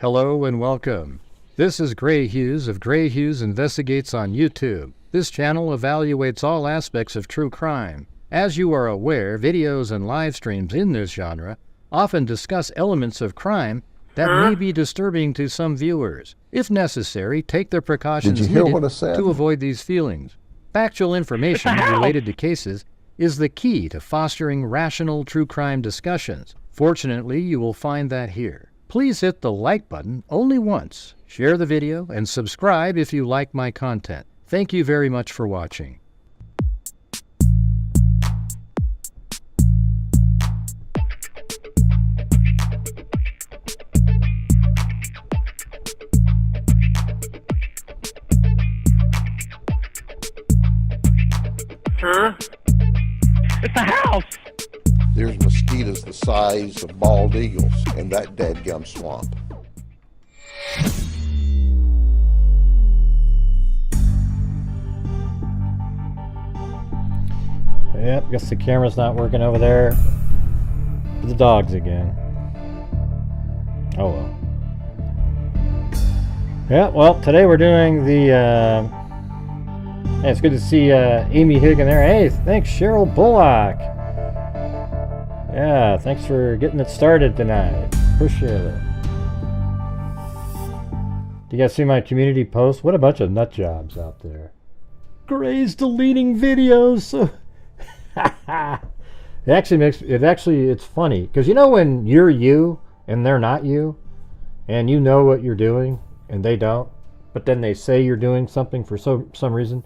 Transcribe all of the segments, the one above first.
Hello and welcome. This is Grant Hughes of Grant Hughes Investigates on YouTube. This channel evaluates all aspects of true crime. As you are aware, videos and live streams in this genre often discuss elements of crime that may be disturbing to some viewers. If necessary, take the precautions needed to avoid these feelings. Factual information related to cases is the key to fostering rational true crime discussions. Fortunately, you will find that here. Please hit the like button only once, share the video, and subscribe if you like my content. Thank you very much for watching. It's a house! There's mosquitoes the size of bald eagles in that dadgum swamp. Yep, guess the camera's not working over there. The dogs again. Oh well. Yeah, well, today we're doing the hey, it's good to see Amy Higgin there. Hey, thanks Cheryl Bullock. Yeah, thanks for getting it started tonight. Appreciate it. Do you guys see my community post? What a bunch of nut jobs out there. Gray's deleting videos. It's funny because you know when you're you and they're not you, and you know what you're doing and they don't, but then they say you're doing something for some reason.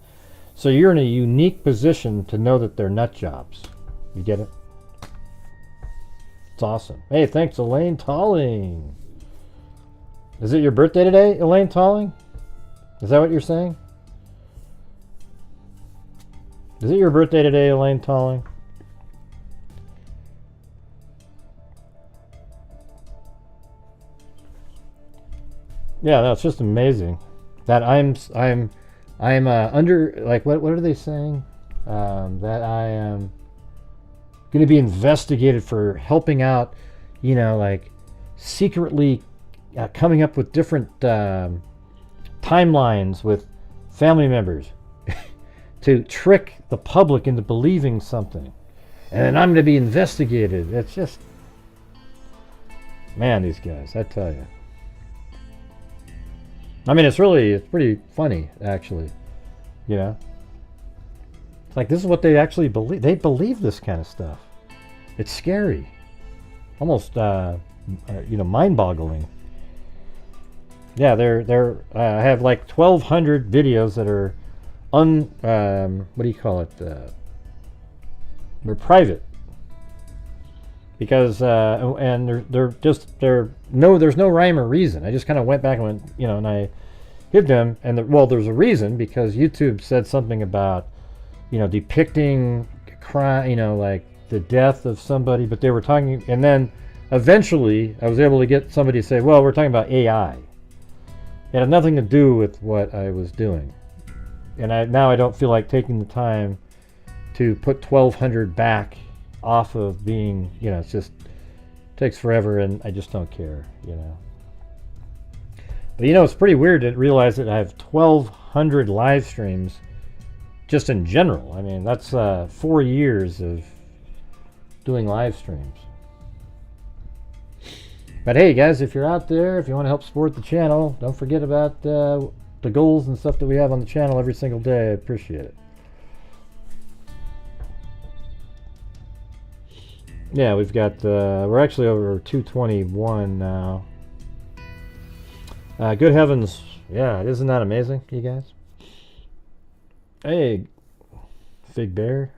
So you're in a unique position to know that they're nut jobs. You get it? It's awesome. Hey, thanks, Elaine Talling. Is it your birthday today, Elaine Talling? Is that what you're saying? Is it your birthday today, Elaine Talling? Yeah, that's just amazing that I'm under, like, what are they saying? That I am going to be investigated for helping out, you know, like secretly coming up with different timelines with family members to trick the public into believing something. And then I'm going to be investigated. It's just, man, these guys, I tell you. I mean, it's pretty funny, actually, you know. It's like, this is what they actually believe. They believe this kind of stuff. It's scary. Almost, you know, mind-boggling. Yeah, I have like 1,200 videos that are what do you call it? They're private. Because, and there's no rhyme or reason. I just kind of went back and went, you know, and I hid them. And well, there's a reason, because YouTube said something about, you know, depicting crime, you know, like the death of somebody, but they were talking, and then eventually I was able to get somebody to say, well, we're talking about AI. It had nothing to do with what I was doing. And now I don't feel like taking the time to put 1,200 back off of being, you know, it's just takes forever, and I just don't care, you know. But you know, it's pretty weird to realize that I have 1,200 live streams just in general. I mean, that's 4 years of doing live streams. But hey guys, if you're out there, if you want to help support the channel, don't forget about the goals and stuff that we have on the channel every single day. I appreciate it. Yeah, we've got, we're actually over 221 now. Good heavens, yeah, isn't that amazing, you guys? Hey, Fig Bear.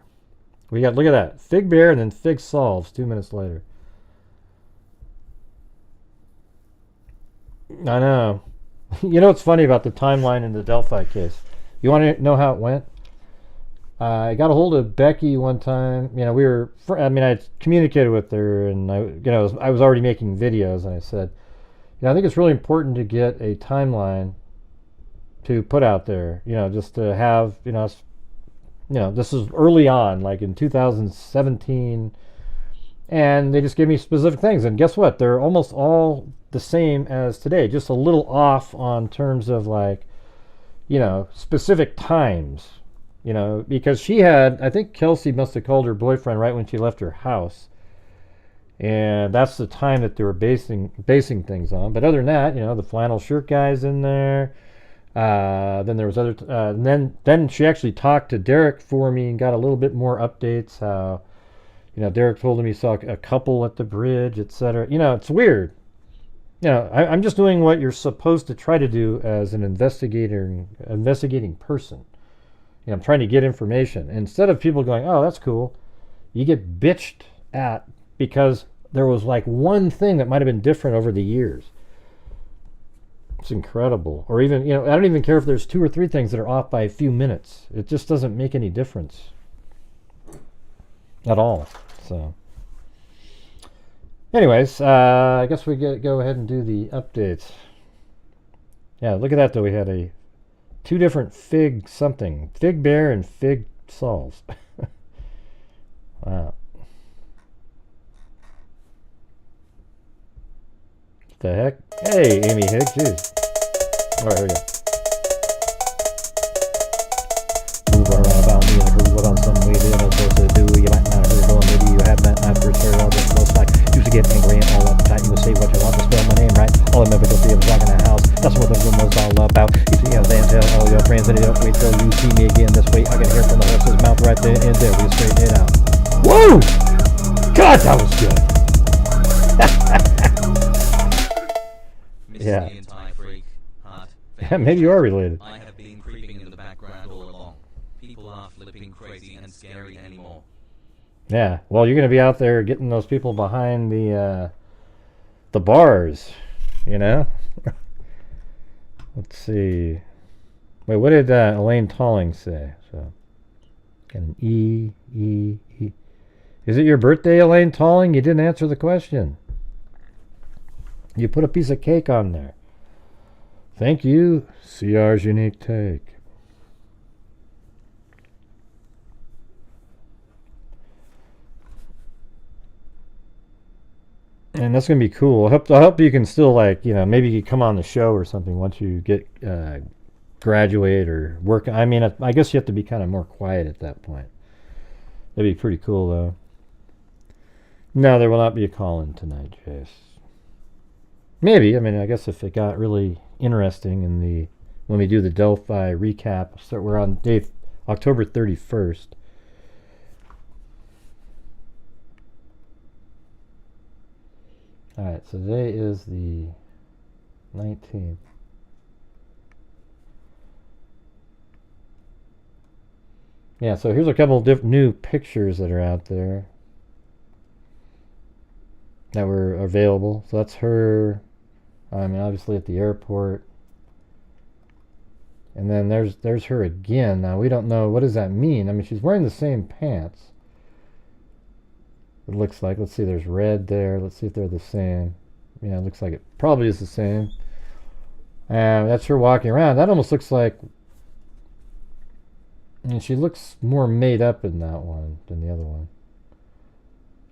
We got, look at that, Fig Bear and then Fig Solves 2 minutes later. I know. You know what's funny about the timeline in the Delphi case? You want to know how it went? I got a hold of Becky one time. You know, I communicated with her, and I was already making videos, and I said, you know, I think it's really important to get a timeline to put out there. You know, just to have, you know, this is early on, like in 2017, And they just gave me specific things. And guess what? They're almost all the same as today, just a little off on terms of like, specific times. Because she had, I think Kelsey must have called her boyfriend right when she left her house. And that's the time that they were basing things on. But other than that, the flannel shirt guy's in there. Then there was other, then she actually talked to Derek for me and got a little bit more updates. How, Derek told him he saw a couple at the bridge, etc. It's weird. I'm just doing what you're supposed to try to do as an investigating person. I'm trying to get information. Instead of people going, oh, that's cool, you get bitched at because there was like one thing that might have been different over the years. It's incredible. Or even, I don't even care if there's 2 or 3 things that are off by a few minutes. It just doesn't make any difference at all. So, anyways, I guess we go ahead and do the updates. Yeah, look at that though. We had 2 different fig bear and fig sols. Wow. What the heck? Hey, Amy Higgs, jeez. Alright, here we go. Move around about me and who what on some way they're supposed to do. You might not have heard or maybe you have not first heard all this most like used to get angry and all up tight. You will say what you want to spell my name, right? All I remember to see was walking in the house. That's what the room was all about. You see, they tell all your friends and they don't wait till you see me again this way. I can hear from the horse's mouth right there and there. We straighten it out. Whoa! God, that was good. Yeah. Maybe you are related. I have been creeping in the background all along. People aren't flipping crazy and scary anymore. Yeah, well, you're going to be out there getting those people behind the bars, Let's see. Wait, what did Elaine Tolling say? So, got an E. Is it your birthday, Elaine Tolling? You didn't answer the question. You put a piece of cake on there. Thank you, CR's Unique Take. And that's going to be cool. I hope you can still, maybe you come on the show or something once you get graduate or work. I mean, I guess you have to be kind of more quiet at that point. That'd be pretty cool, though. No, there will not be a call-in tonight, Jace. Maybe. I mean, I guess if it got really interesting when we do the Delphi recap, so we're on October 31st. All right, so today is the 19th. Yeah, so here's a couple of new pictures that are out there that were available. So that's her, obviously at the airport. And then there's her again. Now, we don't know, what does that mean? I mean, she's wearing the same pants. It looks like, let's see, there's red there. Let's see if they're the same. Yeah, it looks like it probably is the same. And that's her walking around. That almost looks like, and she looks more made up in that one than the other one.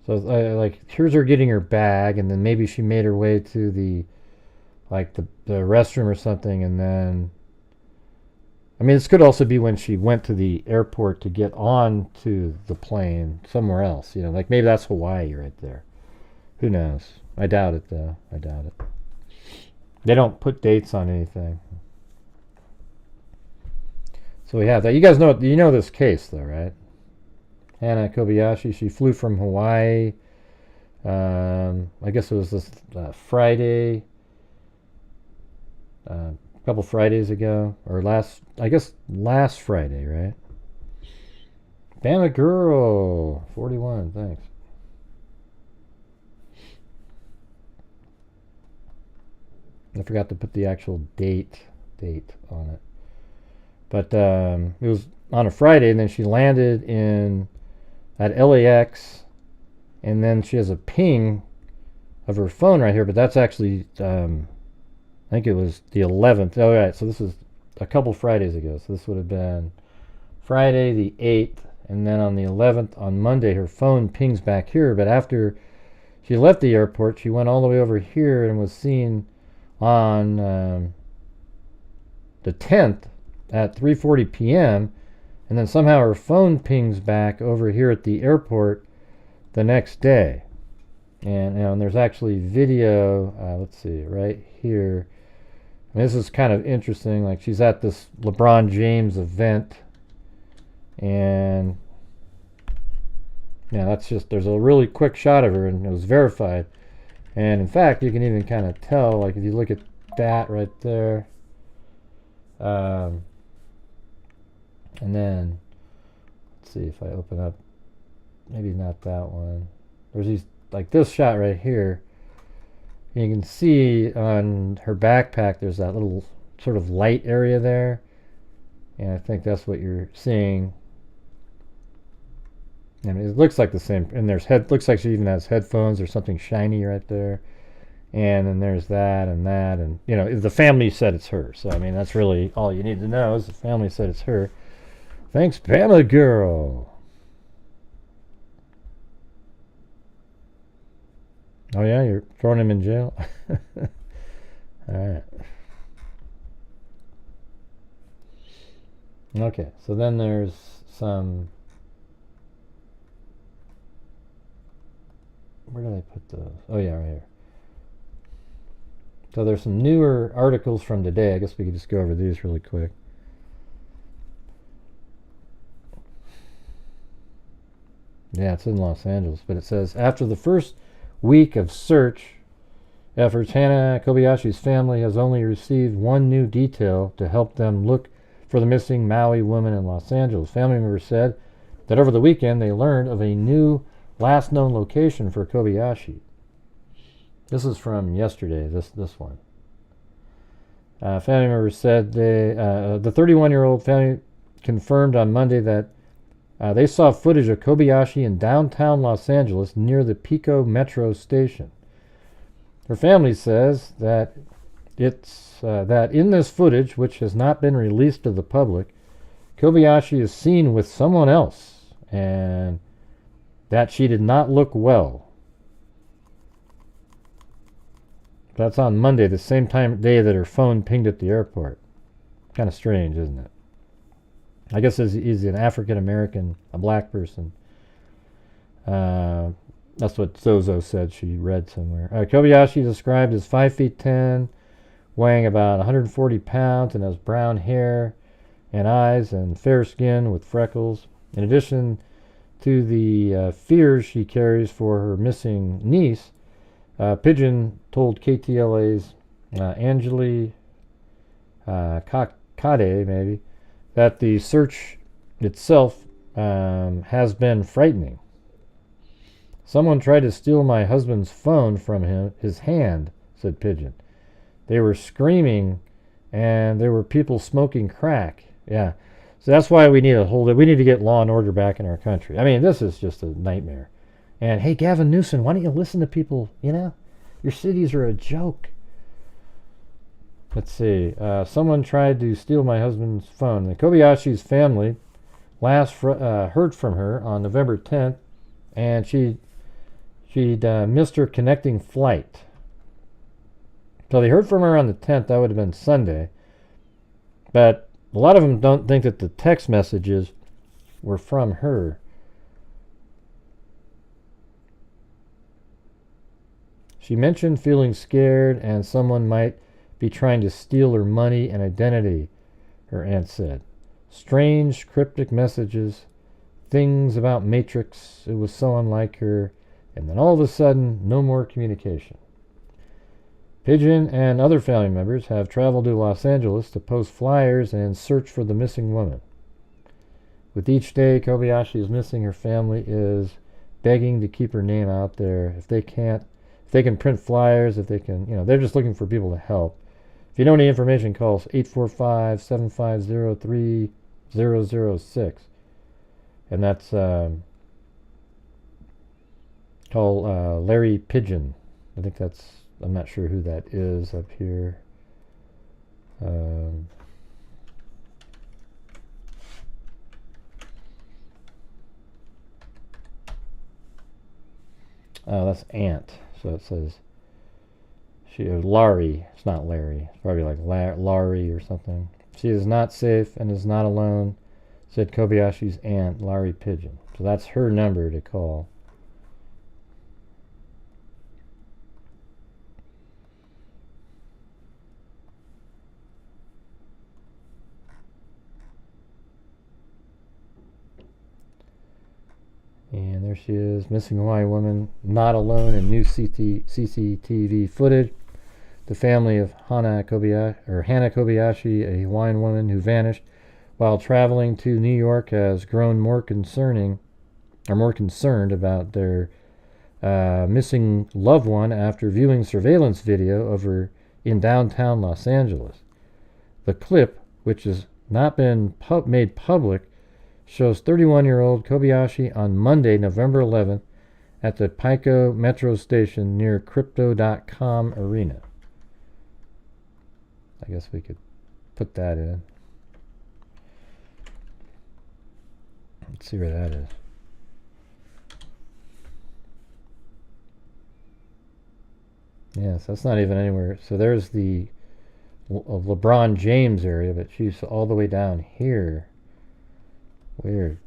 So, here's her getting her bag, and then maybe she made her way to the restroom or something, and then, this could also be when she went to the airport to get on to the plane somewhere else. Maybe that's Hawaii right there. Who knows? I doubt it, though. I doubt it. They don't put dates on anything. So we have that. You guys know this case, though, right? Hannah Kobayashi, she flew from Hawaii. I guess it was this Friday, a couple Fridays ago, or last Friday, right? Bama Girl, 41, thanks. I forgot to put the actual date on it. But it was on a Friday, and then she landed at LAX, and then she has a ping of her phone right here, but that's actually, I think it was the 11th. Oh, right, so this is a couple Fridays ago. So this would have been Friday the 8th, and then on the 11th, on Monday, her phone pings back here, but after she left the airport. She went all the way over here and was seen on the 10th at 3:40 p.m. And then somehow her phone pings back over here at the airport the next day. And there's actually video, let's see, right here. And this is kind of interesting. Like, she's at this LeBron James event. And yeah, that's just, there's a really quick shot of her, and it was verified. And in fact, you can even kind of tell, like if you look at that right there. And then, let's see if I open up, maybe not that one. There's these, like this shot right here. You can see on her backpack, there's that little sort of light area there. And I think that's what you're seeing. I mean, it looks like the same, and looks like she even has headphones or something shiny right there. And then there's that, and the family said it's her. So, I mean, that's really all you need to know is the family said it's her. Thanks, Bama Girl. Oh, yeah, you're throwing him in jail? All right. Okay, so then there's some... Where did I put those? Oh, yeah, right here. So there's some newer articles from today. I guess we could just go over these really quick. Yeah, it's in Los Angeles, but it says, after the first week of search efforts, Hannah Kobayashi's family has only received one new detail to help them look for the missing Maui woman in Los Angeles. Family members said that over the weekend they learned of a new last known location for Kobayashi. This is from yesterday, this one. Family members said the 31-year-old family confirmed on Monday that they saw footage of Kobayashi in downtown Los Angeles near the Pico Metro station. Her family says that that in this footage, which has not been released to the public, Kobayashi is seen with someone else, and that she did not look well. That's on Monday, the same day that her phone pinged at the airport. Kind of strange, isn't it? I guess he's an African American, a black person. That's what Zozo said she read somewhere. Kobayashi described as 5 feet 10, weighing about 140 pounds, and has brown hair and eyes and fair skin with freckles. In addition to the fears she carries for her missing niece, Pigeon told KTLA's Angeli Kade, maybe, that the search itself has been frightening. Someone tried to steal my husband's phone from his hand, said Pigeon. They were screaming, and there were people smoking crack. Yeah. So that's why we need to hold it. We need to get law and order back in our country. I mean, this is just a nightmare. And hey, Gavin Newsom, why don't you listen to people? Your cities are a joke. Let's see. Someone tried to steal my husband's phone. The Kobayashi's family last heard from her on November 10th, and she'd missed her connecting flight. So they heard from her on the 10th. That would have been Sunday. But a lot of them don't think that the text messages were from her. She mentioned feeling scared and someone might be trying to steal her money and identity, her aunt said. Strange, cryptic messages, things about Matrix. It was so unlike her. And then all of a sudden, no more communication. Pigeon and other family members have traveled to Los Angeles to post flyers and search for the missing woman. With each day Kobayashi is missing, her family is begging to keep her name out there. If they can print flyers, if they can, they're just looking for people to help. If you know any information, call us 845-750-3006. And that's call Larry Pigeon. I think I'm not sure who that is up here. Oh, that's aunt. So it says Laurie. It's not Larry. It's probably like Laurie or something. She is not safe and is not alone, said Kobayashi's aunt, Laurie Pigeon. So that's her number to call. And there she is, missing Hawaiian woman, not alone in new CCTV footage. The family of Hana Kobayashi, a Hawaiian woman who vanished while traveling to New York, has grown more concerned about their missing loved one after viewing surveillance video of her in downtown Los Angeles. The clip, which has not been made public, shows 31-year-old Kobayashi on Monday, November 11th, at the Pico Metro station near Crypto.com Arena. I guess we could put that in. Let's see where that is. Yes, that's not even anywhere. So there's the LeBron James area, but she's all the way down here. Weird.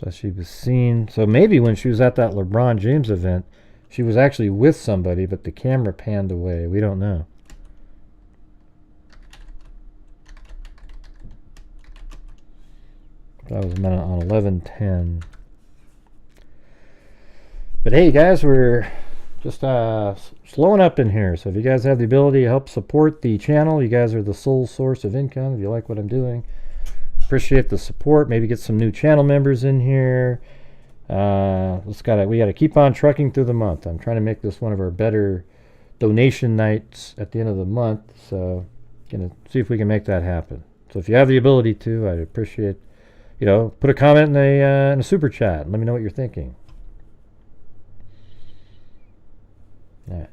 So she was seen. So maybe when she was at that LeBron James event, she was actually with somebody, but the camera panned away. We don't know. That was on 11/10. But hey, guys, we're just slowing up in here. So if you guys have the ability to help support the channel, you guys are the sole source of income. If you like what I'm doing, appreciate the support. Maybe get some new channel members in here. We gotta keep on trucking through the month. I'm trying to make this one of our better donation nights at the end of the month. So gonna see if we can make that happen. So if you have the ability to, I'd appreciate, put a comment in a super chat. Let me know what you're thinking. All right.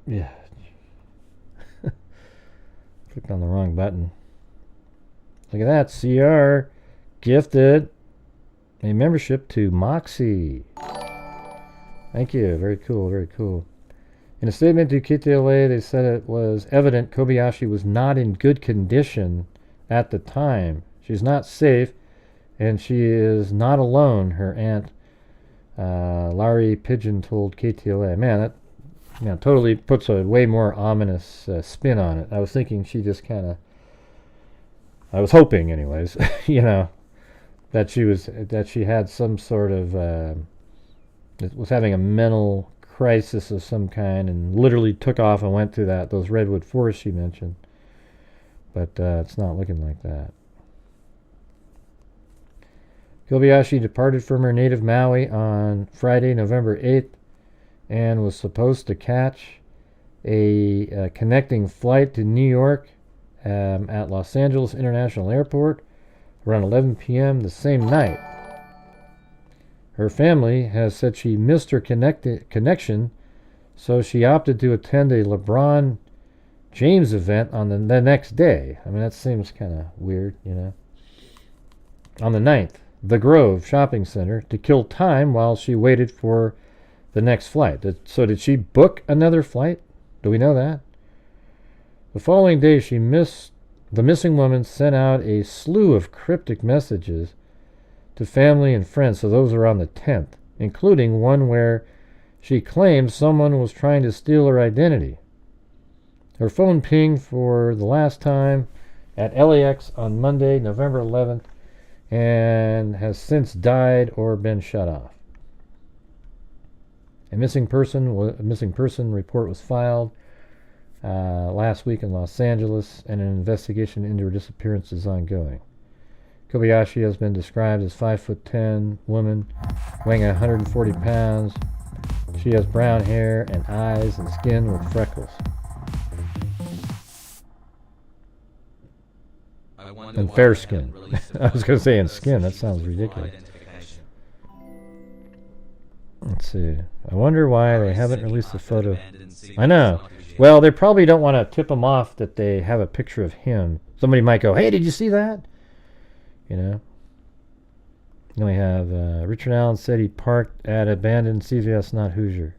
Yeah. Clicked on the wrong button. Look at that. CR gifted a membership to Moxie. Thank you. Very cool. Very cool. In a statement to KTLA, they said it was evident Kobayashi was not in good condition at the time. She's not safe, and she is not alone, her aunt, Laurie Pigeon, told KTLA. Man, that totally puts a way more ominous spin on it. I was thinking she just I was hoping, anyways, that she had some sort of was having a mental crisis of some kind and literally took off and went to those redwood forests she mentioned. But it's not looking like that. Kobayashi departed from her native Maui on Friday, November 8th, and was supposed to catch a connecting flight to New York at Los Angeles International Airport around 11 p.m. the same night. Her family has said she missed her connection, so she opted to attend a LeBron James event on the next day. I mean, that seems kind of weird, On the 9th, the Grove Shopping Center, to kill time while she waited for the next flight. So did she book another flight? Do we know that? The following day, the missing woman sent out a slew of cryptic messages to family and friends. So those are on the 10th, including one where she claimed someone was trying to steal her identity. Her phone pinged for the last time at LAX on Monday, November 11th, and has since died or been shut off. A missing person report was filed last week in Los Angeles, and an investigation into her disappearance is ongoing. Kobayashi has been described as 5'10" woman, weighing 140 pounds. She has brown hair and eyes and skin with freckles. And fair skin. I was going to say in skin. That sounds ridiculous. Let's see. I wonder why they haven't released the photo. I know. Well, they probably don't want to tip him off that they have a picture of him. Somebody might go, hey, did you see that? You know? Then we have Richard Allen said he parked at abandoned CVS, not Hoosier.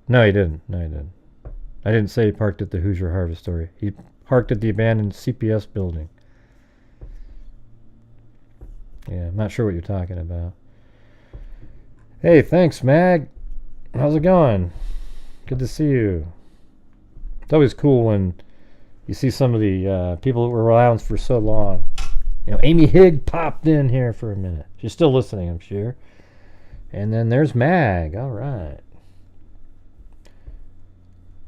No, he didn't. I didn't say he parked at the Hoosier Harvest Store. He parked at the abandoned CPS building. Yeah, I'm not sure what you're talking about. Hey, thanks, Mag. How's it going? Good to see you. It's always cool when you see some of the people that were around for so long. You know, Amy Higg popped in here for a minute. She's still listening, I'm sure. And then there's Mag. All right.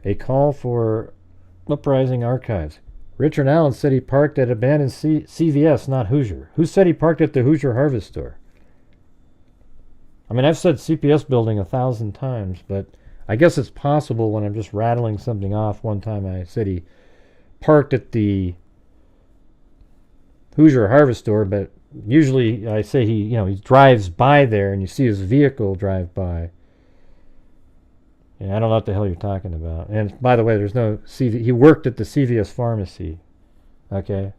A call for Uprising Archives. Richard Allen said he parked at abandoned CVS, not Hoosier. Who said he parked at the Hoosier Harvest Store? I mean, I've said CPS building 1,000 times, but I guess it's possible when I'm just rattling something off. One time I said he parked at the Hoosier Harvest Store, but usually I say he drives by there and you see his vehicle drive by. Yeah, I don't know what the hell you're talking about. And by the way, there's no CV. He worked at the CVS pharmacy. Okay.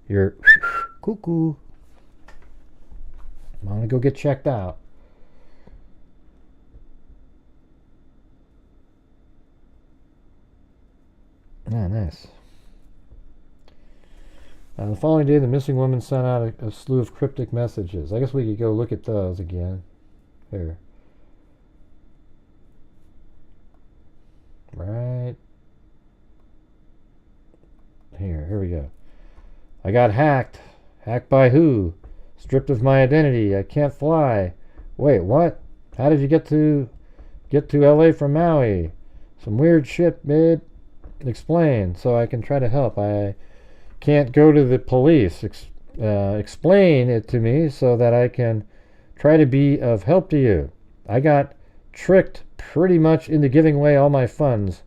You're cuckoo. I'm gonna go get checked out. Ah, nice. The following day, the missing woman sent out a slew of cryptic messages. I guess we could go look at those again. Here. Right. Here we go. I got hacked. Hacked by who? Stripped of my identity. I can't fly. Wait, what? How did you get to LA from Maui? Some weird shit, babe. Explain so I can try to help. I can't go to the police. Explain it to me so that I can try to be of help to you. I got tricked pretty much into giving away all my funds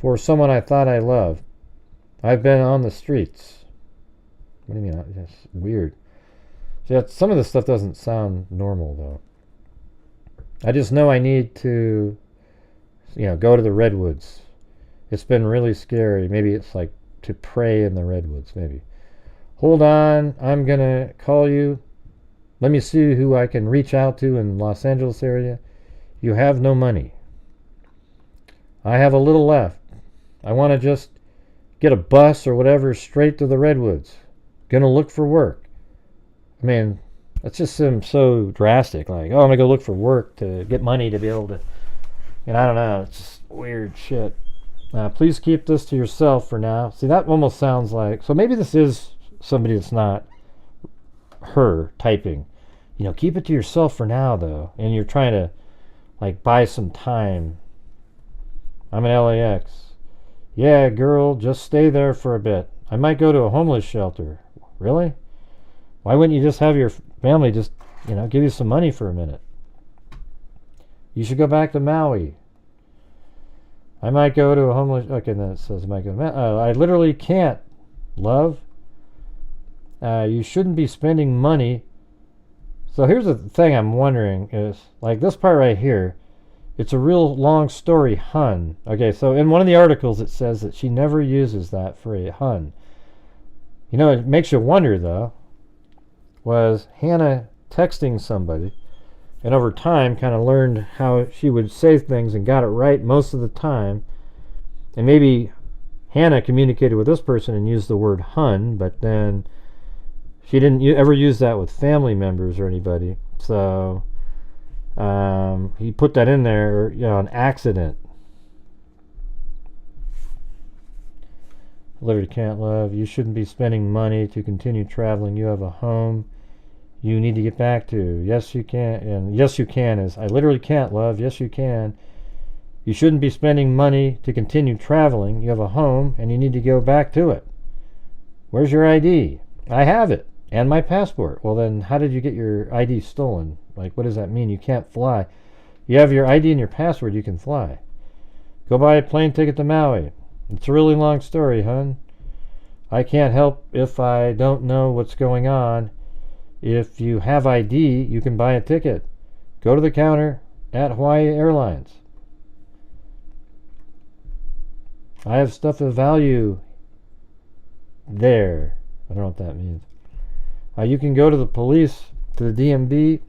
for someone I thought I loved. I've been on the streets. What do you mean? That's weird. See, some of this stuff doesn't sound normal, though. I just know I need to, go to the redwoods. It's been really scary. Maybe it's like to pray in the redwoods, maybe. Hold on, I'm going to call you. Let me see who I can reach out to in Los Angeles area. You have no money. I have a little left. I want to just get a bus or whatever straight to the redwoods. Gonna look for work. I mean, that just seems so drastic. Like, I'm gonna go look for work to get money to be able to, I don't know. It's just weird shit. Please keep this to yourself for now. See, that almost sounds like, so maybe this is somebody that's not her typing. Keep it to yourself for now, though. And you're trying to, buy some time. I'm an LAX. Yeah, girl, just stay there for a bit. I might go to a homeless shelter. Really? Why wouldn't you just have your family just, give you some money for a minute? You should go back to Maui. I might go to a homeless... Okay, then it says I might go to Maui. I literally can't, love. You shouldn't be spending money. So here's the thing I'm wondering is, this part right here, it's a real long story, hun. Okay, so in one of the articles it says that she never uses that phrase, hun. It makes you wonder, though, was Hannah texting somebody and over time kind of learned how she would say things and got it right most of the time. And maybe Hannah communicated with this person and used the word hun, but then she didn't ever use that with family members or anybody. So he put that in there, an accident. Literally can't, love. You shouldn't be spending money to continue traveling. You have a home you need to get back to. Yes, you can. And yes, you can is, I literally can't, love. Yes, you can. You shouldn't be spending money to continue traveling. You have a home and you need to go back to it. Where's your ID? I have it. And my passport. Well, then how did you get your ID stolen? What does that mean? You can't fly. You have your ID and your password, you can fly. Go buy a plane ticket to Maui. It's a really long story, hun. I can't help if I don't know what's going on. If you have ID, you can buy a ticket. Go to the counter at Hawaii Airlines. I have stuff of value there. I don't know what that means. You can go to the police, to the DMV.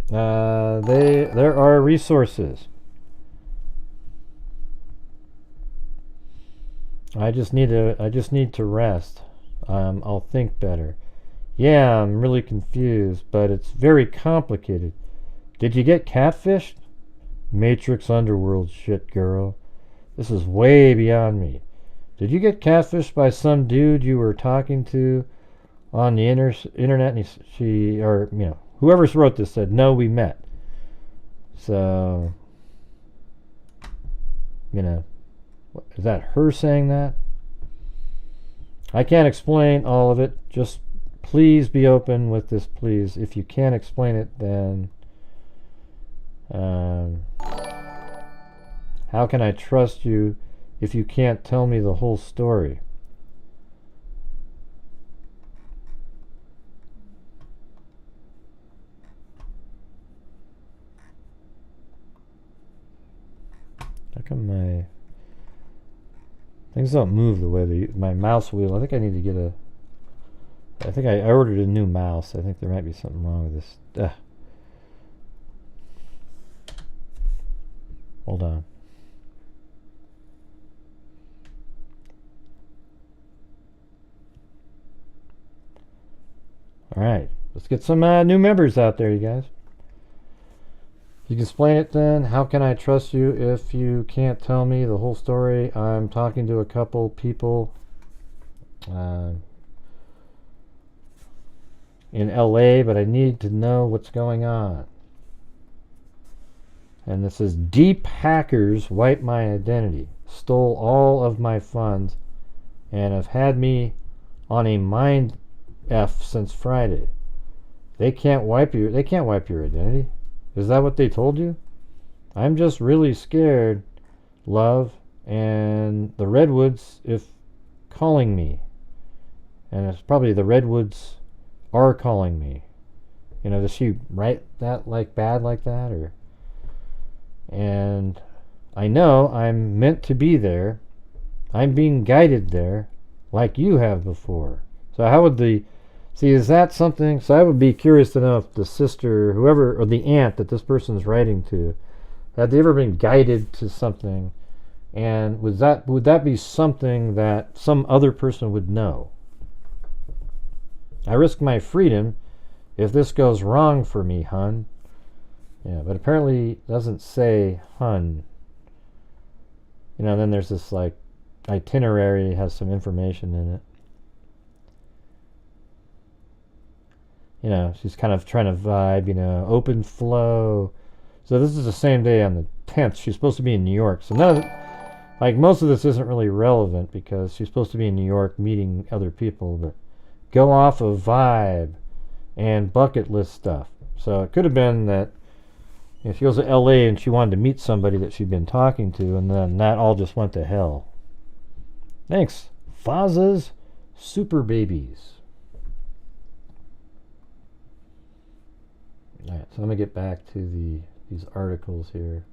There are resources. I just need to rest. I'll think better. Yeah, I'm really confused, but it's very complicated. Did you get catfished? Matrix Underworld shit, girl. This is way beyond me. Did you get catfished by some dude you were talking to on the internet? And whoever wrote this said, no, we met. So, is that her saying that? I can't explain all of it. Just please be open with this, please. If you can't explain it, then how can I trust you if you can't tell me the whole story? How come my things don't move the way my mouse wheel? I think I need to get I think I ordered a new mouse. I think there might be something wrong with this. Hold on. Alright, let's get some new members out there, you guys. You can explain it then. How can I trust you if you can't tell me the whole story? I'm talking to a couple people in LA, but I need to know what's going on. And this is deep hackers wiped my identity, stole all of my funds, and have had me on a mind F since Friday. They can't wipe your identity. Is that what they told you? I'm just really scared, love, and the Redwoods if calling me. And it's probably the Redwoods are calling me. Does she write that bad like that, or? And I know I'm meant to be there. I'm being guided there like you have before. So how would is that something? So I would be curious to know if the sister, whoever, or the aunt that this person's writing to, had they ever been guided to something, and would that be something that some other person would know? I risk my freedom if this goes wrong for me, hun. Yeah, but apparently it doesn't say hun. Then there's this itinerary, has some information in it. She's kind of trying to vibe, open flow. So this is the same day on the 10th. She's supposed to be in New York. So none of it, most of this isn't really relevant because she's supposed to be in New York meeting other people, but go off of vibe and bucket list stuff. So it could have been that if she goes to LA and she wanted to meet somebody that she'd been talking to, and then that all just went to hell. Thanks, Faza's Super Babies. Alright, so let me get back to these articles here.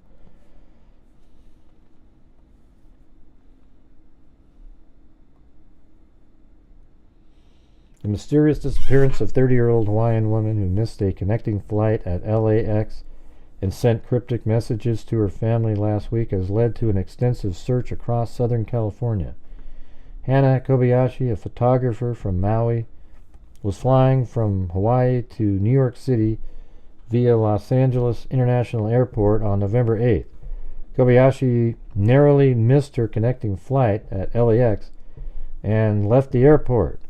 The mysterious disappearance of 30-year-old Hawaiian woman who missed a connecting flight at LAX and sent cryptic messages to her family last week has led to an extensive search across Southern California. Hannah Kobayashi, a photographer from Maui, was flying from Hawaii to New York City via Los Angeles International Airport on November 8th. Kobayashi narrowly missed her connecting flight at LAX and left the airport.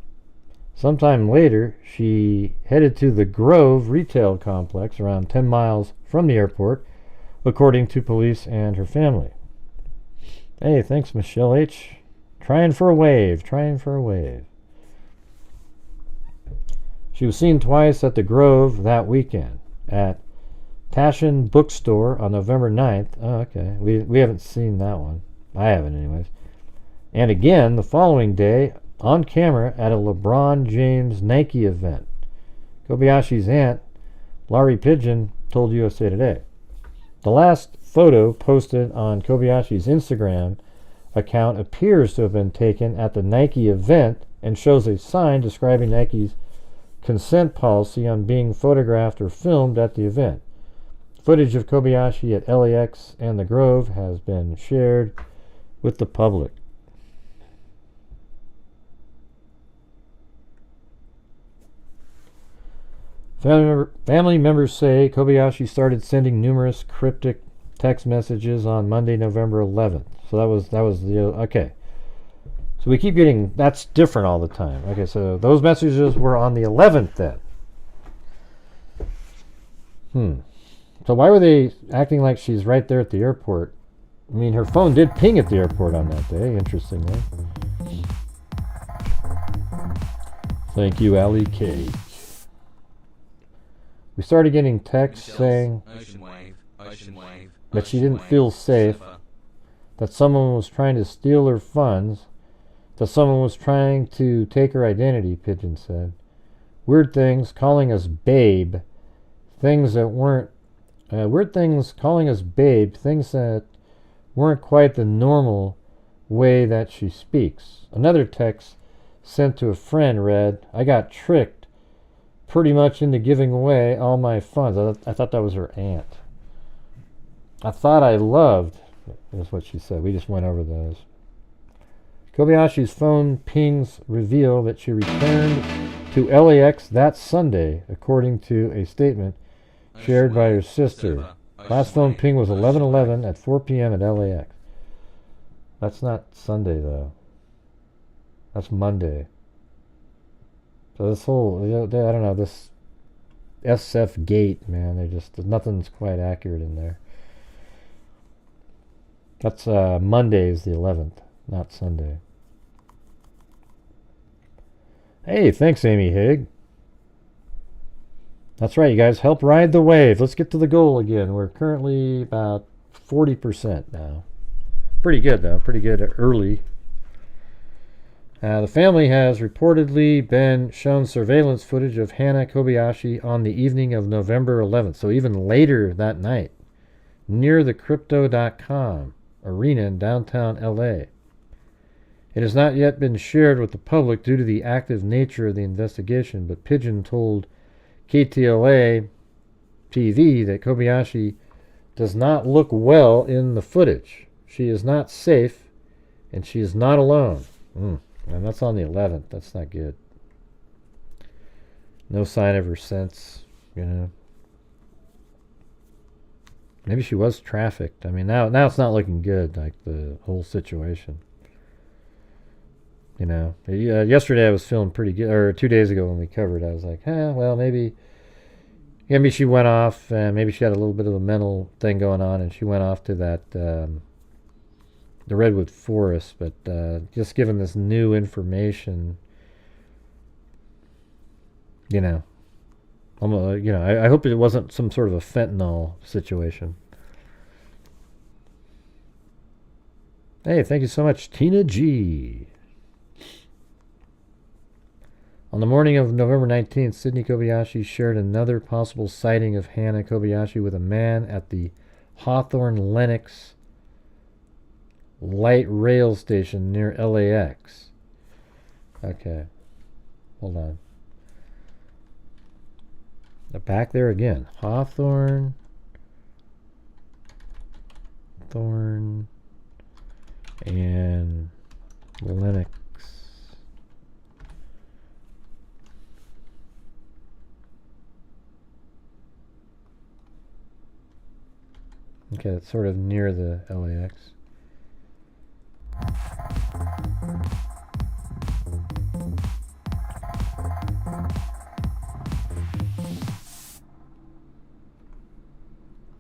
Sometime later, she headed to the Grove retail complex around 10 miles from the airport, according to police and her family. Hey, thanks, Michelle H. Trying for a wave. She was seen twice at the Grove that weekend. At Tashin Bookstore on November 9th. Oh, okay. We haven't seen that one. I haven't, anyways. And again the following day on camera at a LeBron James Nike event. Kobayashi's aunt, Laurie Pigeon, told USA Today. The last photo posted on Kobayashi's Instagram account appears to have been taken at the Nike event and shows a sign describing Nike's consent policy on being photographed or filmed at the event. Footage of Kobayashi at LAX and the Grove has been shared with the public. Family members say Kobayashi started sending numerous cryptic text messages on Monday, November 11th. So that was the okay. So we keep getting that's different all the time. Okay, so those messages were on the 11th then. So why were they acting like she's right there at the airport? I mean, her phone did ping at the airport on that day, interestingly. Thank you, Allie K. We started getting texts saying that she didn't feel safe, that someone was trying to steal her funds, that someone was trying to take her identity, Pigeon said. Weird things, calling us babe, things that weren't, weird things calling us babe, things that weren't quite the normal way that she speaks. Another text sent to a friend read, I got tricked pretty much into giving away all my funds. I thought that was her aunt. I thought I loved, is what she said. We just went over those. Kobayashi's phone pings reveal that she returned to LAX that Sunday, according to a statement shared by her sister. Last phone ping was 11:11 at 4 p.m. at LAX. That's not Sunday, though. That's Monday. So this whole, I don't know, this SF gate, man, nothing's quite accurate in there. That's Monday is the 11th, not Sunday. Hey, thanks, Amy Higg. That's right, you guys. Help ride the wave. Let's get to the goal again. We're currently about 40% now. Pretty good, though. Pretty good early. The family has reportedly been shown surveillance footage of Hana Kobayashi on the evening of November 11th, so even later that night, near the Crypto.com arena in downtown LA. It has not yet been shared with the public due to the active nature of the investigation, but Pigeon told KTLA TV that Kobayashi does not look well in the footage. She is not safe, and she is not alone. And that's on the 11th. That's not good. No sign of her since, you know. Maybe she was trafficked. I mean, now it's not looking good, like the whole situation. You know, yesterday I was feeling pretty good, or 2 days ago when we covered, I was like, well, maybe she went off, and maybe she had a little bit of a mental thing going on, and she went off to that, the Redwood Forest, but just given this new information, you know, I hope it wasn't some sort of a fentanyl situation. Hey, thank you so much, Tina G. On the morning of November 19th, Sydney Kobayashi shared another possible sighting of Hana Kobayashi with a man at the Hawthorne Lenox light rail station near LAX. Okay. Hold on. Back there again. Hawthorne. And Lenox. Okay, that's sort of near the LAX.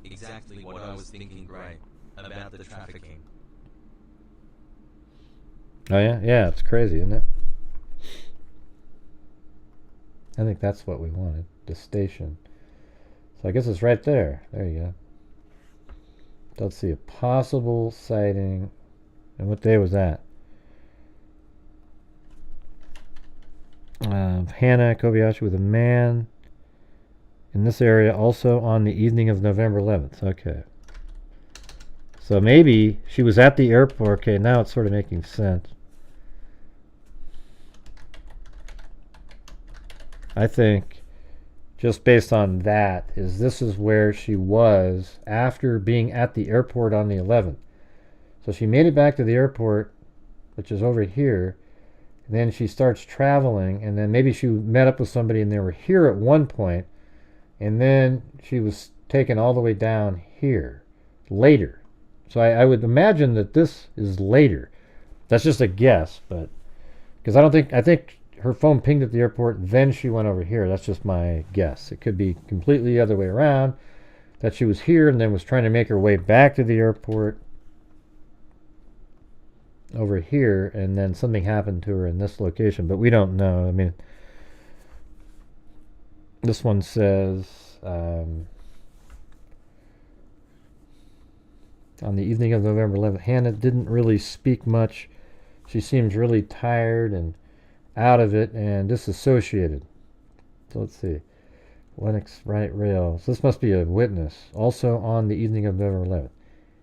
Exactly what I was thinking, Gray, about the trafficking. Oh yeah? Yeah, it's crazy, isn't it? I think that's what we wanted, the station. So I guess it's right there. There you go. Let's see, a possible sighting. And what day was that? Hana Kobayashi with a man in this area also on the evening of November 11th. Okay. So maybe she was at the airport. Okay, now it's sort of making sense. I think just based on that this is where she was after being at the airport on the 11th. So she made it back to the airport, which is over here. And then she starts traveling, and then maybe she met up with somebody and they were here at one point, and then she was taken all the way down here later. So I would imagine that this is later. That's just a guess, but because I think her phone pinged at the airport, then she went over here. That's just my guess. It could be completely the other way around, that she was here and then was trying to make her way back to the airport over here, and then something happened to her in this location, but we don't know. I mean, this one says on the evening of November 11th, Hannah didn't really speak much. She seems really tired and out of it and disassociated. So let's see. Lennox right rail. So this must be a witness. Also on the evening of November 11th.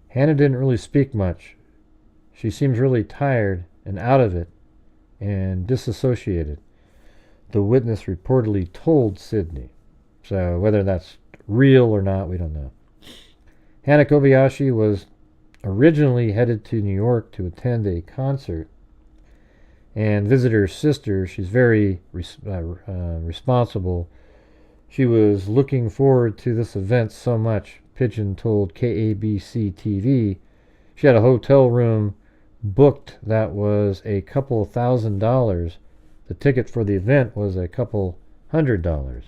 Hannah didn't really speak much. She seems really tired and out of it and disassociated. The witness reportedly told Sydney. So whether that's real or not, we don't know. Hannah Kobayashi was originally headed to New York to attend a concert and visit her sister. She's very responsible. She was looking forward to this event so much, Pigeon told KABC TV. She had a hotel room booked that was a couple $1,000. The ticket for the event was a couple $100.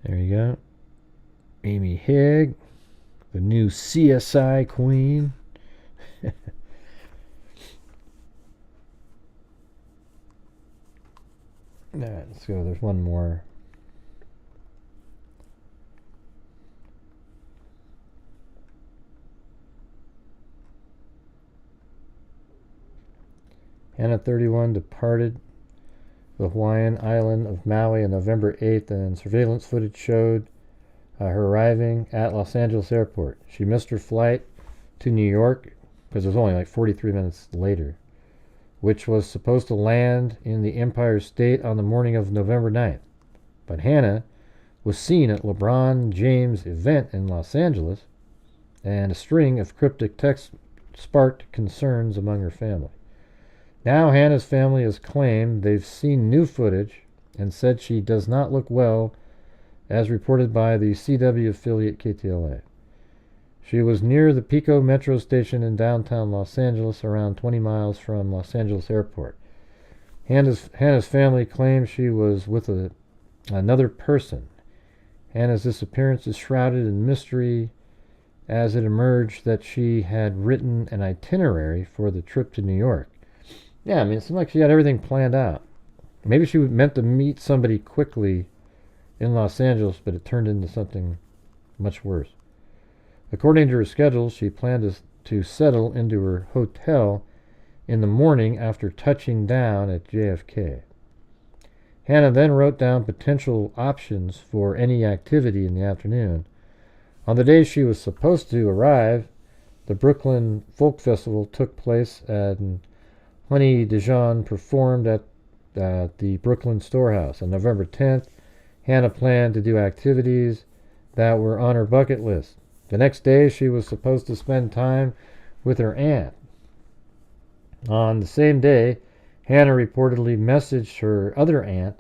There you go. Amy Higg, the new CSI queen. Alright, let's go. There's one more. Hannah, 31, departed the Hawaiian island of Maui on November 8th, and surveillance footage showed her arriving at Los Angeles airport. She missed her flight to New York because it was only like 43 minutes later, which was supposed to land in the Empire State on the morning of November 9th. But Hannah was seen at LeBron James' event in Los Angeles, and a string of cryptic texts sparked concerns among her family. Now Hannah's family has claimed they've seen new footage and said she does not look well, as reported by the CW affiliate KTLA. She was near the Pico metro station in downtown Los Angeles, around 20 miles from Los Angeles airport. Hannah's family claims she was with another person. Hannah's disappearance is shrouded in mystery, as it emerged that she had written an itinerary for the trip to New York. Yeah, I mean, it seemed like she had everything planned out. Maybe she meant to meet somebody quickly in Los Angeles, but it turned into something much worse. According to her schedule, she planned to settle into her hotel in the morning after touching down at JFK. Hannah then wrote down potential options for any activity in the afternoon. On the day she was supposed to arrive, the Brooklyn Folk Festival took place, and Honey Dijon performed at the Brooklyn Storehouse. On November 10th, Hannah planned to do activities that were on her bucket list. The next day, she was supposed to spend time with her aunt. On the same day, Hannah reportedly messaged her other aunt,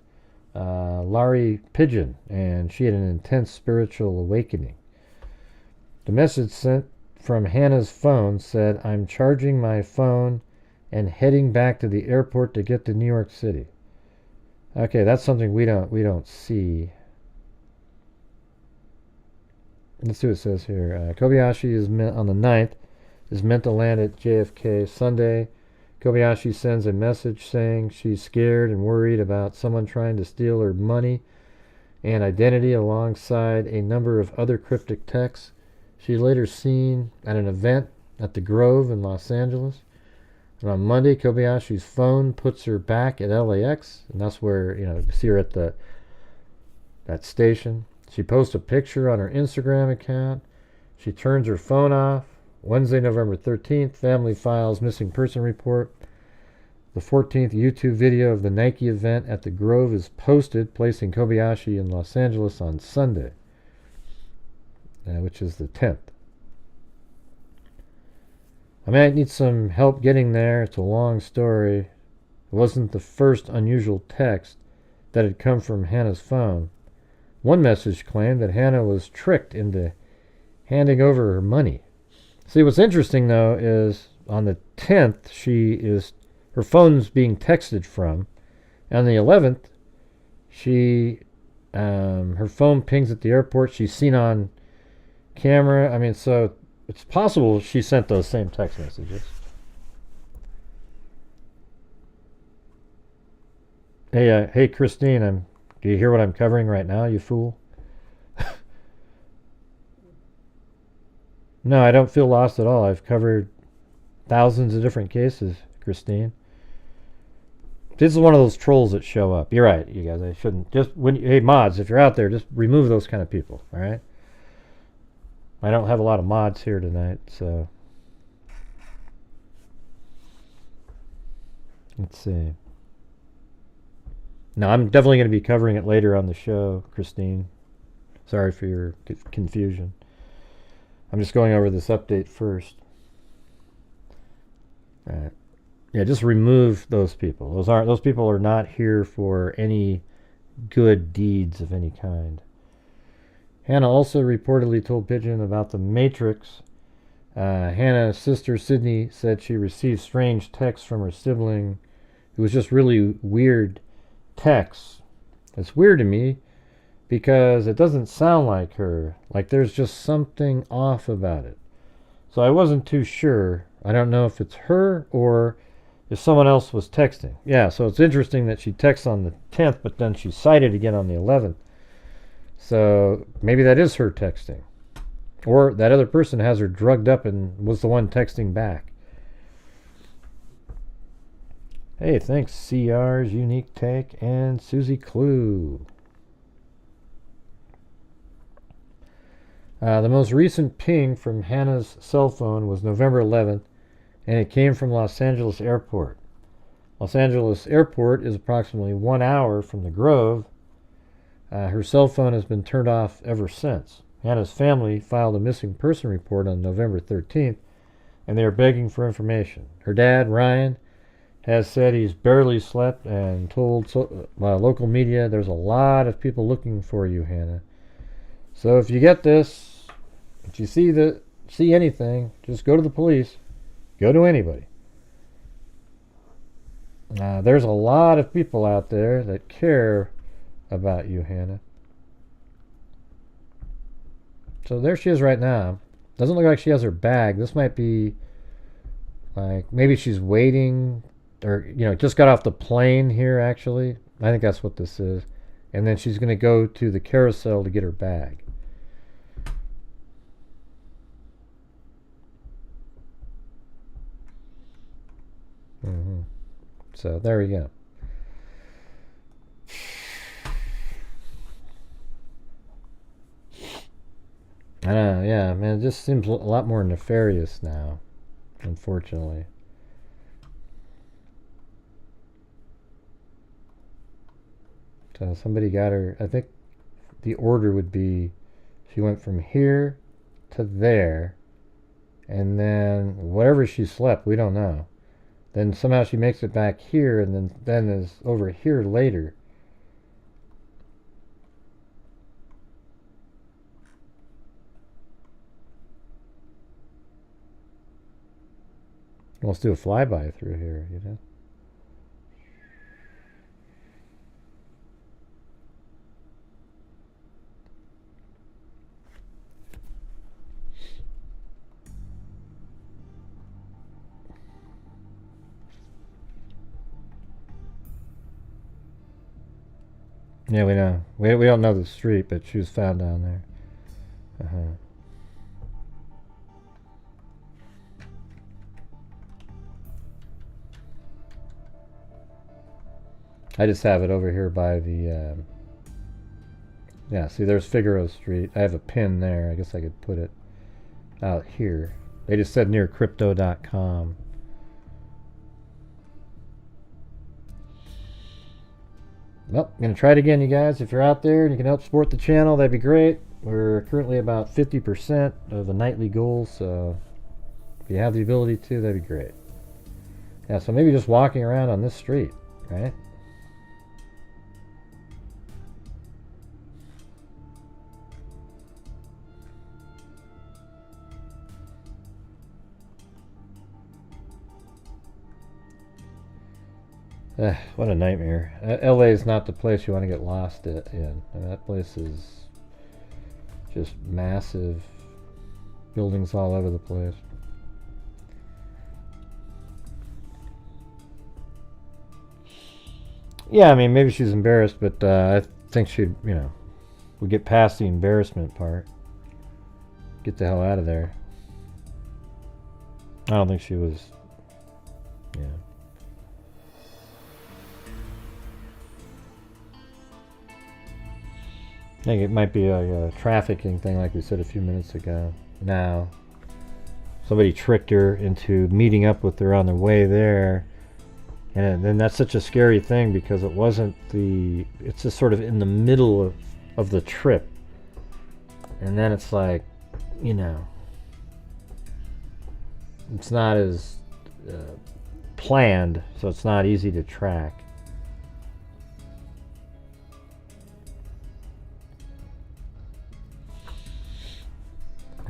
Laurie Pigeon, and she had an intense spiritual awakening. The message sent from Hannah's phone said, "I'm charging my phone and heading back to the airport to get to New York City." Okay, that's something we don't see. Let's see what it says here. Kobayashi is on the 9th is meant to land at JFK Sunday. Kobayashi sends a message saying she's scared and worried about someone trying to steal her money and identity, alongside a number of other cryptic texts. She's later seen at an event at the Grove in Los Angeles. And on Monday, Kobayashi's phone puts her back at LAX, and that's where, you see her at that station. She posts a picture on her Instagram account. She turns her phone off. Wednesday, November 13th, family files missing person report. The 14th YouTube video of the Nike event at the Grove is posted, placing Kobayashi in Los Angeles on Sunday, which is the 10th. I might need some help getting there. It's a long story. It wasn't the first unusual text that had come from Hannah's phone. One message claimed that Hannah was tricked into handing over her money. See, what's interesting, though, is on the 10th, her phone's being texted from. On the 11th, her phone pings at the airport. She's seen on camera. I mean, so it's possible she sent those same text messages. Hey, Christine, do you hear what I'm covering right now, you fool? No, I don't feel lost at all. I've covered thousands of different cases, Christine. This is one of those trolls that show up. You're right, you guys. I shouldn't. Hey, mods, if you're out there, just remove those kind of people, all right? I don't have a lot of mods here tonight, so. Let's see. No, I'm definitely going to be covering it later on the show, Christine. Sorry for your confusion. I'm just going over this update first. All right. Yeah, just remove those people. Those people are not here for any good deeds of any kind. Hannah also reportedly told Pigeon about the Matrix. Hannah's sister Sydney said she received strange texts from her sibling. It was just really weird texts. It's weird to me because it doesn't sound like her. Like there's just something off about it. So I wasn't too sure. I don't know if it's her or if someone else was texting. Yeah, so it's interesting that she texts on the 10th, but then she cited again on the 11th. So maybe that is her texting. Or that other person has her drugged up and was the one texting back. Hey, thanks CR's Unique Take and Susie Clue. The most recent ping from Hannah's cell phone was November 11th, and it came from Los Angeles Airport. Los Angeles Airport is approximately 1 hour from the Grove. Her cell phone has been turned off ever since. Hannah's family filed a missing person report on November 13th, and they are begging for information. Her dad, Ryan, has said he's barely slept and told local media there's a lot of people looking for you, Hannah. So if you get this, if you see anything, just go to the police. Go to anybody. There's a lot of people out there that care about you, Hannah. So there she is right now. Doesn't look like she has her bag. This might be like maybe she's waiting or just got off the plane here actually. I think that's what this is. And then she's going to go to the carousel to get her bag. So there we go. I know, yeah, man, it just seems a lot more nefarious now, unfortunately. So somebody got her, I think the order would be she went from here to there, and then whatever she slept, we don't know. Then somehow she makes it back here and then is over here later. Let's do a flyby through here, Yeah, we know. We don't know the street, but she was found down there. I just have it over here by the Yeah, see, there's Figaro Street. I have a pin there. I guess I could put it out here. They just said near crypto.com. Well, I'm going to try it again, you guys. If you're out there and you can help support the channel, that'd be great. We're currently about 50% of the nightly goal, so if you have the ability to, that'd be great. Yeah, so maybe just walking around on this street, right? What a nightmare. LA is not the place you want to get lost in. I mean, that place is just massive. Buildings all over the place. Yeah, I mean, maybe she's embarrassed, but I think she'd, would get past the embarrassment part. Get the hell out of there. I don't think she was, I think it might be a trafficking thing like we said a few minutes ago. Now, somebody tricked her into meeting up with her on their way there. And then that's such a scary thing because it wasn't it's just sort of in the middle of the trip. And then it's like, it's not as planned, so it's not easy to track.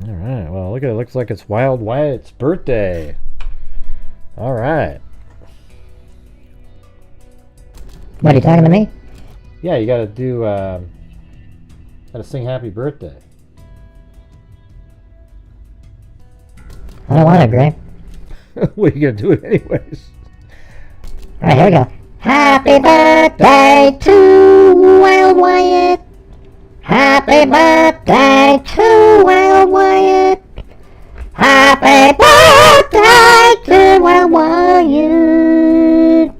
All right, well, look at it. Looks like it's Wild Wyatt's birthday. All right. What, are you talking to me? Yeah, you gotta do, gotta sing happy birthday. I don't want to, Gray. Well, you gotta do it anyways. Alright, here we go. Happy birthday to Wild Wyatt. Happy birthday to Wild Wyatt. Happy birthday to Wild Wyatt.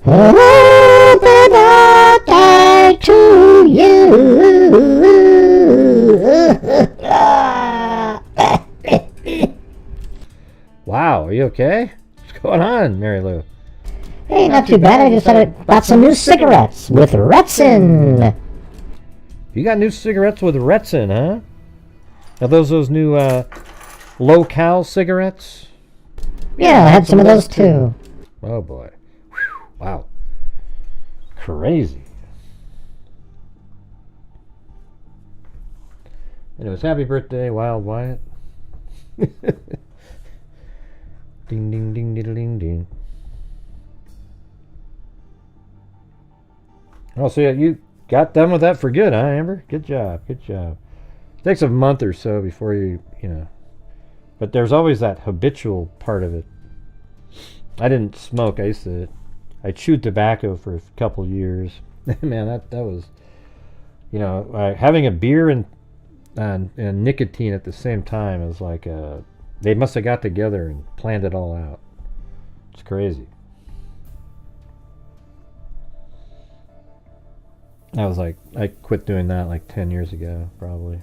Happy birthday to you. Wow, are you okay? What's going on, Mary Lou? Hey, not too bad. I just bought some new cigarettes with Retsin. You got new cigarettes with Retsin, huh? Are those new low-cal cigarettes? Yeah, I had some of those too. Oh boy. Whew, wow. Crazy. Anyways, happy birthday, Wild Wyatt. Ding, ding, ding, ding, ding, ding. Oh, so you got done with that for good, huh, Amber? Good job, good job. Takes a month or so before you but there's always that habitual part of it. I didn't smoke. I chewed tobacco for a couple years. Man, that was, having a beer and nicotine at the same time is like they must have got together and planned it all out. It's crazy. I quit doing that like 10 years ago, probably.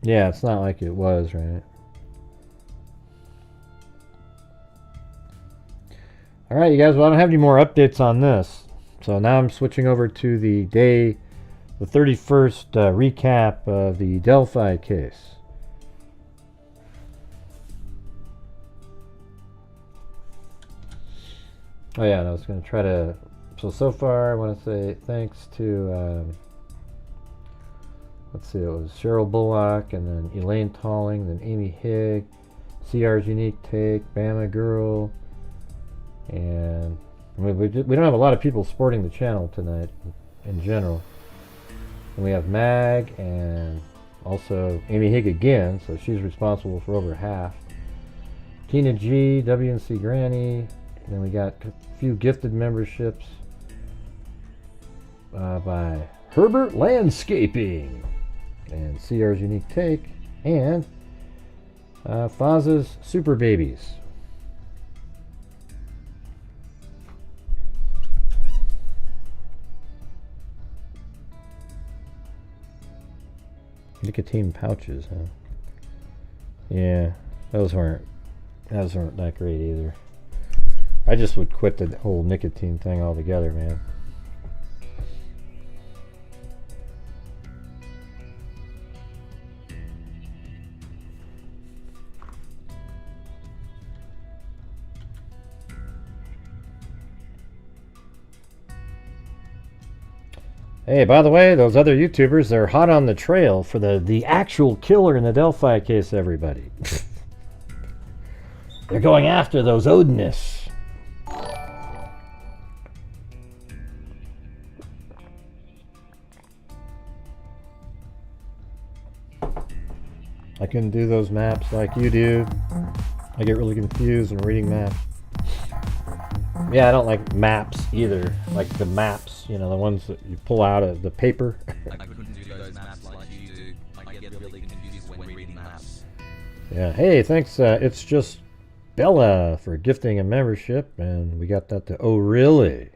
Yeah, it's not like it was, right? Alright, you guys, well, I don't have any more updates on this. So now I'm switching over to the 31st recap of the Delphi case. Oh yeah, and I was going to try to... So far I want to say thanks to... let's see, it was Cheryl Bullock, and then Elaine Talling, then Amy Higg, CR's Unique Take, Bama Girl, and we don't have a lot of people supporting the channel tonight in general. And we have Mag, and also Amy Higg again, so she's responsible for over half. Tina G, WNC Granny, and then we got a few gifted memberships by Herbert Landscaping, and CR's Unique Take, and Faz's Super Babies. Nicotine pouches, huh? Yeah, those aren't that great either. I just would quit the whole nicotine thing altogether, man. Hey, by the way, those other YouTubers, they're hot on the trail for the actual killer in the Delphi case, everybody. They're going after those Odinists. I can do those maps like you do. I get really confused when reading maps. Yeah, I don't like maps either. Like the maps, you know, the ones that you pull out of the paper. I couldn't do those maps like you do. I get really confused when reading maps. Yeah, hey, thanks. It's just Bella for gifting a membership, and we got that to oh really.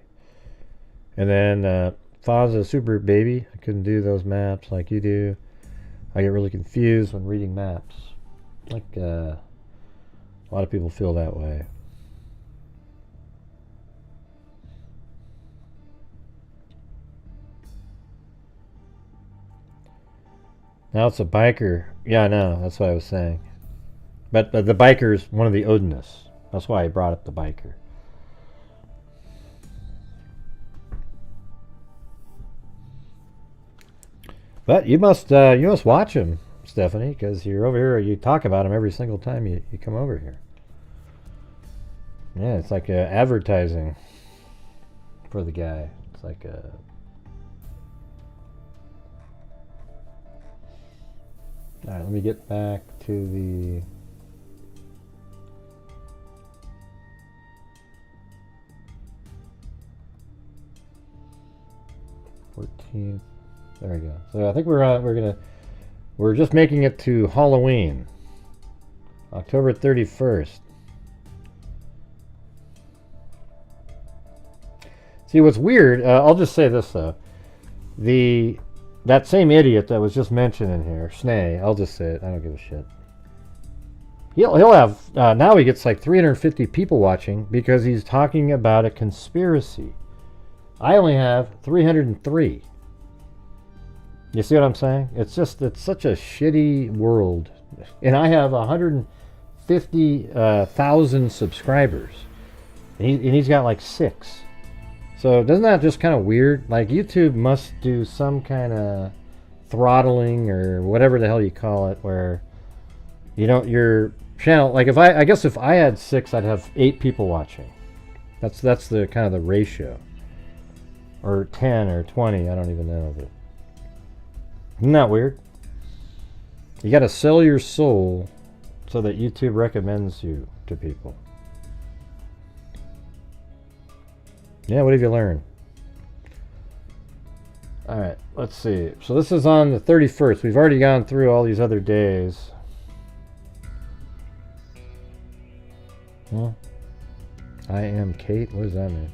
And then Faza Super Baby. I couldn't do those maps like you do. I get really confused when reading maps. Like a lot of people feel that way. Now it's a biker. Yeah, I know. That's what I was saying. But the biker's one of the Odinists. That's why I brought up the biker. But you must watch him, Stephanie, because you're over here. You talk about him every single time you come over here. Yeah, it's like advertising for the guy. It's like a... Alright, let me get back to the... th. There we go. So I think we're just making it to Halloween, October 31st. See, what's weird, I'll just say this though. That same idiot that was just mentioned in here, Snay, I'll just say it, I don't give a shit. He'll have, now he gets like 350 people watching because he's talking about a conspiracy. I only have 303. You see what I'm saying? It's such a shitty world. And I have 150,000 subscribers. And he's got like 6. So doesn't that just kind of weird? Like YouTube must do some kind of throttling or whatever the hell you call it, where your channel, like I guess if I had 6, I'd have 8 people watching. That's the kind of the ratio. Or 10 or 20, I don't even know. But isn't that weird? You got to sell your soul so that YouTube recommends you to people. Yeah, what have you learned? Alright, let's see. So this is on the 31st. We've already gone through all these other days. Well, I am Kate. What does that mean?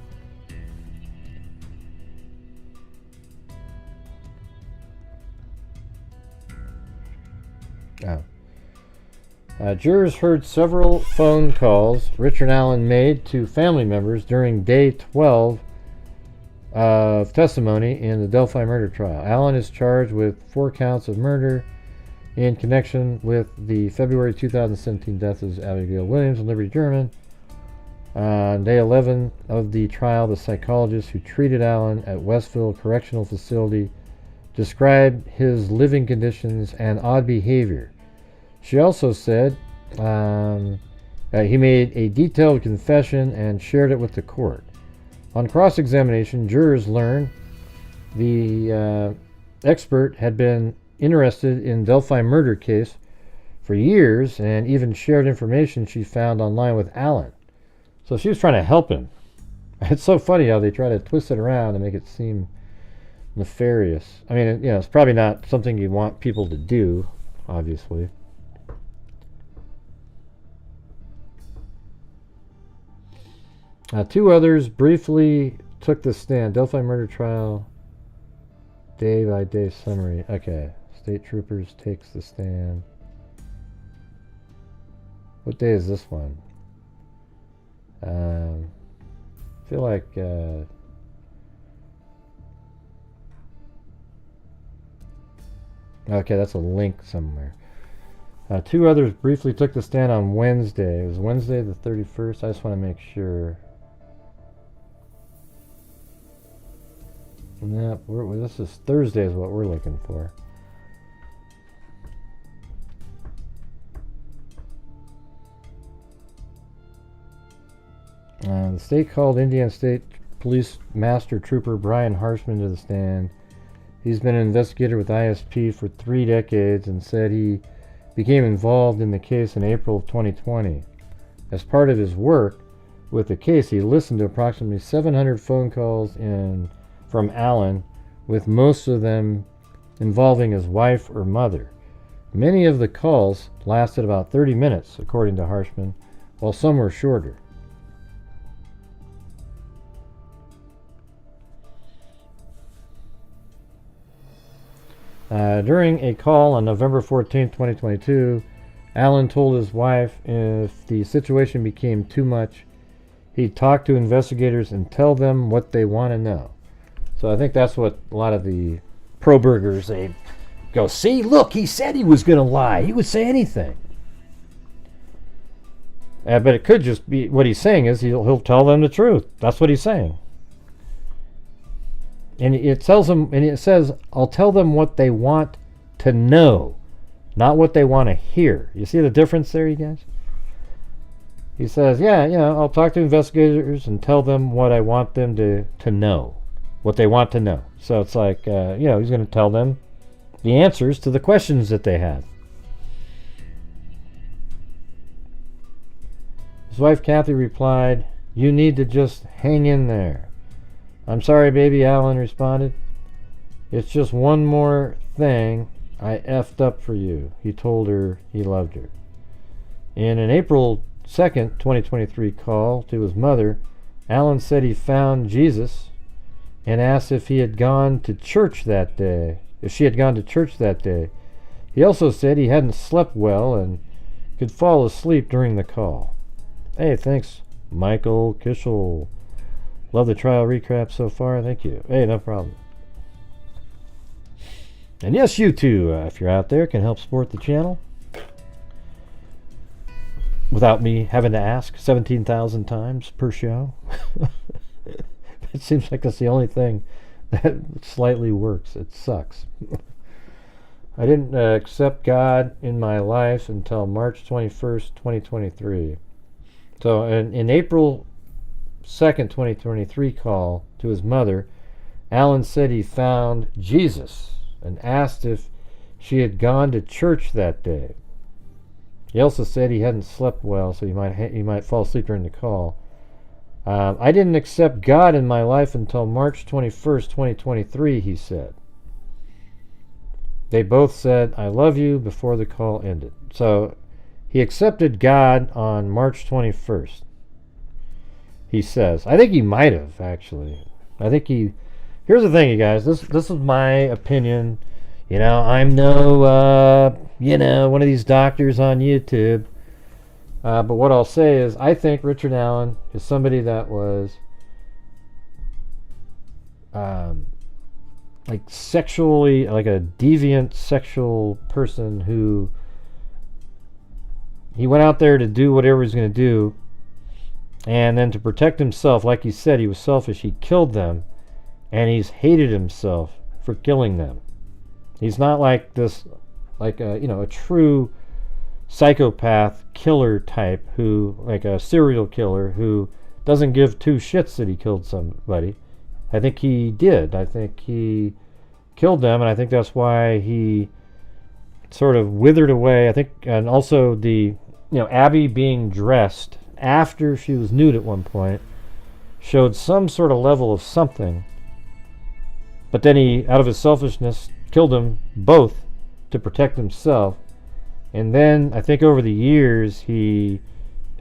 Jurors heard several phone calls Richard Allen made to family members during day 12 of testimony in the Delphi murder trial. Allen is charged with 4 counts of murder in connection with the February 2017 deaths of Abigail Williams and Liberty German. On day 11 of the trial, the psychologist who treated Allen at Westville Correctional Facility described his living conditions and odd behavior. She also said he made a detailed confession and shared it with the court. On cross-examination, jurors learned the expert had been interested in Delphi murder case for years and even shared information she found online with Allen. So she was trying to help him. It's so funny how they try to twist it around and make it seem nefarious. I mean, it's probably not something you want people to do, obviously. Two others briefly took the stand. Delphi murder trial, day by day summary. Okay, State Troopers takes the stand. What day is this one? I feel like okay, that's a link somewhere. Two others briefly took the stand on Wednesday. It was Wednesday the 31st. I just want to make sure. No, this is Thursday is what we're looking for. The state called Indiana State Police Master Trooper Brian Harshman to the stand. He's been an investigator with ISP for 3 decades and said he became involved in the case in April of 2020. As part of his work with the case, he listened to approximately 700 phone calls from Allen, with most of them involving his wife or mother. Many of the calls lasted about 30 minutes, according to Harshman, while some were shorter. During a call on November 14, 2022, Allen told his wife if the situation became too much, he'd talk to investigators and tell them what they want to know. So I think that's what a lot of the pro-burgers, they go, see, look, he said he was going to lie. He would say anything. But it could just be, what he's saying is he'll tell them the truth. That's what he's saying. And it tells them, and it says, I'll tell them what they want to know, not what they want to hear. You see the difference there, you guys? He says, yeah, I'll talk to investigators and tell them what I want them to know, what they want to know. So it's like, he's going to tell them the answers to the questions that they have. His wife, Kathy, replied, you need to just hang in there. I'm sorry, baby, Allen responded. It's just one more thing I effed up for you. He told her he loved her. In an April 2nd, 2023 call to his mother, Allen said he found Jesus and asked if he had gone to church that day, if she had gone to church that day. He also said he hadn't slept well and could fall asleep during the call. Hey, thanks, Michael Kishel. Love the trial recap so far. Thank you. Hey, no problem. And yes, you too, if you're out there, can help support the channel without me having to ask 17,000 times per show. It seems like that's the only thing that slightly works. It sucks. I didn't accept God in my life until March 21st, 2023. So in April 2nd, 2023 call to his mother, Allen said he found Jesus and asked if she had gone to church that day. He also said he hadn't slept well, so he might fall asleep during the call. I didn't accept God in my life until March 21st, 2023, he said. They both said, I love you, before the call ended. So he accepted God on March 21st. He says. I think he might have, actually. Here's the thing, you guys. This is my opinion. I'm no, one of these doctors on YouTube. But what I'll say is, I think Richard Allen is somebody that was sexually, like a deviant sexual person who he went out there to do whatever he's going to do. And then to protect himself, like he said, he was selfish. He killed them, and he's hated himself for killing them. He's not like this, like a true psychopath killer type who, like a serial killer who doesn't give two shits that he killed somebody. I think he did. I think he killed them, and I think that's why he sort of withered away. I think, and also the, Abby being dressed after she was nude at one point showed some sort of level of something, but then he, out of his selfishness, killed them both to protect himself. And then I think over the years his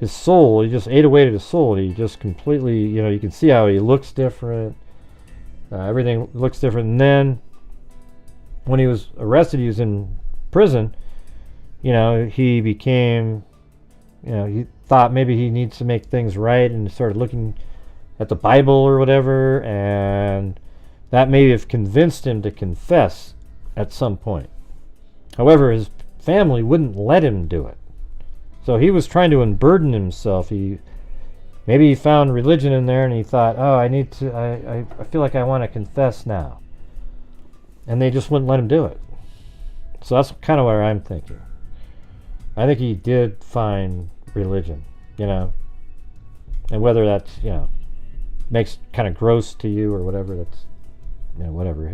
soul, he just ate away at his soul. He just completely, you can see how he looks different, everything looks different. And then when he was arrested, he was in prison. He became, he thought maybe he needs to make things right, and started looking at the Bible or whatever, and that may have convinced him to confess at some point. However, his family wouldn't let him do it. So he was trying to unburden himself. Maybe he found religion in there, and he thought, oh, I feel like I want to confess now. And they just wouldn't let him do it. So that's kind of where I'm thinking. I think he did find religion, and whether that's, makes kind of gross to you or whatever, that's, whatever.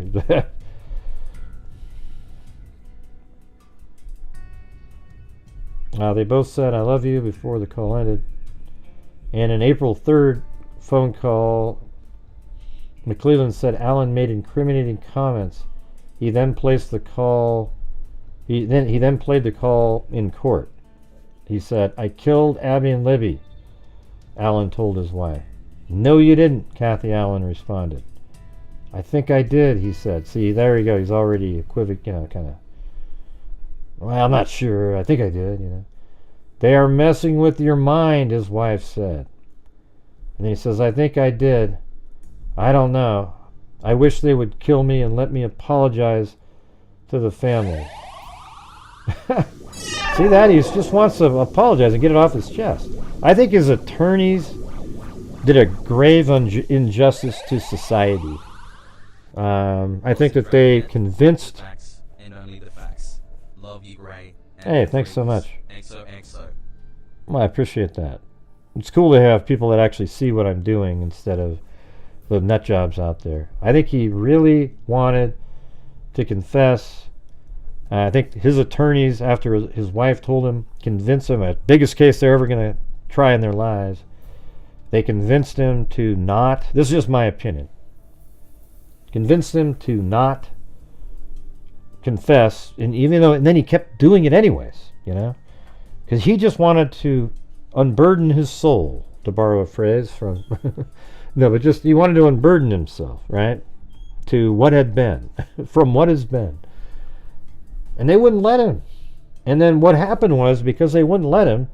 They both said I love you before the call ended. And an April 3rd phone call, McClelland said Allen made incriminating comments. He then placed the call. He then played the call in court. He said, I killed Abby and Libby, Allen told his wife. No, you didn't, Kathy Allen responded. I think I did, he said. See, there you go. He's already equivocal, kind of. Well, I'm not sure. I think I did, They are messing with your mind, his wife said. And he says, I think I did. I don't know. I wish they would kill me and let me apologize to the family. See that? He just wants to apologize and get it off his chest. I think his attorneys did a grave injustice to society. I think that they convinced... Facts and only the facts. Love you, Gray. Hey, thanks so much. XOXO. Well, I appreciate that. It's cool to have people that actually see what I'm doing instead of the nut jobs out there. I think he really wanted to confess. I think his attorneys, after his wife told him, convinced him, the biggest case they're ever going to try in their lives, they convinced him to not, this is just my opinion, convinced him to not confess, and then he kept doing it anyways, because he just wanted to unburden his soul, to borrow a phrase from no, but just he wanted to unburden himself, right, to what had been from what has been, and they wouldn't let him. And then what happened was, because they wouldn't let him,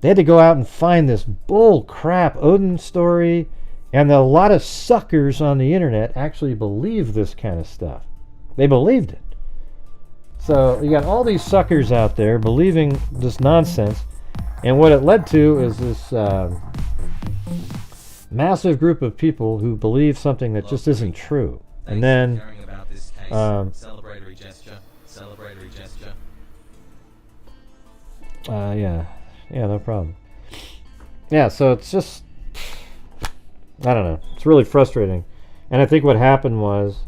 they had to go out and find this bull crap Odin story, and a lot of suckers on the internet actually believe this kind of stuff. They believed it. So you got all these suckers out there believing this nonsense, and what it led to is this massive group of people who believe something that just isn't true. And then celebratory gesture. Yeah, no problem. Yeah, so it's just, I don't know. It's really frustrating, and I think what happened was,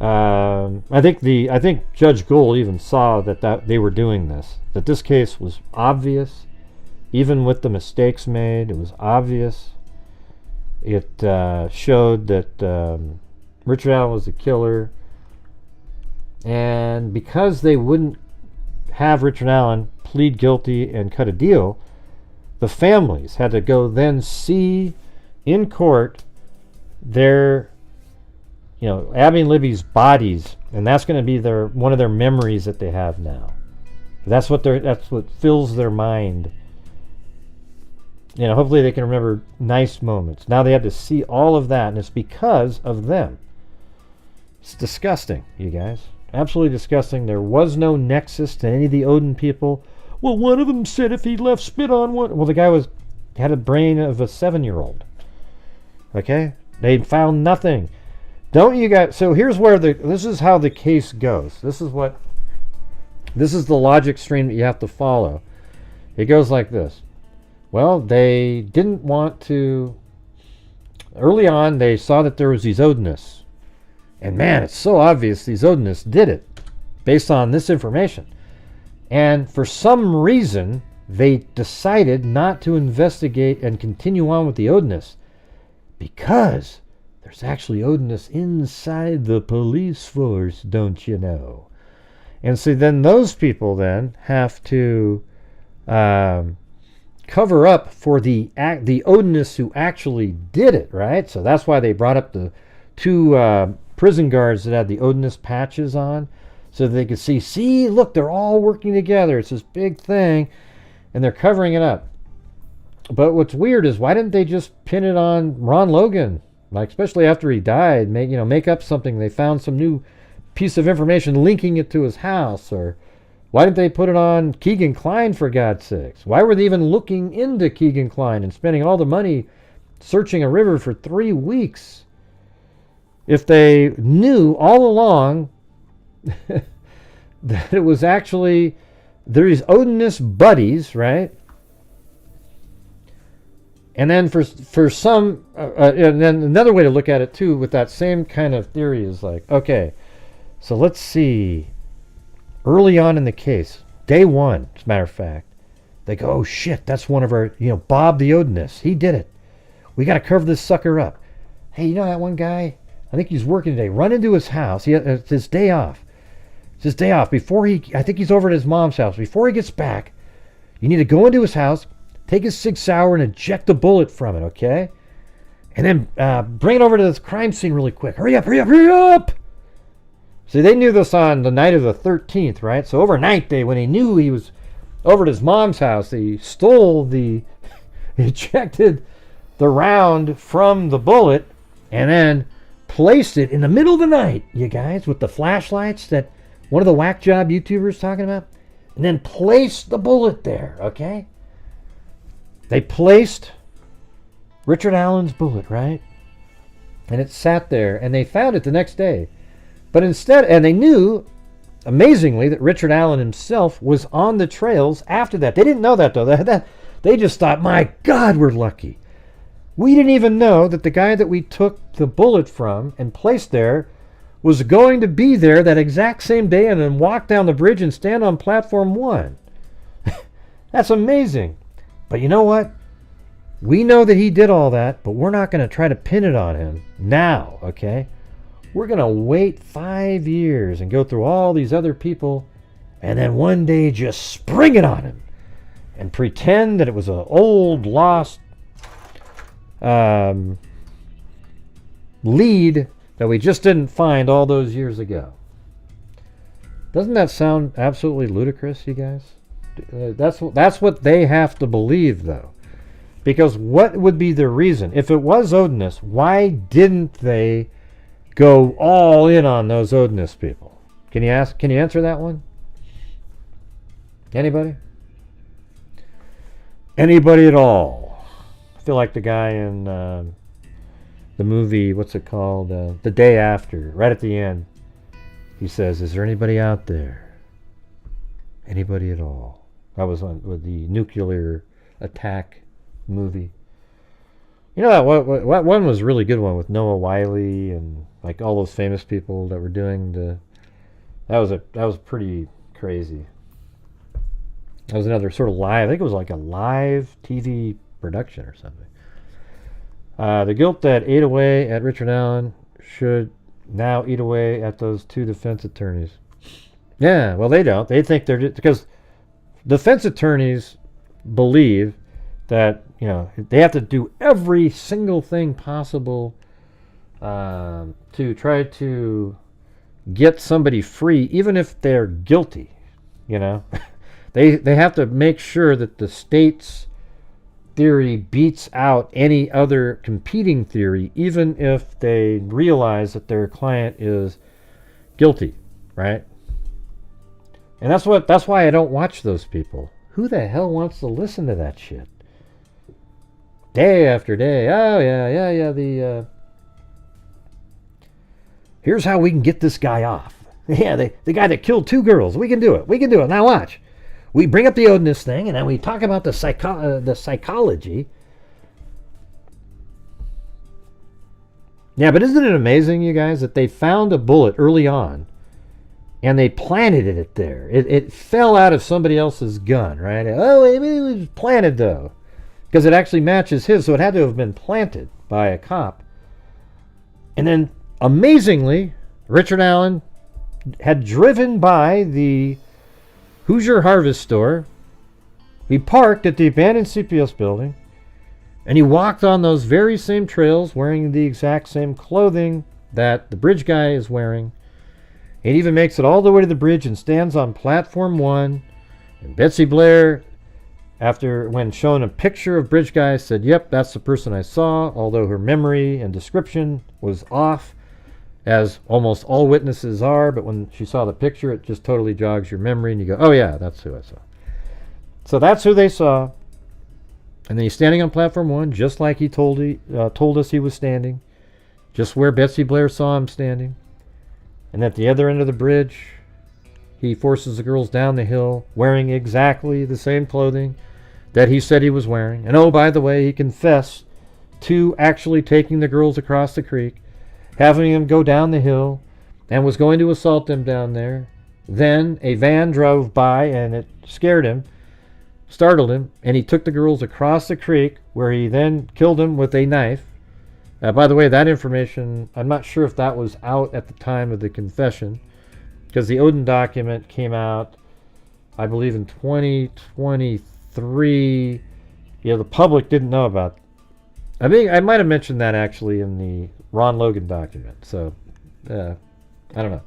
I think Judge Gould even saw that they were doing this. That this case was obvious, even with the mistakes made. It was obvious. It showed that Richard Allen was the killer, and because they wouldn't have Richard Allen plead guilty and cut a deal, the families had to go then see in court their, Abby and Libby's bodies, and that's going to be one of their memories that they have now. That's what fills their mind. Hopefully they can remember nice moments. Now they had to see all of that, and it's because of them. It's disgusting, you guys. Absolutely disgusting. There was no nexus to any of the Odin people. Well, one of them said if he left spit on one. Well, the guy had a brain of a 7-year-old. Okay? They found nothing. Don't you guys? So here's where this is how the case goes. This is the logic stream that you have to follow. It goes like this. Well, they didn't want to. Early on, they saw that there was these Odinists. And man, it's so obvious these Odinists did it based on this information. And for some reason, they decided not to investigate and continue on with the Odinists because there's actually Odinists inside the police force, don't you know? And so then those people then have to cover up for the Odinists who actually did it, right? So that's why they brought up the two prison guards that had the Odinist patches on so they could see, look, they're all working together. It's this big thing, and they're covering it up. But what's weird is, why didn't they just pin it on Ron Logan? Like, especially after he died, make up something. They found some new piece of information linking it to his house. Or why didn't they put it on Keegan Kline, for God's sakes? Why were they even looking into Keegan Kline and spending all the money searching a river for 3 weeks if they knew all along that it was actually these Odinist buddies, right? And then for some, and then another way to look at it too, with that same kind of theory, is like, okay, so let's see. Early on in the case, day one, as a matter of fact, they go, oh shit, that's one of our, Bob the Odinist. He did it. We got to cover this sucker up. Hey, you know that one guy? I think he's working today. Run into his house. It's his day off. It's his day off. I think he's over at his mom's house. Before he gets back, you need to go into his house, take his Sig Sauer and eject a bullet from it, okay? And then bring it over to this crime scene really quick. Hurry up, hurry up, hurry up! See, they knew this on the night of the 13th, right? So overnight, when he knew he was over at his mom's house, they stole ejected the round from the bullet and then placed it in the middle of the night, you guys, with the flashlights that one of the whack job YouTubers talking about, and then placed the bullet there, okay? They placed Richard Allen's bullet, right? And it sat there, and they found it the next day. But instead, and they knew, amazingly, that Richard Allen himself was on the trails after that. They didn't know that, though. They just thought, my God, we're lucky. We didn't even know that the guy that we took the bullet from and placed there was going to be there that exact same day and then walk down the bridge and stand on platform 1. That's amazing. But you know what? We know that he did all that, but we're not going to try to pin it on him now, okay? We're going to wait 5 years and go through all these other people and then one day just spring it on him and pretend that it was an old, lost lead that we just didn't find all those years ago. Doesn't that sound absolutely ludicrous, you guys? That's what they have to believe, though. Because what would be the reason? If it was Odinist, why didn't they go all in on those Odinist people? Can you answer that one? Anybody? Anybody at all? I feel like the guy in the movie, what's it called? The Day After, right at the end. He says, is there anybody out there? Anybody at all? That was with the nuclear attack movie. You know, that one was a really good one with Noah Wyle and like all those famous people that were doing that was pretty crazy. That was another sort of live, I think it was like a live TV production or something. The guilt that ate away at Richard Allen should now eat away at those two defense attorneys. Yeah, well, they don't. They think because defense attorneys believe that, they have to do every single thing possible to try to get somebody free, even if they're guilty. They have to make sure that the state's theory beats out any other competing theory, even if they realize that their client is guilty, right? And that's why I don't watch those people. Who the hell wants to listen to that shit? Day after day. Oh yeah. Here's how we can get this guy off. Yeah, the guy that killed 2 girls. We can do it. Now watch. We bring up the Odinist thing, and then we talk about the psychology. Yeah, but isn't it amazing, you guys, that they found a bullet early on, and they planted it there. It fell out of somebody else's gun, right? Oh, it was planted, though, because it actually matches his, so it had to have been planted by a cop. And then, amazingly, Richard Allen had driven by the Hoosier Harvest store. He parked at the abandoned CPS building, and he walked on those very same trails wearing the exact same clothing that the bridge guy is wearing. It even makes it all the way to the bridge and stands on platform 1. And Betsy Blair, when shown a picture of bridge guy, said, "Yep, that's the person I saw," although her memory and description was off, as almost all witnesses are. But when she saw the picture, it just totally jogs your memory, and you go, "Oh yeah, that's who I saw." So that's who they saw. And then he's standing on platform 1, just like he told us he was standing, just where Betsy Blair saw him standing. And at the other end of the bridge, he forces the girls down the hill wearing exactly the same clothing that he said he was wearing. And oh, by the way, he confessed to actually taking the girls across the creek, having them go down the hill, and was going to assault them down there. Then a van drove by and it scared him, startled him, and he took the girls across the creek, where he then killed them with a knife. By the way, that information, I'm not sure if that was out at the time of the confession, because the Odin document came out, I believe, in 2023. The public didn't know about it. I might have mentioned that actually in the Ron Logan document. So, I don't know.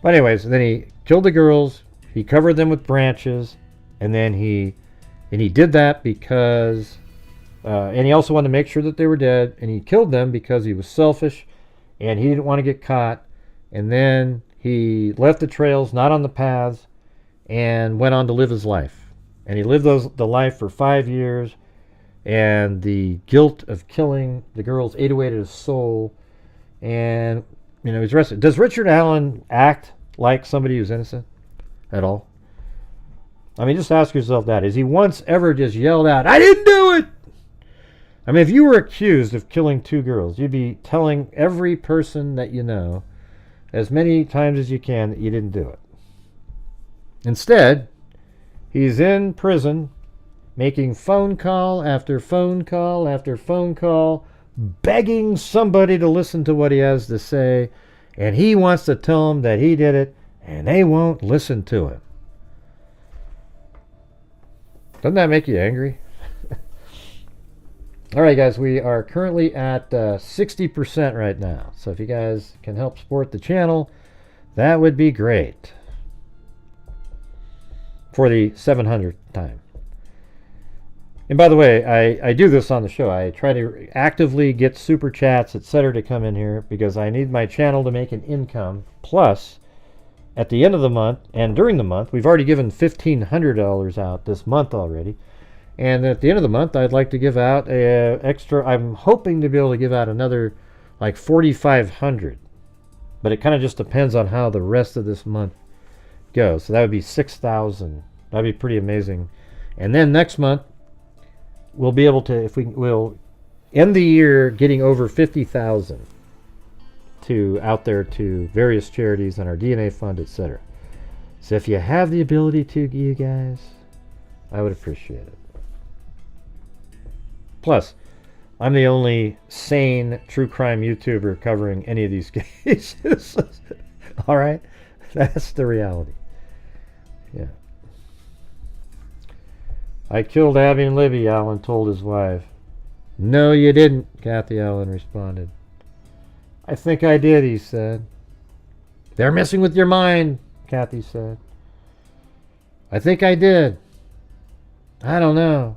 But anyways, then he killed the girls. He covered them with branches, and then he did that because, and he also wanted to make sure that they were dead. And he killed them because he was selfish, and he didn't want to get caught. And then he left the trails, not on the paths, and went on to live his life. And he lived the life for 5 years, and the guilt of killing the girls ate away at his soul, and he's arrested. Does Richard Allen act like somebody who's innocent at all? I mean, just ask yourself that. Has he once ever just yelled out, "I didn't do it"? I mean, if you were accused of killing 2 girls, you'd be telling every person that you know as many times as you can that you didn't do it. Instead, he's in prison making phone call after phone call after phone call, begging somebody to listen to what he has to say, and he wants to tell them that he did it, and they won't listen to him. Doesn't that make you angry? All right, guys, we are currently at 60% right now. So if you guys can help support the channel, that would be great. For the 700th time. And by the way, I do this on the show. I try to actively get super chats, etc. to come in here because I need my channel to make an income. Plus, at the end of the month and during the month, we've already given $1,500 out this month already. And at the end of the month, I'd like to give out I'm hoping to be able to give out another like 4,500. But it kind of just depends on how the rest of this month goes. So that would be 6,000. That'd be pretty amazing. And then next month, we'll be able to, we'll end the year getting over 50,000 out there to various charities and our DNA fund, etc. So if you have the ability to, you guys, I would appreciate it. Plus, I'm the only sane true crime YouTuber covering any of these cases. All right? That's the reality. Yeah. "I killed Abby and Libby," Allen told his wife. "No, you didn't," Kathy Allen responded. "I think I did," he said. "They're messing with your mind," Kathy said. "I think I did. I don't know.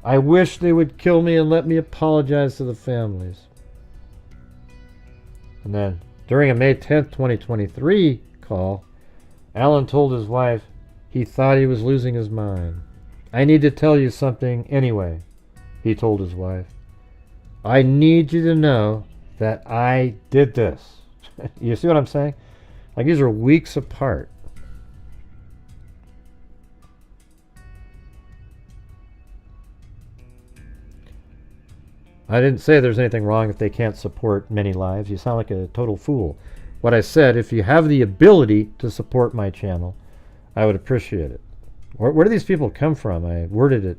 I wish they would kill me and let me apologize to the families." And then, during a May 10th, 2023 call, Allen told his wife he thought he was losing his mind. "I need to tell you something anyway," he told his wife. "I need you to know that I did this." You see what I'm saying? Like, these are weeks apart. I didn't say there's anything wrong if they can't support many lives. You sound like a total fool. What I said, if you have the ability to support my channel, I would appreciate it. Where do these people come from? I worded it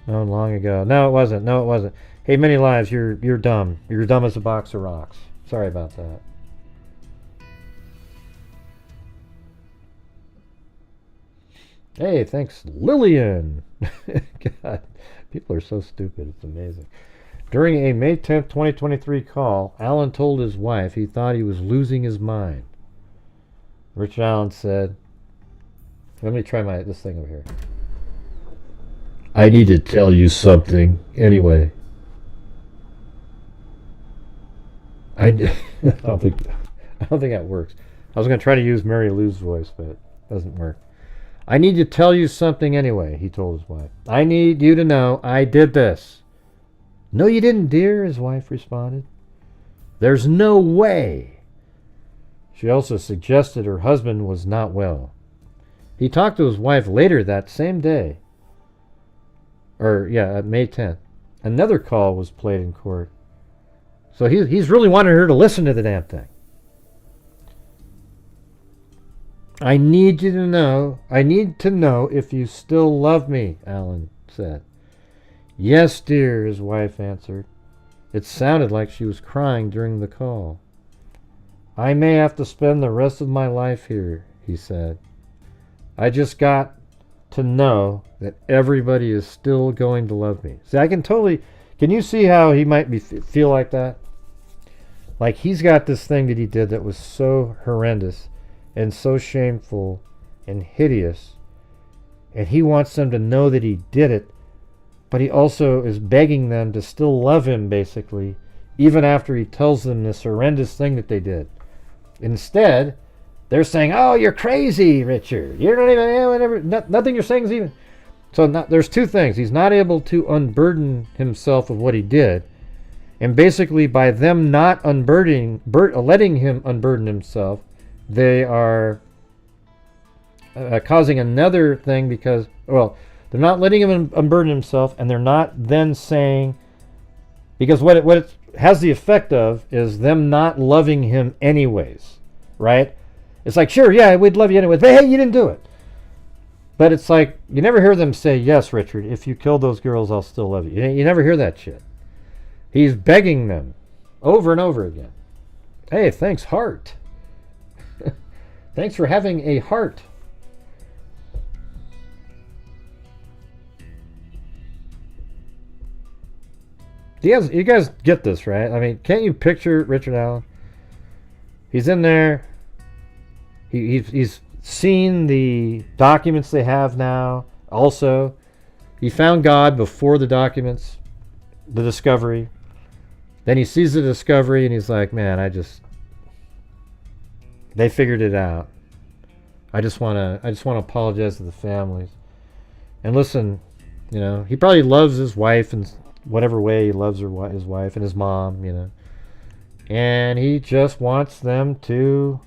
long ago. No, it wasn't. No, it wasn't. Hey, many lives, you're dumb. You're dumb as a box of rocks. Sorry about that. Hey, thanks, Lillian. God, people are so stupid. It's amazing. During a May 10th, 2023 call, Allen told his wife he thought he was losing his mind. Richard Allen said, let me try this thing over here. I need to tell you something anyway. I don't think that works. I was going to try to use Mary Lou's voice, but it doesn't work. I need to tell you something anyway, he told his wife. I need you to know I did this. No, you didn't, dear, his wife responded. There's no way. She also suggested her husband was not well. He talked to his wife later that same day. May 10th. Another call was played in court. So he's really wanted her to listen to the damn thing. I need to know if you still love me, Allen said. Yes, dear, his wife answered. It sounded like she was crying during the call. I may have to spend the rest of my life here, he said. I just got to know that everybody is still going to love me. See, can you see how he might feel like that? Like he's got this thing that he did that was so horrendous and so shameful and hideous, and he wants them to know that he did it, but he also is begging them to still love him, basically, even after he tells them this horrendous thing that they did. Instead, they're saying, oh, you're crazy, Richard. You're not even, nothing you're saying is even. So there's two things. He's not able to unburden himself of what he did. And basically, by them not letting him unburden himself, they are causing another thing because, they're not letting him unburden himself, and they're not then saying, because what it has the effect of is them not loving him anyways, right? It's like, sure, yeah, we'd love you anyways, but hey, you didn't do it. But it's like, you never hear them say, yes, Richard, if you kill those girls, I'll still love you. You never hear that shit. He's begging them over and over again. Hey, thanks, heart. Thanks for having a heart. You guys get this, right? I mean, can't you picture Richard Allen? He's in there. He's seen the documents they have now. Also, he found God before the documents, the discovery. Then he sees the discovery and he's like, man, they figured it out. I just want to apologize to the families. And listen, he probably loves his wife in whatever way he loves his wife and his mom, And he just wants them to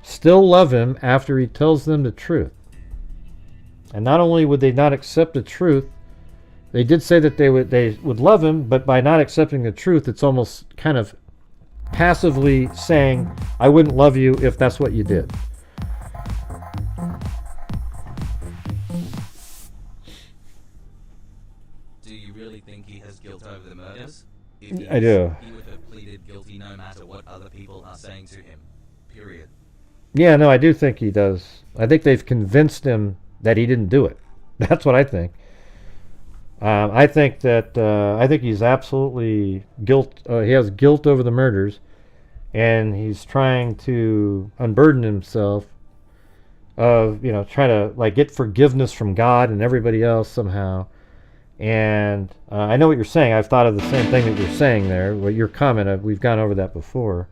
still love him after he tells them the truth. And not only would they not accept the truth, they did say that they would love him, but by not accepting the truth, it's almost kind of passively saying, I wouldn't love you if that's what you did. Do you really think he has guilt over the murders? If I do. He would have pleaded guilty no matter what other people are saying to him. Period. Yeah, no, I do think he does. I think they've convinced him that he didn't do it. That's what I think. I think he's absolutely he has guilt over the murders, and he's trying to unburden himself of, trying to get forgiveness from God and everybody else somehow. And I know what you're saying. I've thought of the same thing that you're saying there. What your comment, we've gone over that before.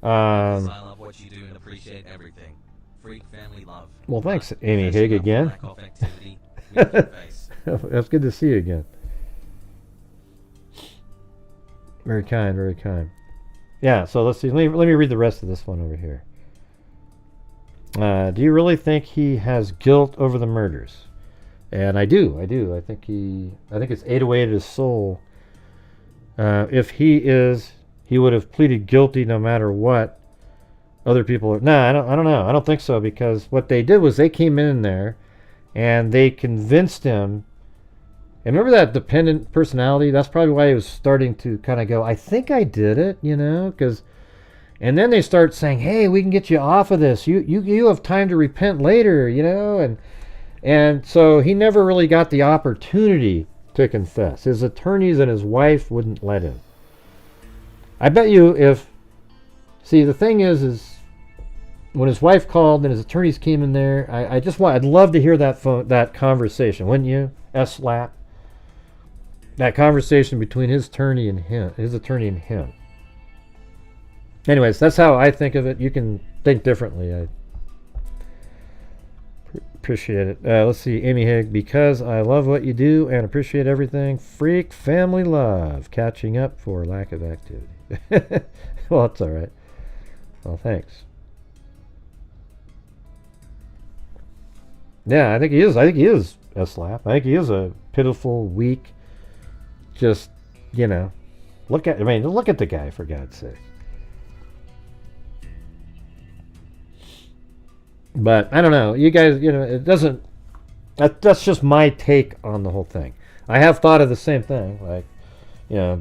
I love what you do and appreciate everything. Freak family love. Well, thanks, Amy Higg, again. That's good to see you again. Very kind, very kind. Yeah, so let's see. Let me read the rest of this one over here. Do you really think he has guilt over the murders? And I do. I think it's ate away at his soul. If he would have pleaded guilty no matter what other people. I don't know. I don't think so, because what they did was they came in there and they convinced him. And remember that dependent personality? That's probably why he was starting to kind of go, I think I did it, because. And then they start saying, hey, we can get you off of this. You have time to repent later, and so he never really got the opportunity to confess. His attorneys and his wife wouldn't let him. I bet you if... See, the thing is when his wife called and his attorneys came in there, I'd love to hear that conversation, wouldn't you? S-Lap. That conversation between his attorney and him. Anyways, that's how I think of it. You can think differently. I appreciate it. Let's see, Amy Higg. Because I love what you do and appreciate everything. Freak family love. Catching up for lack of activity. Well, that's all right. Well, thanks. Yeah, I think he is a slap. I think he is a pitiful, weak, just, look at the guy, for God's sake. But I don't know. You guys, it doesn't. That's just my take on the whole thing. I have thought of the same thing. Like,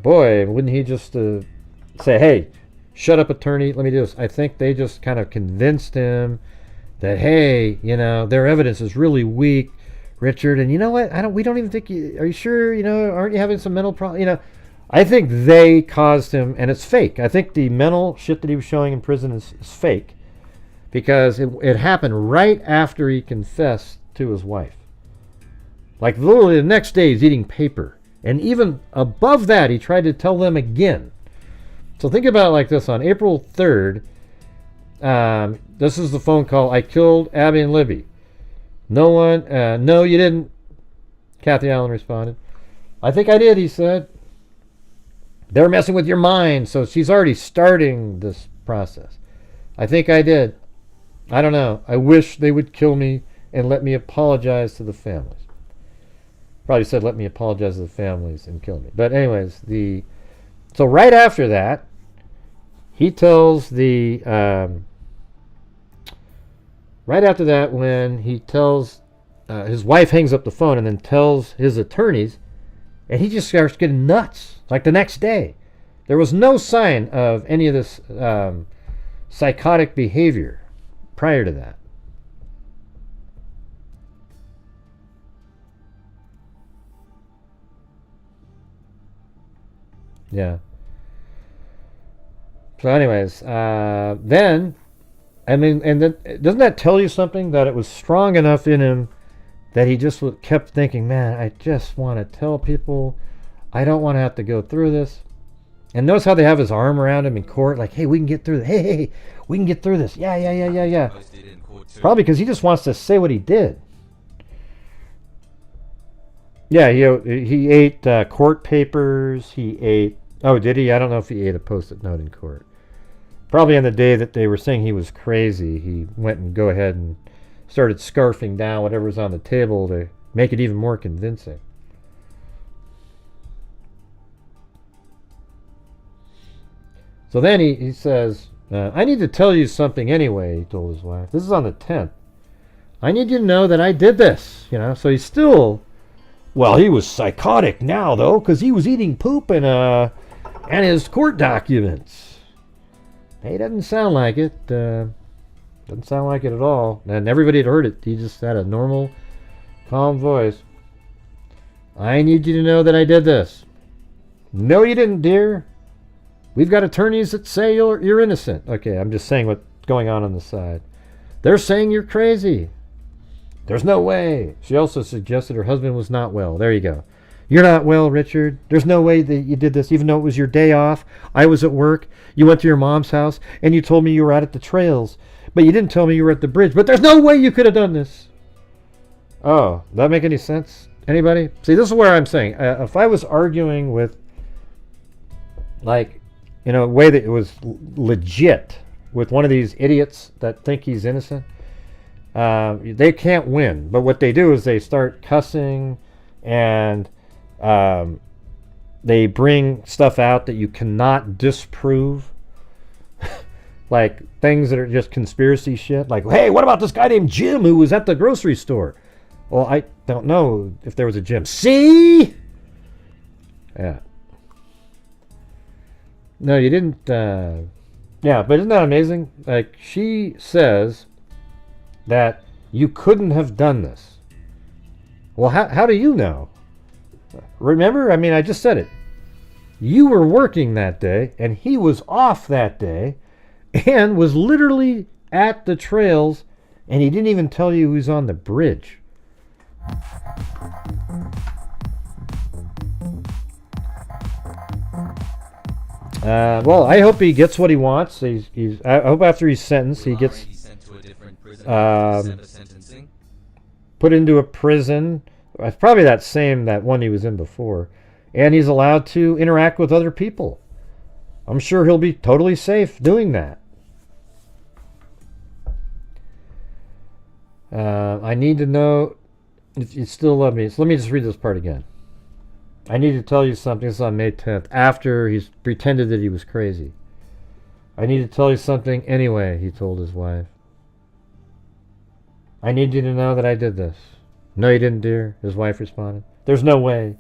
boy, wouldn't he just say, "Hey, shut up, attorney. Let me do this." I think they just kind of convinced him that, hey, their evidence is really weak, Richard. And you know what? We don't even think you. Are you sure? Aren't you having some mental problem? I think they caused him, and it's fake. I think the mental shit that he was showing in prison is fake. Because it happened right after he confessed to his wife. Like literally the next day he's eating paper. And even above that he tried to tell them again. So think about it like this. On April 3rd, this is the phone call. I killed Abby and Libby. No, you didn't. Kathy Allen responded. I think I did, he said. They're messing with your mind. So she's already starting this process. I think I did. I don't know. I wish they would kill me and let me apologize to the families. Probably said let me apologize to the families and kill me. But anyways, so right after that, he tells right after that when he tells, his wife hangs up the phone and then tells his attorneys, and he just starts getting nuts. Like the next day. There was no sign of any of this psychotic behavior prior to that. Yeah. So anyways, then, and then, doesn't that tell you something? That it was strong enough in him that he just kept thinking, man, I just want to tell people. I don't want to have to go through this. And notice how they have his arm around him in court, like, hey, we can get through this. Hey, we can get through this. Yeah. Probably because he just wants to say what he did. Yeah, he ate court papers. He ate... Oh, did he? I don't know if he ate a Post-it note in court. Probably on the day that they were saying he was crazy, he went and go ahead and started scarfing down whatever's on the table to make it even more convincing. So then he says, I need to tell you something anyway, he told his wife. This is on the 10th. I need you to know that I did this, So he's still, well, he was psychotic now, though, because he was eating poop and his court documents. He doesn't sound like it. Doesn't sound like it at all. And everybody had heard it. He just had a normal, calm voice. I need you to know that I did this. No, you didn't, dear. We've got attorneys that say you're innocent. Okay, I'm just saying what's going on the side. They're saying you're crazy. There's no way. She also suggested her husband was not well. There you go. You're not well, Richard. There's no way that you did this, even though it was your day off. I was at work. You went to your mom's house, and you told me you were out at the trails. But you didn't tell me you were at the bridge. But there's no way you could have done this. Oh, that make any sense? Anybody? See, this is where I'm saying. If I was arguing with, a way that it was legit with one of these idiots that think he's innocent, they can't win. But what they do is they start cussing and they bring stuff out that you cannot disprove. Like things that are just conspiracy shit. Like, hey, what about this guy named Jim who was at the grocery store? Well, I don't know if there was a Jim. See? Yeah. No, you didn't. Yeah, but isn't that amazing? Like, she says that you couldn't have done this. Well, how do you know? Remember? I mean, I just said it. You were working that day, and he was off that day, and was literally at the trails, and he didn't even tell you he was on the bridge. Well, I hope he gets what he wants. I hope after he's sentenced, he gets Sent to a different prison after December sentencing. put into a prison. Probably that one he was in before. And he's allowed to interact with other people. I'm sure he'll be totally safe doing that. I need to know if you still love me. So let me just read this part again. I need to tell you something. This is on May 10th, after he's pretended that he was crazy. I need to tell you something anyway, he told his wife. I need you to know that I did this. No, you didn't, dear, his wife responded. There's no way.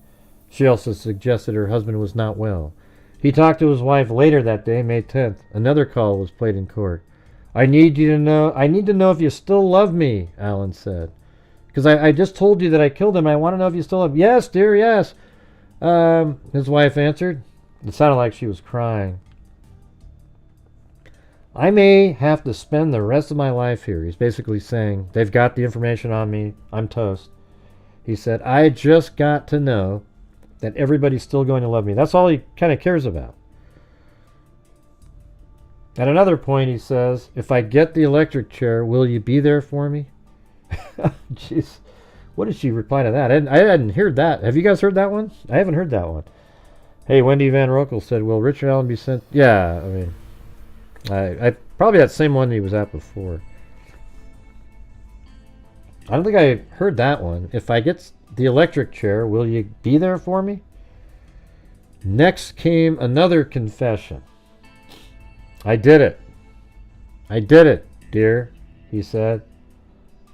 She also suggested her husband was not well. He talked to his wife later that day, May 10th. Another call was played in court. I need to know if you still love me, Alan said. Because I just told you that I killed him. I want to know if you still love me. Yes, dear, yes. His wife answered. It sounded like she was crying. I may have to spend the rest of my life here. He's basically saying, they've got the information on me. I'm toast. He said, I just got to know that everybody's still going to love me. That's all he kind of cares about. At another point, he says, if I get the electric chair, will you be there for me? Jeez. What did she reply to that? I hadn't heard that. Have you guys heard that one? I haven't heard that one. Hey, Wendy Van Rokel said, will Richard Allen be sent? Yeah, I mean, I probably that same one he was at before. I don't think I heard that one. If I get the electric chair, will you be there for me? Next came another confession. I did it. I did it, dear, he said.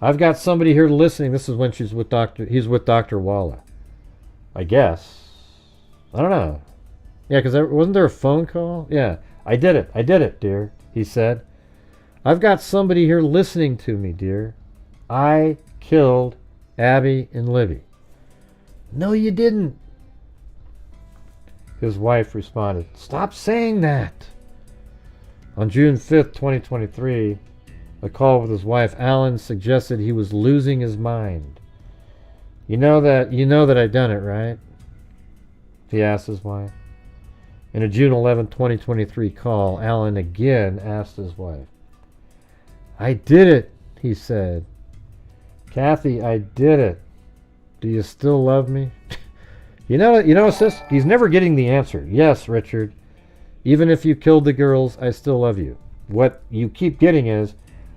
I've got somebody here listening. This is when he's with Dr. Walla. I guess. I don't know. Yeah, because wasn't there a phone call? Yeah. I did it, dear, he said. I've got somebody here listening to me, dear. I killed Abby and Libby. No, you didn't. His wife responded, stop saying that. On June 5th, 2023, a call with his wife, Alan suggested he was losing his mind. You know that I done it, right? He asked his wife. In a June 11, 2023 call, Alan again asked his wife. I did it, he said. Kathy, I did it. Do you still love me? You know, sis, he's never getting the answer. Yes, Richard. Even if you killed the girls, I still love you. What you keep getting is,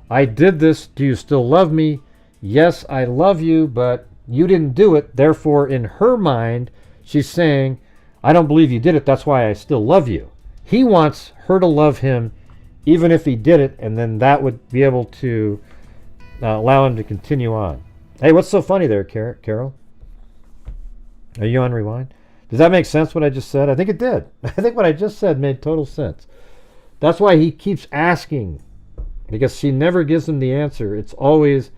I did this, do you still love me? Yes, I love you, but you didn't do it. Therefore, in her mind, she's saying, I don't believe you did it, that's why I still love you. He wants her to love him, even if he did it, and then that would be able to allow him to continue on. Hey, what's so funny there, Carol? Are you on rewind? Does that make sense, what I just said? I think it did. I think what I just said made total sense. That's why he keeps asking, because she never gives him the answer. It's always,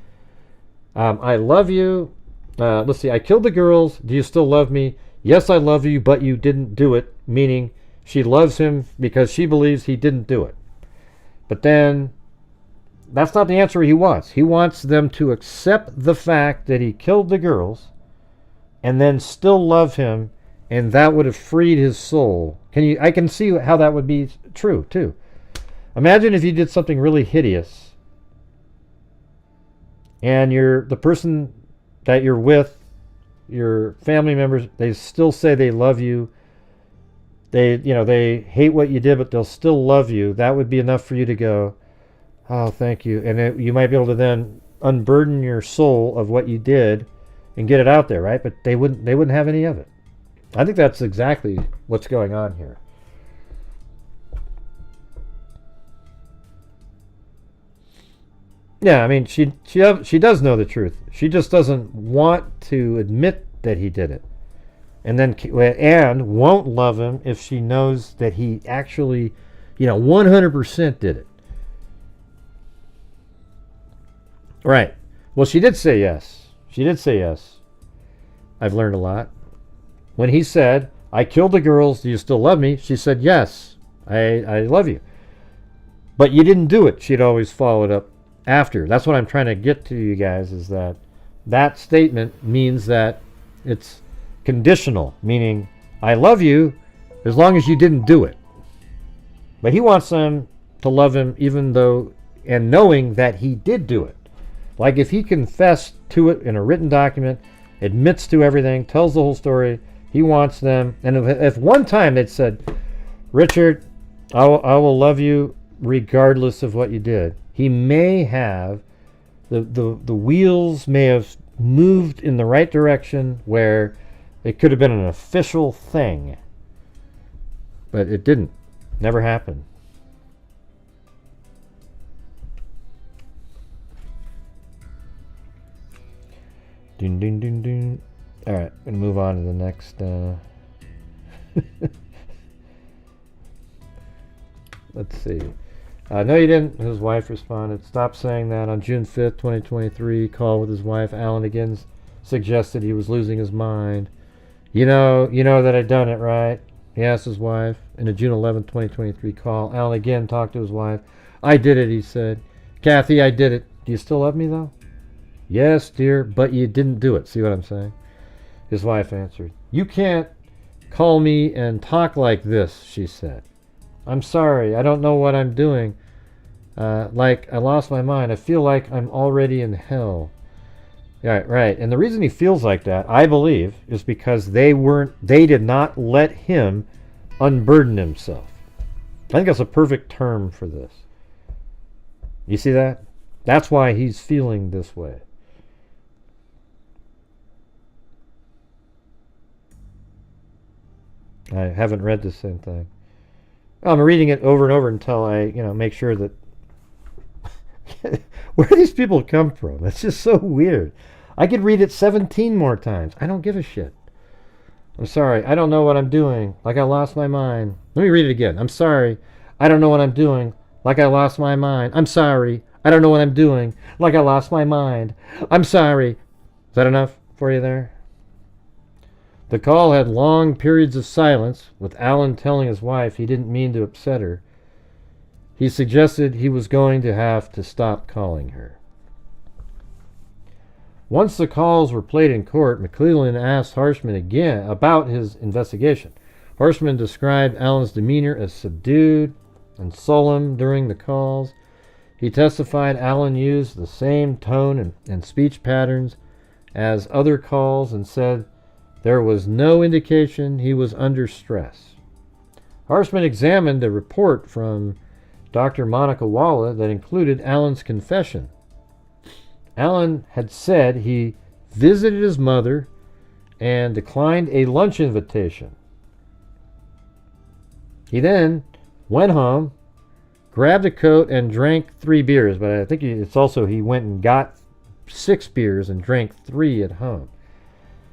I love you. Let's see, I killed the girls. Do you still love me? Yes, I love you, but you didn't do it. Meaning she loves him because she believes he didn't do it. But then that's not the answer he wants. He wants them to accept the fact that he killed the girls and then still love him, and that would have freed his soul. I can see how that would be true too. Imagine if you did something really hideous and the person that you're with, your family members, they still say they love you. They hate what you did, but they'll still love you. That would be enough for you to go, oh, thank you. And you might be able to then unburden your soul of what you did and get it out there, right? But they wouldn't have any of it. I think that's exactly what's going on here. Yeah, I mean, she does know the truth. She just doesn't want to admit that he did it, and won't love him if she knows that he actually, 100% did it. Right. Well, she did say yes. I've learned a lot. when he said, I killed the girls, do you still love me? She said, yes, I love you. But you didn't do it, she'd always followed up after. That's what I'm trying to get to you guys, is that statement means that it's conditional, meaning I love you as long as you didn't do it. But he wants them to love him even though, and knowing that he did do it. Like if he confessed to it in a written document, admits to everything, tells the whole story, he wants them. And if one time they'd said, Richard, I will love you regardless of what you did, he may have, the wheels may have moved in the right direction where it could have been an official thing. But it didn't. Never happened. Ding, ding, ding, ding. All right, I'm going to move on to the next. Let's see. No, you didn't. His wife responded. Stop saying that. On June 5th, 2023, call with his wife. Alan again suggested he was losing his mind. You know that I done it, right? He asked his wife. In a June 11th, 2023 call, Alan again talked to his wife. I did it, he said. Kathy, I did it. Do you still love me, though? Yes, dear, but you didn't do it. See what I'm saying? His wife answered. You can't call me and talk like this, she said. I'm sorry. I don't know what I'm doing. Like I lost my mind. I feel like I'm already in hell. Right. And the reason he feels like that, I believe, is because they did not let him unburden himself. I think that's a perfect term for this. You see that? That's why he's feeling this way. I haven't read the same thing. I'm reading it over and over until I, make sure that where do these people come from? It's just so weird. I could read it 17 more times. I don't give a shit. I'm sorry. I don't know what I'm doing. Like I lost my mind. Let me read it again. I'm sorry. I don't know what I'm doing. Like I lost my mind. I'm sorry. I don't know what I'm doing. Like I lost my mind. I'm sorry. Is that enough for you there? The call had long periods of silence, with Alan telling his wife he didn't mean to upset her. He suggested he was going to have to stop calling her. Once the calls were played in court, McClellan asked Harshman again about his investigation. Harshman described Alan's demeanor as subdued and solemn during the calls. He testified Alan used the same tone and speech patterns as other calls and said there was no indication he was under stress. Harshman examined a report from Dr. Monica Walla that included Alan's confession. Alan had said he visited his mother and declined a lunch invitation. He then went home, grabbed a coat, and drank 3 beers. But I think it's also he went and got 6 beers and drank 3 at home.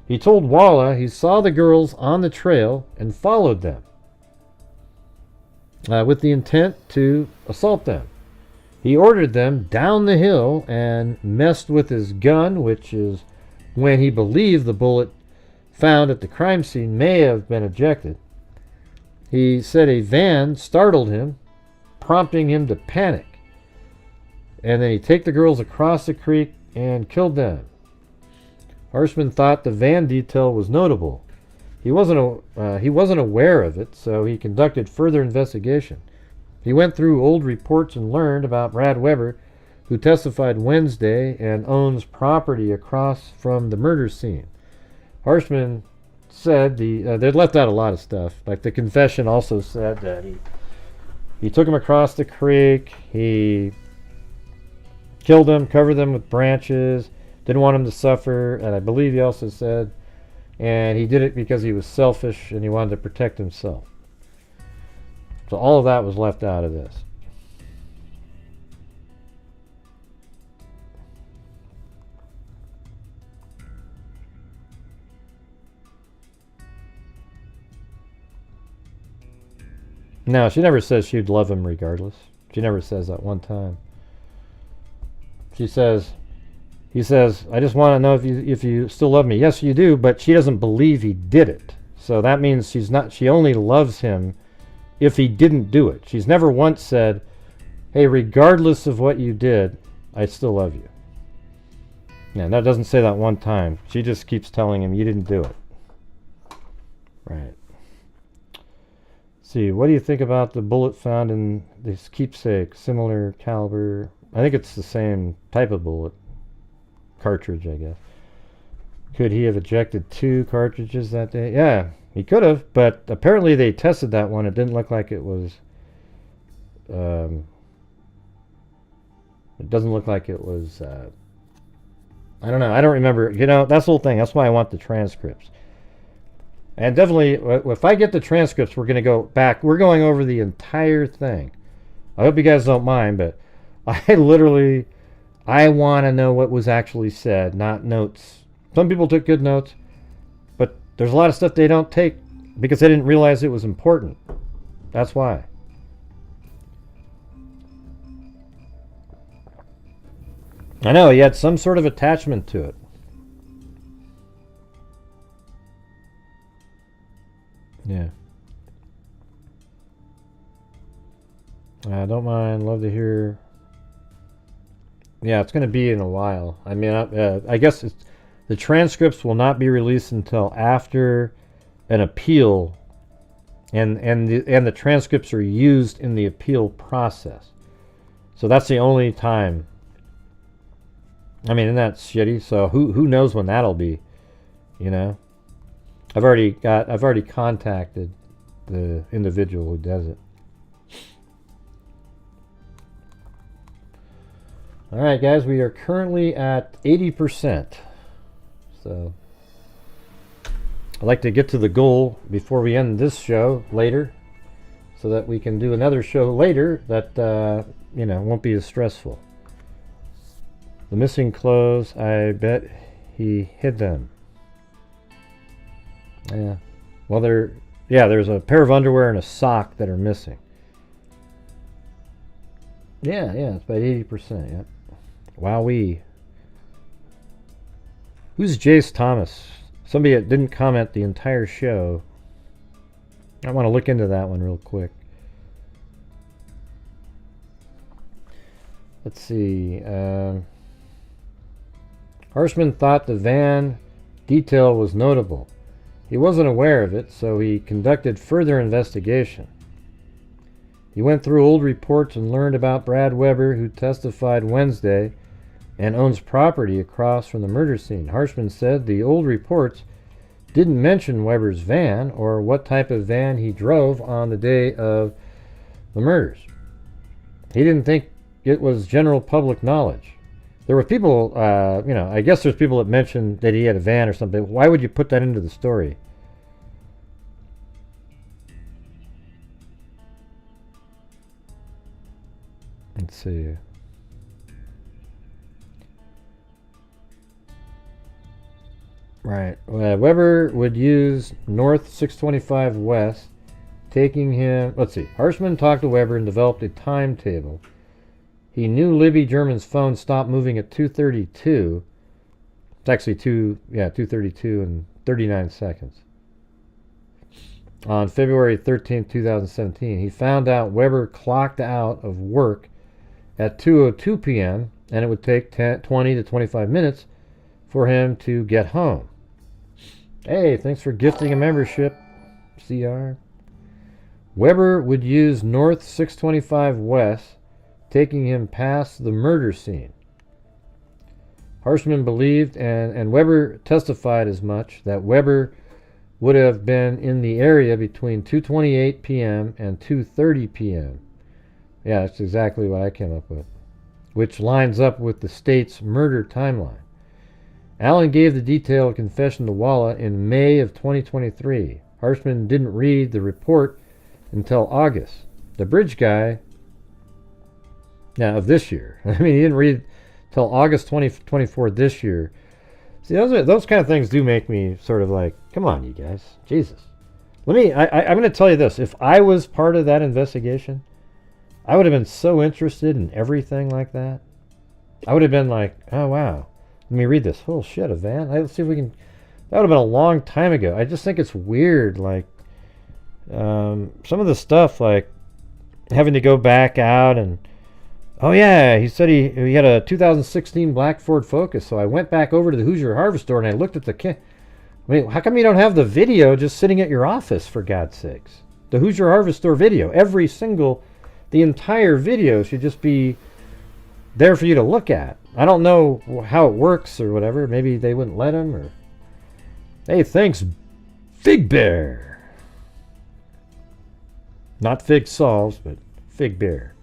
He told Walla he saw the girls on the trail and followed them with the intent to assault them. He ordered them down the hill and messed with his gun, which is when he believed the bullet found at the crime scene may have been ejected. He said a van startled him, prompting him to panic. And then he'd take the girls across the creek and killed them. Harshman thought the van detail was notable. He wasn't aware of it, so he conducted further investigation. He went through old reports and learned about Brad Weber, who testified Wednesday and owns property across from the murder scene. Harshman said they'd left out a lot of stuff. Like the confession also said that he took him across the creek, he killed them, covered them with branches, didn't want him to suffer, and I believe he also said, and he did it because he was selfish and he wanted to protect himself. So all of that was left out of this. No, she never says she'd love him regardless. She never says that one time. He says, I just want to know if you still love me. Yes, you do, but she doesn't believe he did it. So that means she only loves him if he didn't do it. She's never once said, hey, regardless of what you did, I still love you. Yeah, that doesn't say that one time. She just keeps telling him, you didn't do it. Right. See, what do you think about the bullet found in this keepsake, similar caliber? I think it's the same type of bullet. Cartridge, I guess. Could he have ejected 2 cartridges that day? Yeah, he could have, but apparently they tested that one. It didn't look like it was... it doesn't look like it was... I don't know. I don't remember. You know, that's the whole thing. That's why I want the transcripts. And definitely, if I get the transcripts, we're going to go back. We're going over the entire thing. I hope you guys don't mind, but I want to know what was actually said, not notes. Some people took good notes, but there's a lot of stuff they don't take because they didn't realize it was important. That's why. I know, he had some sort of attachment to it. Yeah. I don't mind. Love to hear. Yeah, it's going to be in a while. I mean, I guess the transcripts will not be released until after an appeal, and the transcripts are used in the appeal process. So that's the only time. I mean, isn't that shitty? So who knows when that'll be? You know, I've already contacted the individual who does it. All right, guys, we are currently at 80%. So I'd like to get to the goal before we end this show later, so that we can do another show later that won't be as stressful. The missing clothes, I bet he hid them. Yeah. Well, there's a pair of underwear and a sock that are missing. Yeah, it's about 80%, yeah. Wowee. Who's Jace Thomas? Somebody that didn't comment the entire show. I want to look into that one real quick. Let's see. Harshman thought the van detail was notable. He wasn't aware of it, so he conducted further investigation. He went through old reports and learned about Brad Weber, who testified Wednesday and owns property across from the murder scene. Harshman said the old reports didn't mention Weber's van or what type of van he drove on the day of the murders. He didn't think it was general public knowledge. There were people, I guess there's people that mentioned that he had a van or something. Why would you put that into the story? Let's see. Right. Weber would use North 625 West, taking him... Let's see. Harshman talked to Weber and developed a timetable. He knew Libby German's phone stopped moving at 2:32. It's actually 2:32 and 39 seconds. On February 13, 2017, he found out Weber clocked out of work at 2:02 p.m. and it would take 20 to 25 minutes for him to get home. Hey, thanks for gifting a membership, CR. Weber would use North 625 West, taking him past the murder scene. Harshman believed, and Weber testified as much, that Weber would have been in the area between 2:28 p.m. and 2:30 p.m. Yeah, that's exactly what I came up with, which lines up with the state's murder timeline. Allen gave the detailed confession to Walla in May of 2023. Harshman didn't read the report until August. The bridge guy, of this year. I mean, he didn't read till August 2024 this year. See, those kind of things do make me sort of like, come on, you guys, Jesus. I'm going to tell you this. If I was part of that investigation, I would have been so interested in everything like that. I would have been like, oh, wow. Let me read this. Oh, shit, a van. Let's see if we can That would have been a long time ago. I just think it's weird, like some of the stuff, like having to go back out and oh yeah, he said he had a 2016 black Ford Focus, so I went back over to the Hoosier Harvest store and I looked at I mean, how come you don't have the video just sitting at your office, for God's sakes? The Hoosier Harvest store video, the entire video should just be there for you to look at. I don't know how it works or whatever. Maybe they wouldn't let him, or hey, thanks, Fig Bear. Not Fig Solves, but Fig Bear.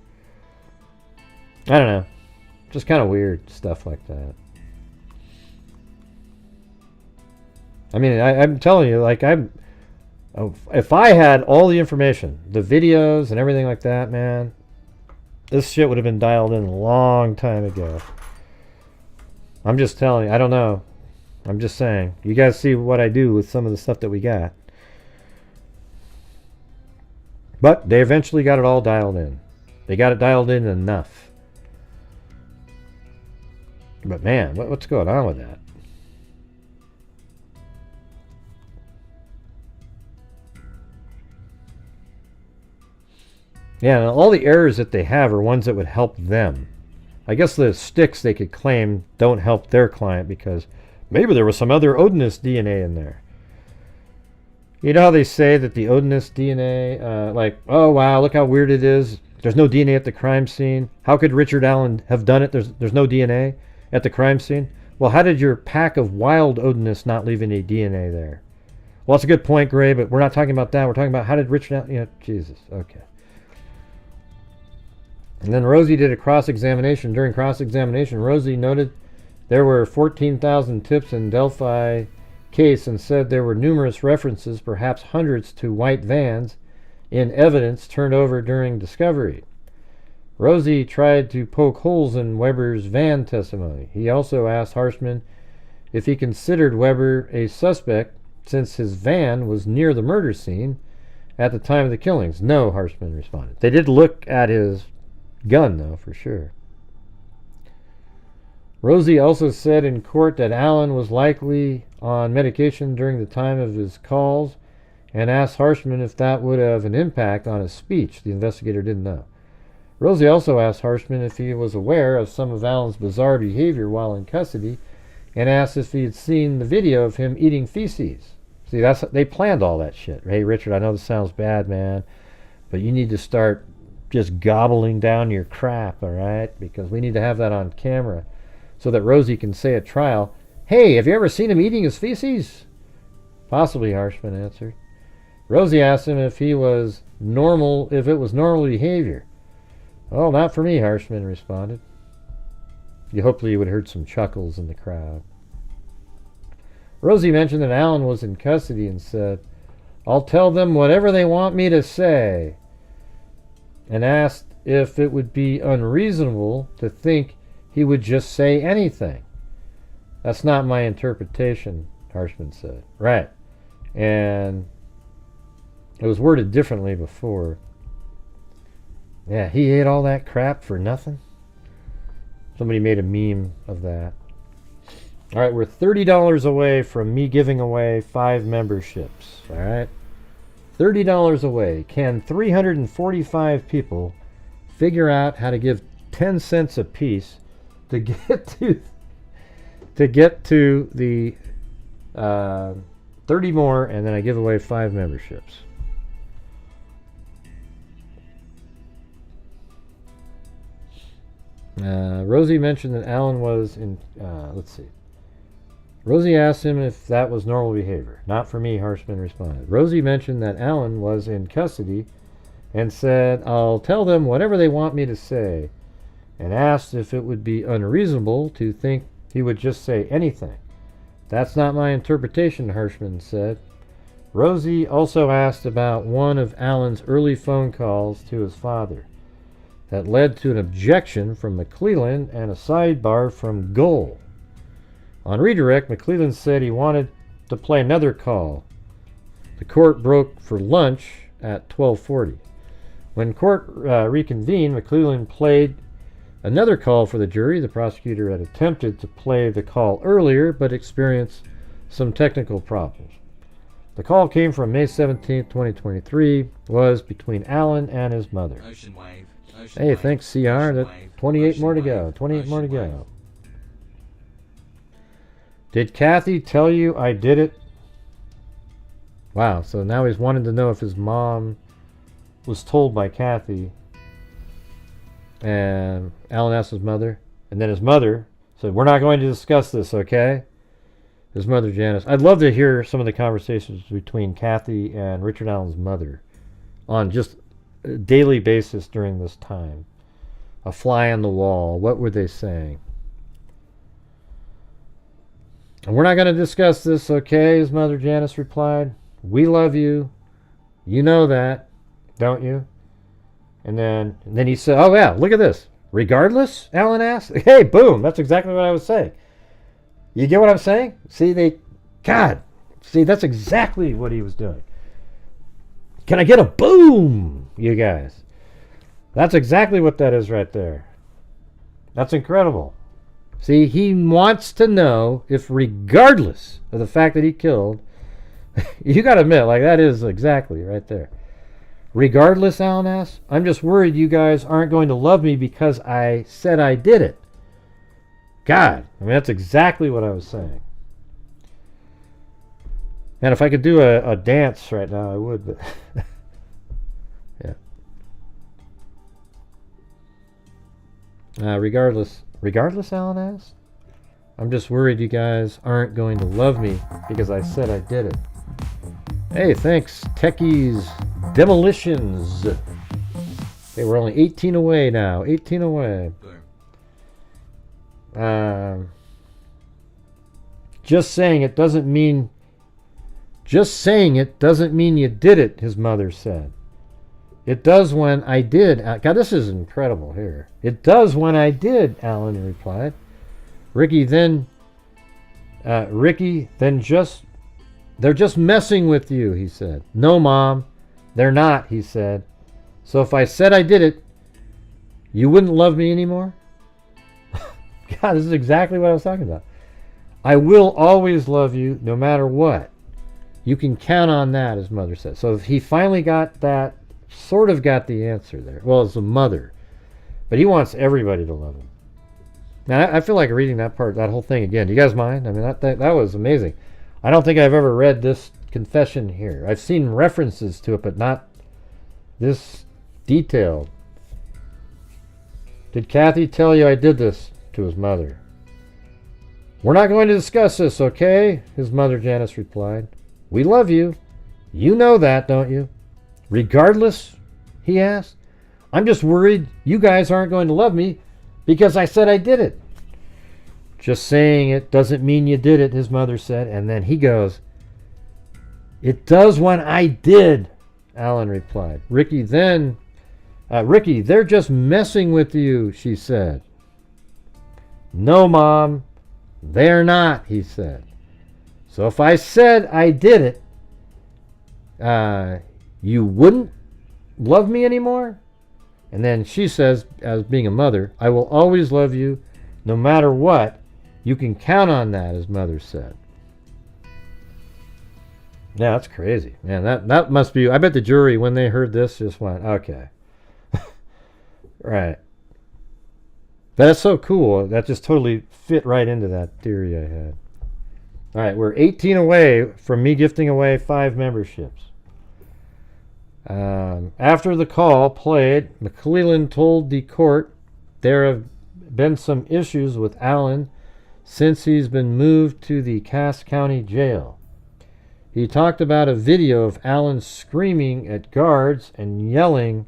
I don't know. Just kind of weird stuff like that. I mean, I'm telling you, like, if I had all the information, the videos and everything like that, man, this shit would have been dialed in a long time ago. I'm just telling you, I don't know. I'm just saying. You guys see what I do with some of the stuff that we got. But they eventually got it all dialed in. They got it dialed in enough. But man, what's going on with that? Yeah, and all the errors that they have are ones that would help them. I guess the sticks they could claim don't help their client because maybe there was some other Odinist DNA in there. You know how they say that the Odinist DNA, like, oh wow, look how weird it is. There's no DNA at the crime scene. How could Richard Allen have done it? There's no DNA at the crime scene. Well, how did your pack of wild Odinists not leave any DNA there? Well, that's a good point, Gray, but we're not talking about that. We're talking about how did Richard Allen, Jesus, okay. And then Rosie did a cross-examination. During cross-examination, Rosie noted there were 14,000 tips in Delphi case and said there were numerous references, perhaps hundreds, to white vans in evidence turned over during discovery. Rosie tried to poke holes in Weber's van testimony. He also asked Harshman if he considered Weber a suspect since his van was near the murder scene at the time of the killings. No, Harshman responded. They did look at his gun, though, for sure. Rosie also said in court that Allen was likely on medication during the time of his calls and asked Harshman if that would have an impact on his speech. The investigator didn't know. Rosie also asked Harshman if he was aware of some of Allen's bizarre behavior while in custody and asked if he had seen the video of him eating feces. See, they planned all that shit. Hey, Richard, I know this sounds bad, man, but you need to start just gobbling down your crap, all right? Because we need to have that on camera so that Rosie can say at trial, hey, have you ever seen him eating his feces? Possibly, Harshman answered. Rosie asked him if it was normal behavior. Well, not for me, Harshman responded. Hopefully you would have heard some chuckles in the crowd. Rosie mentioned that Allen was in custody and said, I'll tell them whatever they want me to say, and asked if it would be unreasonable to think he would just say anything. That's not my interpretation, Harshman said. Right. And it was worded differently before. Yeah, he ate all that crap for nothing? Somebody made a meme of that. All right, we're $30 away from me giving away 5 memberships. All right? $30 away. Can 345 people figure out how to give 10 cents a piece to get to the 30 more, and then I give away 5 memberships. Rosie mentioned that Allen was in, let's see. Rosie asked him if that was normal behavior. Not for me, Harshman responded. Rosie mentioned that Allen was in custody and said, I'll tell them whatever they want me to say, and asked if it would be unreasonable to think he would just say anything. That's not my interpretation, Harshman said. Rosie also asked about one of Allen's early phone calls to his father that led to an objection from McClelland and a sidebar from Goal. On redirect, McClelland said he wanted to play another call. The court broke for lunch at 12:40. When court reconvened, McClelland played another call for the jury. The prosecutor had attempted to play the call earlier, but experienced some technical problems. The call came from May 17th, 2023, was between Alan and his mother. Ocean wave. Hey, thanks, CR. That 28 more to go. 28 more to go. Did Kathy tell you I did it? Wow, so now he's wanting to know if his mom was told by Kathy. And Alan asked his mother. And then his mother said, we're not going to discuss this, okay? His mother, Janice. I'd love to hear some of the conversations between Kathy and Richard Allen's mother on just a daily basis during this time. A fly on the wall. What were they saying? And we're not going to discuss this, okay? His mother, Janice, replied. We love you. You know that, don't you? And then he said, oh, yeah, look at this. Regardless, Alan asked. Hey, boom. That's exactly what I was saying. You get what I'm saying? See, that's exactly what he was doing. Can I get a boom, you guys? That's exactly what that is right there. That's incredible. See, he wants to know if regardless of the fact that he killed, you got to admit, like, that is exactly right there. Regardless, Alan asks, I'm just worried you guys aren't going to love me because I said I did it. God, I mean, that's exactly what I was saying. And if I could do a dance right now, I would, but yeah. Regardless, Alan asked, I'm just worried you guys aren't going to love me because I said I did it. Hey, thanks, Techies Demolitions. Hey, we're only 18 away now. 18 away. Just saying it doesn't mean you did it, his mother said. It does when I did. God, this is incredible here. It does when I did, Alan replied. They're just messing with you, he said. No, Mom, they're not, he said. So if I said I did it, you wouldn't love me anymore? God, this is exactly what I was talking about. I will always love you no matter what. You can count on that, his mother said. So he finally got that, sort of got the answer there. Well, it's a mother. But he wants everybody to love him. Now, I feel like reading that part, that whole thing again. Do you guys mind? I mean, that was amazing. I don't think I've ever read this confession here. I've seen references to it, but not this detailed. Did Kathy tell you I did this? To his mother. We're not going to discuss this, okay? His mother, Janice, replied. We love you. You know that, don't you? Regardless, he asked. I'm just worried you guys aren't going to love me because I said I did it. Just saying it doesn't mean you did it, his mother said. And then he goes, it does when I did, Alan replied. Ricky, they're just messing with you, she said. No, Mom, they're not, he said. So if I said I did it, you wouldn't love me anymore? And then she says, as being a mother, I will always love you no matter what. You can count on that, his mother said. Yeah, that's crazy. Man, that must be, I bet the jury, when they heard this, just went, okay. Right. That's so cool. That just totally fit right into that theory I had. All right, we're 18 away from me gifting away 5 memberships. After the call played, McClellan told the court there have been some issues with Alan since he's been moved to the Cass County Jail. He talked about a video of Alan screaming at guards and yelling,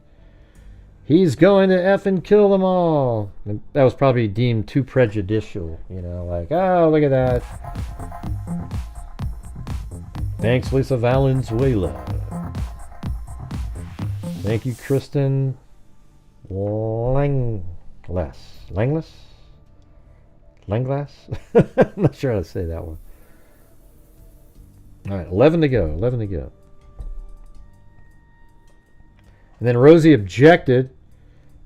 he's going to effing kill them all. And that was probably deemed too prejudicial, like, oh, look at that. Thanks, Lisa Valenzuela. Thank you, Kristen Langlass. I'm not sure how to say that one. All right, 11 to go. And then Rosie objected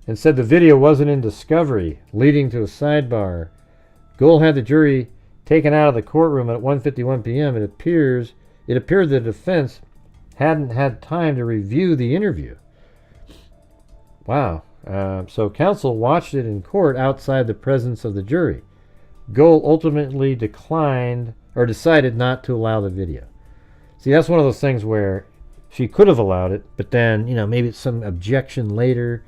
and said the video wasn't in discovery, leading to a sidebar. Gould had the jury taken out of the courtroom at 1:51 p.m., it appeared the defense hadn't had time to review the interview. Wow. So counsel watched it in court outside the presence of the jury. Gold ultimately decided not to allow the video. See, that's one of those things where she could have allowed it, but then, maybe it's some objection later,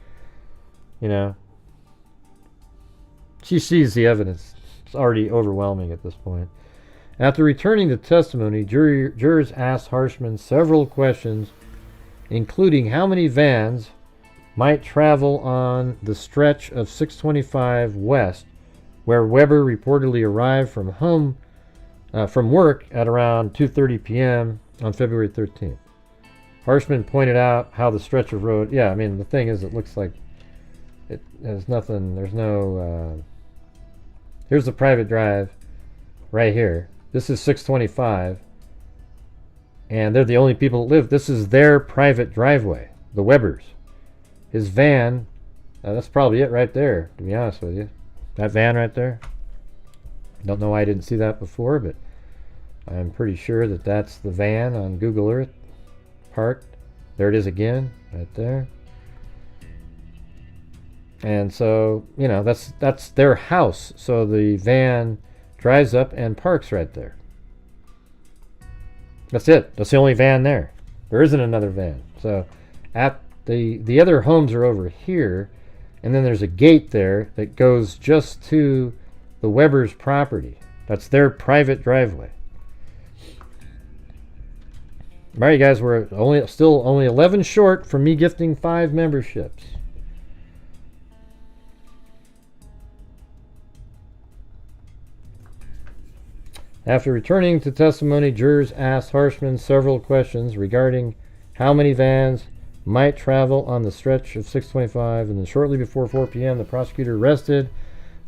She sees the evidence. It's already overwhelming at this point. After returning to testimony, jurors asked Harshman several questions, including how many vans might travel on the stretch of 625 West, where Weber reportedly arrived from work at around 2:30 p.m. on February 13th. Harshman pointed out how the stretch of road, the thing is, it looks like it has nothing, there's no, here's the private drive right here. This is 625, and they're the only people that live. This is their private driveway, the Webers. His van, that's probably it right there, to be honest with you. That van right there. Don't know why I didn't see that before, but I'm pretty sure that that's the van on Google Earth parked. There it is again, right there. And so, that's their house. So the van drives up and parks right there. That's it. That's the only van there. There isn't another van. So at the other homes are over here, and then there's a gate there that goes just to the Weber's property. That's their private driveway. All right, guys, we're still only 11 short from me gifting 5 memberships. After returning to testimony, jurors asked Harshman several questions regarding how many vans might travel on the stretch of 625, and then shortly before 4 p.m., the prosecutor rested.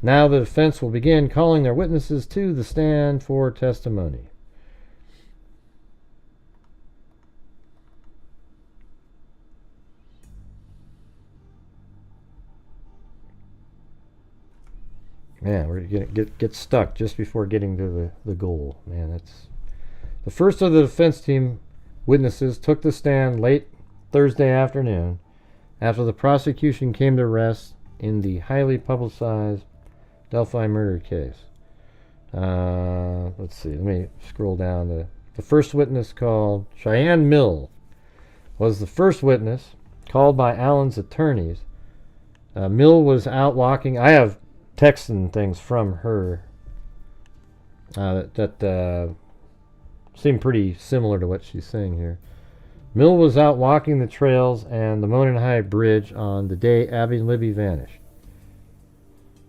Now the defense will begin calling their witnesses to the stand for testimony. Man, we're going to get stuck just before getting to the goal. Man, that's the first of the defense team witnesses took the stand late Thursday afternoon after the prosecution came to rest in the highly publicized Delphi murder case. Let's see. Let me scroll down. The first witness, called Cheyenne Mill, was the first witness called by Allen's attorneys. Mill was out walking. I have texts and things from her that seem pretty similar to what she's saying here. Mill was out walking the trails and the Monon High Bridge on the day Abby and Libby vanished.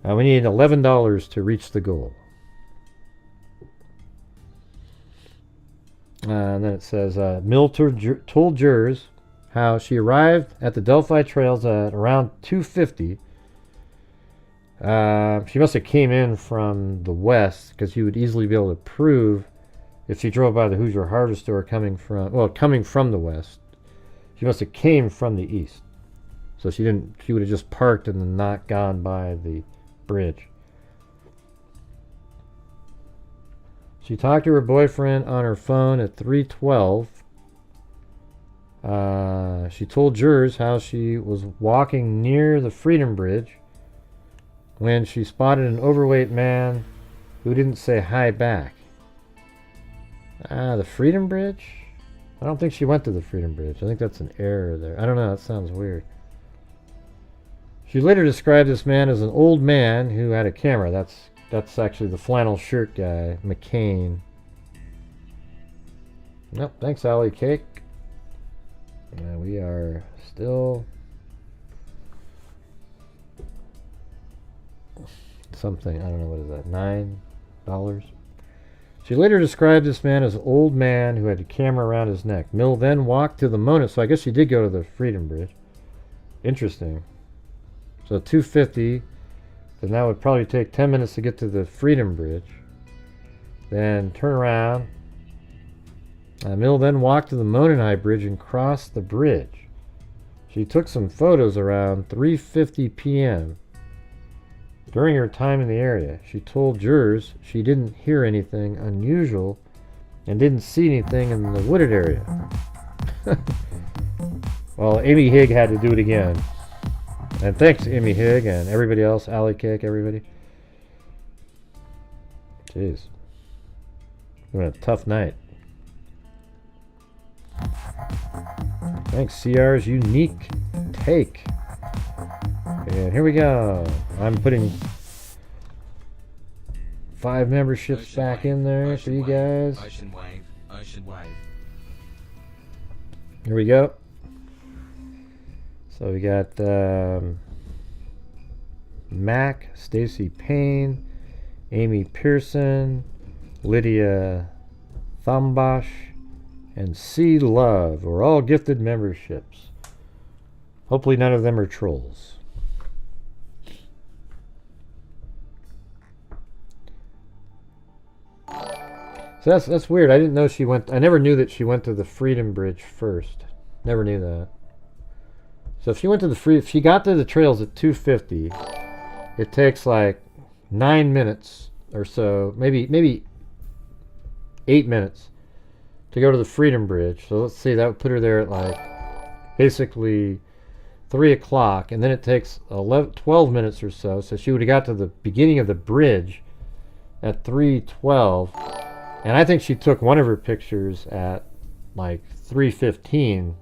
We needed $11 to reach the goal. And then it says, Mill told jurors how she arrived at the Delphi trails at around 2:50. She must have came in from the west, because you would easily be able to prove if she drove by the Hoosier Harvest Store coming from the west. She must have came from the east. So she would have just parked and then not gone by the bridge. She talked to her boyfriend on her phone at 3:12. She told jurors how she was walking near the Freedom Bridge when she spotted an overweight man who didn't say hi back. The Freedom Bridge? I don't think she went to the Freedom Bridge. I think that's an error there. I don't know, that sounds weird. She later described this man as an old man who had a camera. That's actually the flannel shirt guy, McCain. Nope, thanks, Allie Cake. We are still something, I don't know, what is that, $9? She later described this man as an old man who had a camera around his neck. Mill then walked to the Mona, so I guess she did go to the Freedom Bridge. Interesting. So 2:50, then that would probably take 10 minutes to get to the Freedom Bridge. Then turn around. Mill then walked to the Mononai Bridge and crossed the bridge. She took some photos around 3:50 p.m. During her time in the area, she told jurors she didn't hear anything unusual and didn't see anything in the wooded area. Well, Amy Higg had to do it again. And thanks to Amy Higg and everybody else, Alley Cake, everybody. Jeez. It's been a tough night. Thanks, CR's unique take. And here we go. I'm putting 5 memberships back in there for you guys. Ocean wave. Ocean wave. Here we go. So we got Mac, Stacy Payne, Amy Pearson, Lydia Thambosh, and C. Love are all gifted memberships. Hopefully none of them are trolls. So that's weird. I didn't know she went. I never knew that she went to the Freedom Bridge first. Never knew that. So if she went to if she got to the trails at 2:50, it takes like 9 minutes or so, maybe 8 minutes to go to the Freedom Bridge. So let's see, that would put her there at like basically 3 o'clock, and then it takes 12 minutes or so. So she would have got to the beginning of the bridge at 3:12, and I think she took one of her pictures at like 3:15.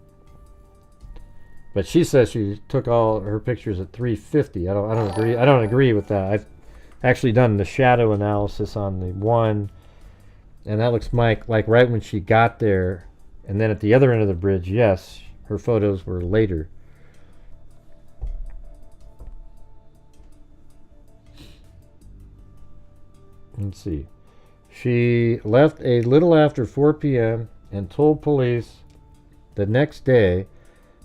But she says she took all her pictures at 3:50. I don't agree. I don't agree with that. I've actually done the shadow analysis on the one, and that looks like right when she got there, and then at the other end of the bridge, yes, her photos were later. Let's see. She left a little after 4 p.m. and told police the next day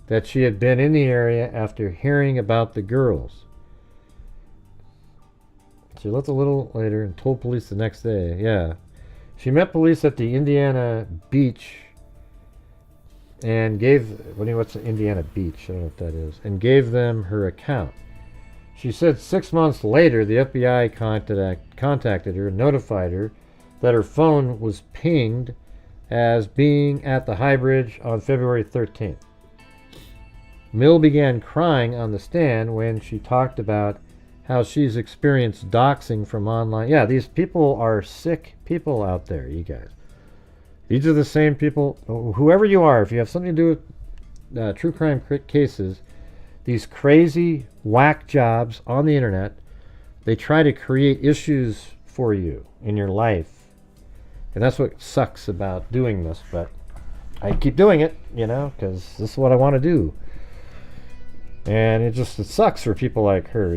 that she had been in the area after hearing about the girls. She left a little later and told police the next day. Yeah. She met police at the Indiana beach and what's the Indiana beach? I don't know what that is. And gave them her account. She said 6 months later, the FBI contacted her and notified her that her phone was pinged as being at the High Bridge on February 13th. Mill began crying on the stand when she talked about how she's experienced doxing from online. Yeah, these people are sick people out there, you guys. These are the same people, whoever you are, if you have something to do with true crime cases, these crazy whack jobs on the internet, they try to create issues for you in your life. And that's what sucks about doing this, but I keep doing it, because this is what I want to do. And it sucks for people like her,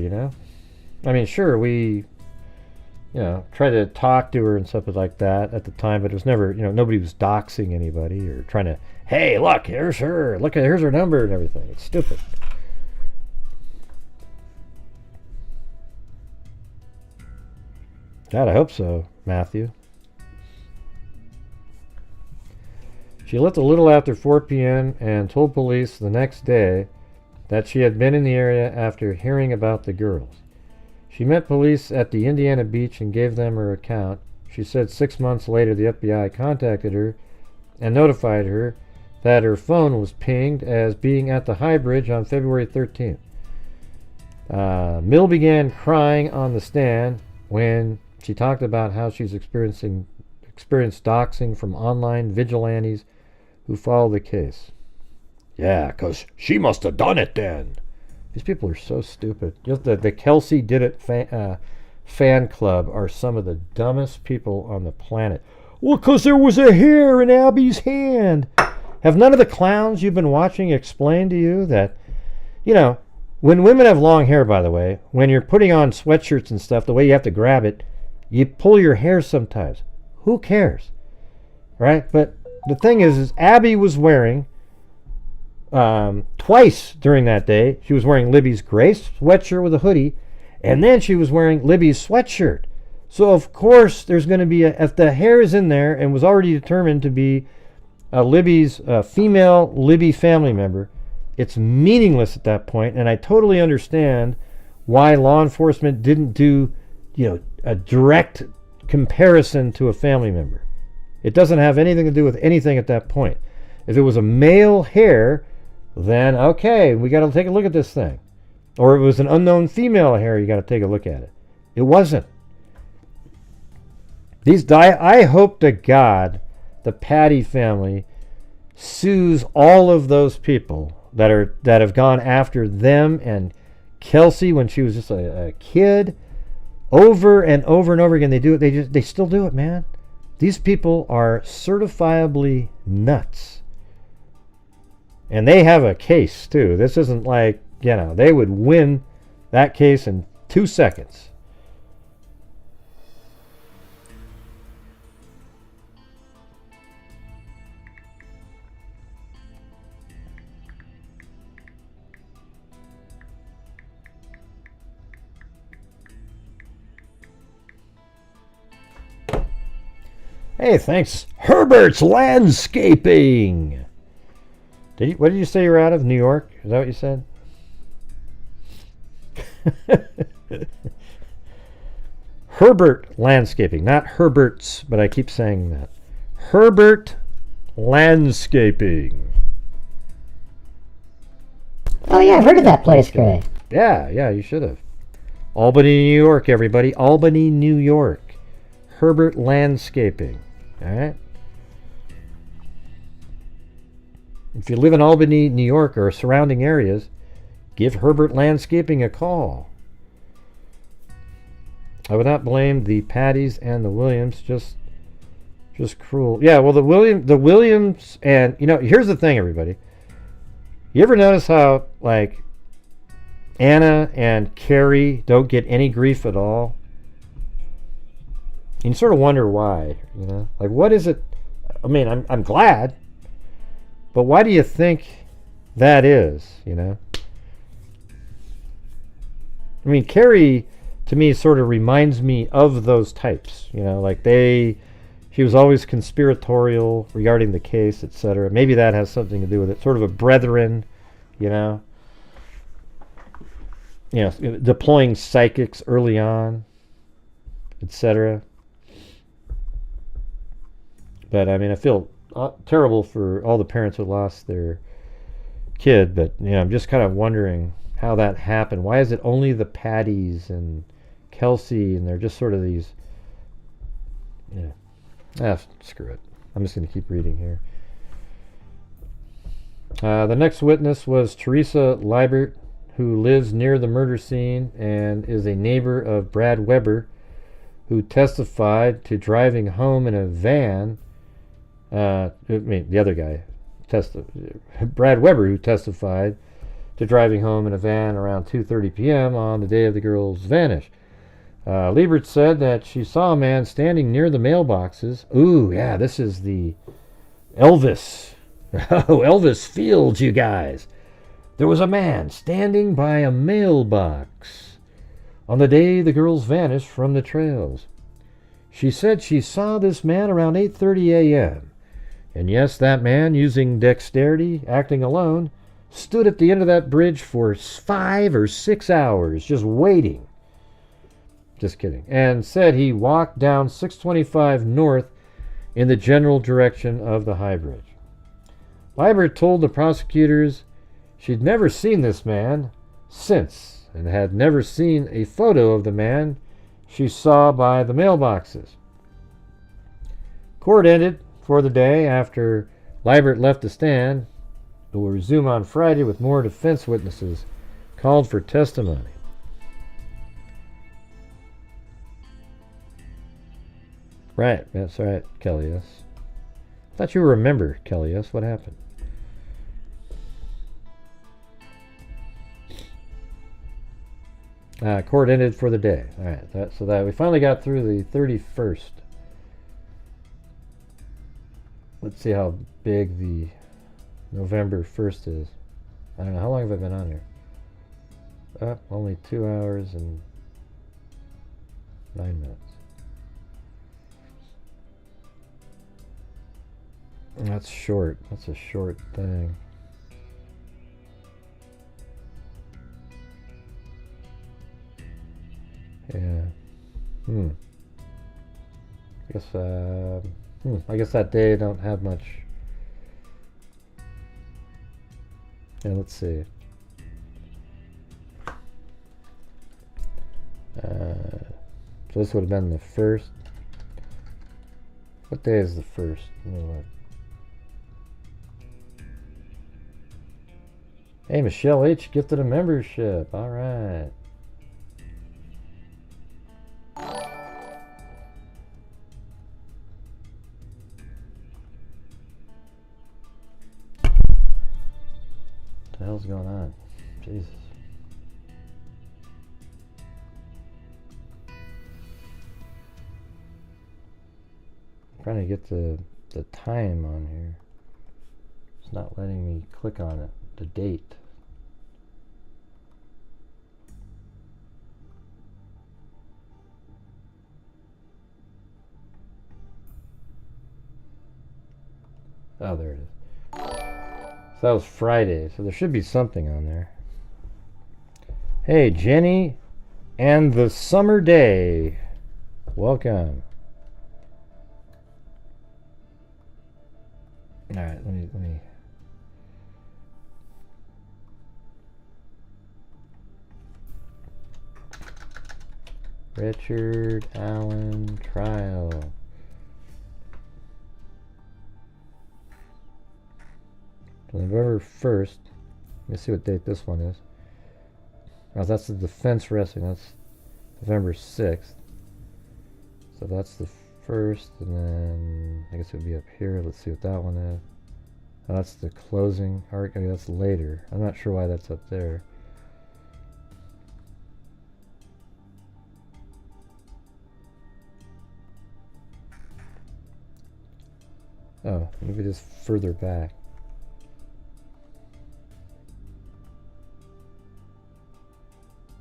I mean, sure, we, try to talk to her and stuff like that at the time, but it was never, nobody was doxing anybody or trying to, hey, look, here's her, here's her number and everything. It's stupid. God, I hope so, Matthew. She left a little after 4 p.m. and told police the next day that she had been in the area after hearing about the girls. She met police at the Indiana beach and gave them her account. She said 6 months later the FBI contacted her and notified her that her phone was pinged as being at the High Bridge on February 13th. Mill began crying on the stand when she talked about how she's experienced doxing from online vigilantes who follow the case. Yeah, 'cause she must have done it then. These people are so stupid. Just the Kelsey Did It fan club are some of the dumbest people on the planet. Well, 'cause there was a hair in Abby's hand. Have none of the clowns you've been watching explained to you that, when women have long hair, by the way, when you're putting on sweatshirts and stuff, the way you have to grab it, you pull your hair sometimes. Who cares? Right? But the thing is Abby was wearing, twice during that day, she was wearing Libby's gray sweatshirt with a hoodie, and then she was wearing Libby's sweatshirt. So of course there's going to be if the hair is in there and was already determined to be Libby's female Libby family member, it's meaningless at that point. And I totally understand why law enforcement didn't do, a direct comparison to a family member. It doesn't have anything to do with anything at that point. If it was a male hair, then okay, we got to take a look at this thing. Or if it was an unknown female hair, you got to take a look at it. It wasn't. I hope to God the Patty family sues all of those people that have gone after them and Kelsey when she was just a kid, over and over and over again. They do it. They still do it, man. These people are certifiably nuts, and they have a case too. This isn't like they would win that case in 2 seconds. Hey, thanks, Herbert's Landscaping. What did you say you're out of? New York? Is that what you said? Herbert Landscaping, not Herbert's, but I keep saying that. Herbert Landscaping. Oh yeah, I've heard of that place, Gray. Yeah, you should have. Albany, New York, everybody. Albany, New York. Herbert Landscaping. All right. If you live in Albany, New York, or surrounding areas, give Herbert Landscaping a call. I would not blame the Patties and the Williams. Just cruel. Yeah. Well, the Williams, and here's the thing, everybody. You ever notice how Anna and Carrie don't get any grief at all? And you sort of wonder why, what is it? I mean, I'm glad, but why do you think that is, I mean, Carrie, to me, sort of reminds me of those types, she was always conspiratorial regarding the case, etc. Maybe that has something to do with it, sort of a brethren, deploying psychics early on, etc. But I mean, I feel terrible for all the parents who lost their kid. But I'm just kind of wondering how that happened. Why is it only the Patties and Kelsey, and they're just sort of these? Screw it. I'm just going to keep reading here. The next witness was Teresa Liebert, who lives near the murder scene and is a neighbor of Brad Weber, who testified to driving home in a van. The other guy, Brad Weber, who testified to driving home in a van around 2:30 p.m. on the day of the girl's vanish. Liebert said that she saw a man standing near the mailboxes. Ooh, yeah, this is the Elvis. Oh, Elvis Fields, you guys. There was a man standing by a mailbox on the day the girls vanished from the trails. She said she saw this man around 8:30 a.m. And yes, that man, using dexterity, acting alone, stood at the end of that bridge for 5 or 6 hours, just waiting. Just kidding. And said he walked down 625 north in the general direction of the high bridge. Liebert told the prosecutors she'd never seen this man since, and had never seen a photo of the man she saw by the mailboxes. Court ended for the day after Liebert left the stand. It will resume on Friday with more defense witnesses called for testimony. Right, that's right, Kelly, yes. I thought you remember, Kelly, yes. What happened? Court ended for the day. All right, so that we finally got through the 31st. Let's see how big the November 1st is. I don't know. How long have I been on here? Only 2 hours and 9 minutes. That's short. That's a short thing. I guess that day I don't have much. Yeah, let's see. So this would have been the 1st. What day is the 1st? Let me look. Hey, Michelle H. gifted a membership. All right. What the hell's going on? Jesus. I'm trying to get the time on here. It's not letting me click on it. The date. Oh, there it is. So that was Friday, so there should be something on there. Hey, Jenny and the Summer Day. Welcome. All right, let me. Richard Allen trial. November 1st. Let's see what date this one is. Oh, that's the defense resting. That's November 6th. So that's the 1st, and then I guess it would be up here. Let's see what that one is. Oh, that's the closing. Okay, that's later. I'm not sure why that's up there. Oh, maybe just further back.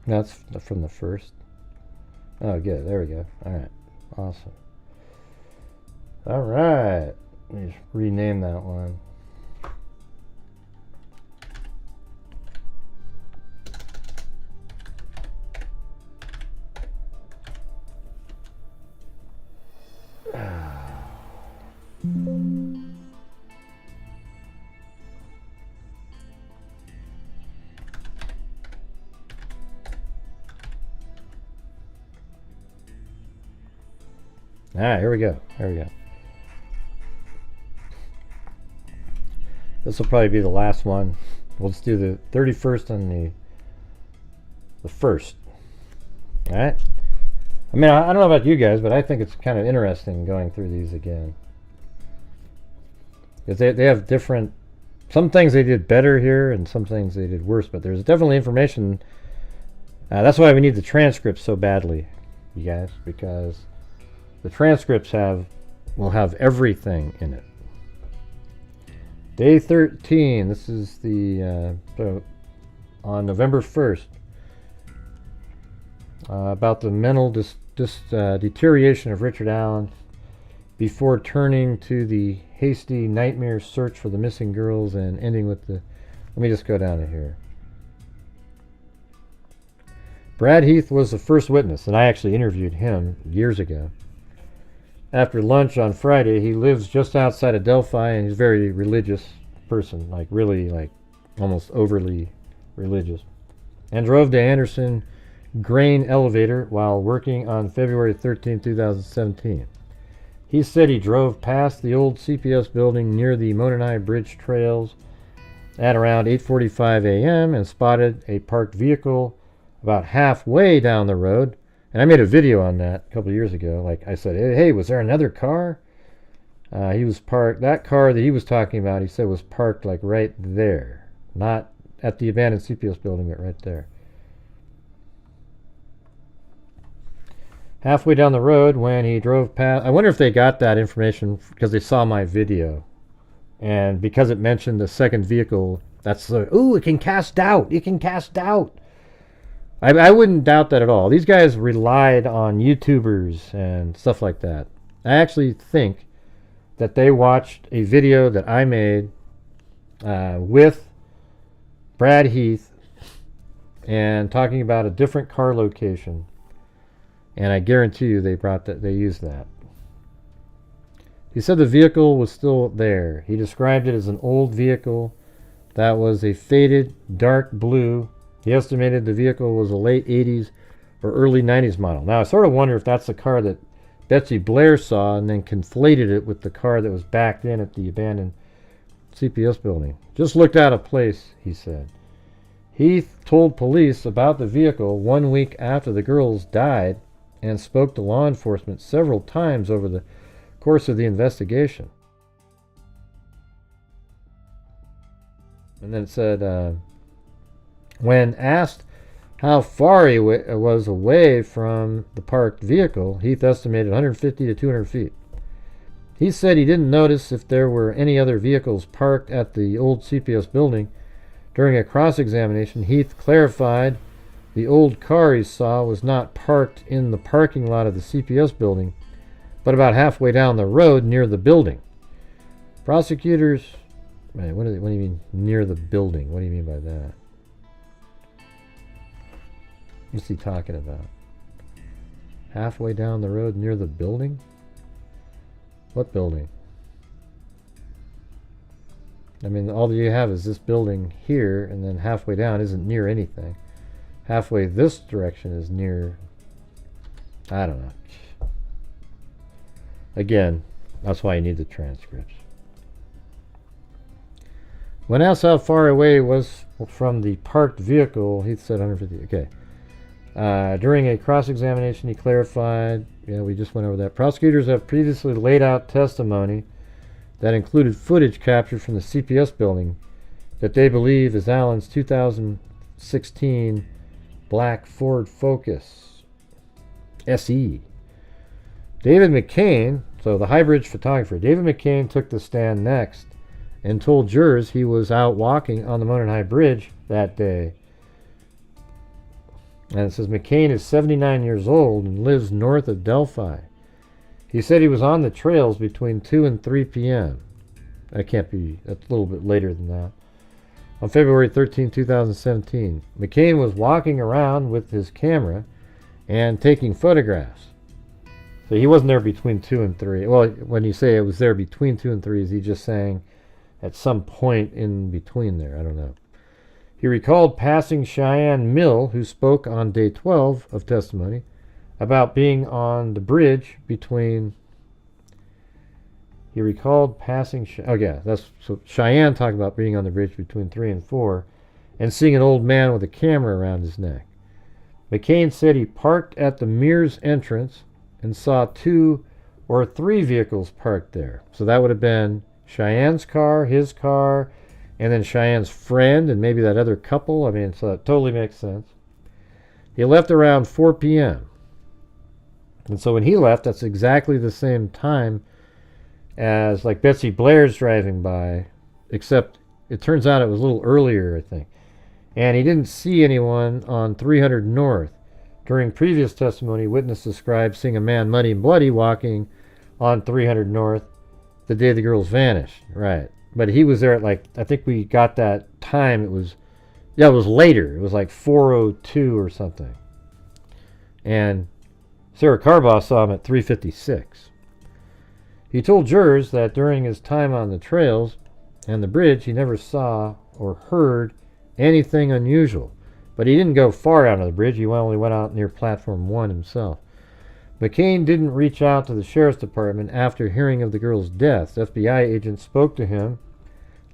No, that's from the 1st. Oh, good. There we go. All right. Awesome. All right. Let me just rename that one. Alright, here we go. Here we go. This will probably be the last one. We'll just do the 31st and the 1st. Alright? I mean, I don't know about you guys, but I think it's kind of interesting going through these again. Because they have different... Some things they did better here, and some things they did worse, but there's definitely information. That's why we need the transcripts so badly, you guys, because the transcripts will have everything in it. Day 13. This is the on November 1st. About the mental deterioration of Richard Allen before turning to the hasty nightmare search for the missing girls and ending with the... Let me just go down to here. Brad Heath was the first witness, and I actually interviewed him years ago. After lunch on Friday, he lives just outside of Delphi, and he's a very religious person, like really, like almost overly religious, and drove to Anderson Grain Elevator while working on February 13, 2017. He said he drove past the old CPS building near the Mononai Bridge trails at around 8:45 a.m. and spotted a parked vehicle about halfway down the road. And I made a video on that a couple of years ago. Like I said, hey, was there another car? He was parked. That car that he was talking about, he said, was parked like right there. Not at the abandoned CPS building, but right there. Halfway down the road when he drove past... I wonder if they got that information because they saw my video. And because it mentioned the second vehicle, that's like, ooh, it can cast doubt. It can cast doubt. I wouldn't doubt that at all. These guys relied on YouTubers and stuff like that. I actually think that they watched a video that I made with Brad Heath and talking about a different car location. And I guarantee you they used that. He said the vehicle was still there. He described it as an old vehicle that was a faded dark blue. He estimated the vehicle was a late 80s or early 90s model. Now, I sort of wonder if that's the car that Betsy Blair saw and then conflated it with the car that was backed in at the abandoned CPS building. Just looked out of place, he said. He told police about the vehicle 1 week after the girls died and spoke to law enforcement several times over the course of the investigation. And then it said, when asked how far he was away from the parked vehicle, Heath estimated 150 to 200 feet. He said he didn't notice if there were any other vehicles parked at the old CPS building. During a cross-examination, Heath clarified the old car he saw was not parked in the parking lot of the CPS building, but about halfway down the road near the building. Prosecutors... Wait, what do you mean, near the building? What do you mean by that? What's he talking about? Halfway down the road near the building? What building? I mean, all you have is this building here, and then halfway down isn't near anything. Halfway this direction is near... I don't know. Again, that's why you need the transcripts. When asked how far away he was from the parked vehicle, he said 150. Okay. During a cross-examination, he clarified, we just went over that. Prosecutors have previously laid out testimony that included footage captured from the CPS building that they believe is Allen's 2016 black Ford Focus SE. David McCain, so the High Bridge photographer, David McCain took the stand next and told jurors he was out walking on the Monon High Bridge that day. And it says McCain is 79 years old and lives north of Delphi. He said he was on the trails between 2 and 3 p.m. That can't be, that's a little bit later than that. On February 13, 2017, McCain was walking around with his camera and taking photographs. So he wasn't there between 2 and 3. Well, when you say it was there between 2 and 3, is he just saying at some point in between there? I don't know. He recalled passing Cheyenne Mill, who spoke on day 12 of testimony, about being on the bridge between... He recalled passing... so Cheyenne talked about being on the bridge between 3 and 4 and seeing an old man with a camera around his neck. McCain said he parked at the Mears entrance and saw 2 or 3 vehicles parked there. So that would have been Cheyenne's car, his car, and then Cheyenne's friend, and maybe that other couple. I mean, so that totally makes sense. He left around 4 p.m. And so when he left, that's exactly the same time as like Betsy Blair's driving by, except it turns out it was a little earlier, I think. And he didn't see anyone on 300 North. During previous testimony, witness described seeing a man muddy and bloody walking on 300 North the day the girls vanished. Right. But he was there at like, I think we got that time. It was later. It was like 4:02 or something. And Sarah Carbaugh saw him at 3:56. He told jurors that during his time on the trails and the bridge, he never saw or heard anything unusual. But he didn't go far out of the bridge. He only went out near Platform 1 himself. McCain didn't reach out to the sheriff's department after hearing of the girl's death. FBI agents spoke to him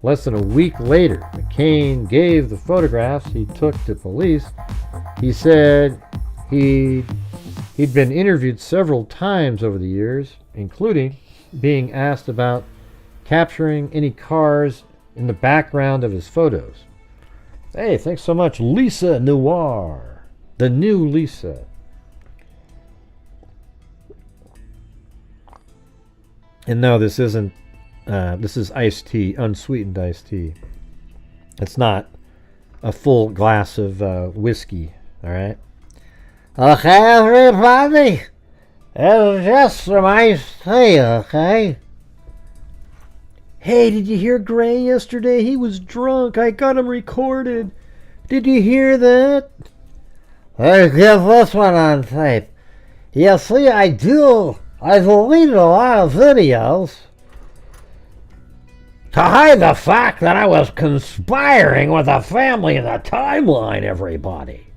less than a week later. McCain gave the photographs he took to police. He said he'd been interviewed several times over the years, including being asked about capturing any cars in the background of his photos. Hey, thanks so much, Lisa Noir. The new Lisa. And no, this isn't, this is iced tea, unsweetened iced tea. It's not a full glass of whiskey, all right? Okay, everybody. It's just some iced tea, okay? Hey, did you hear Gray yesterday? He was drunk. I got him recorded. Did you hear that? Let's get this one on tape. You see, I deleted a lot of videos to hide the fact that I was conspiring with a family in the timeline, everybody.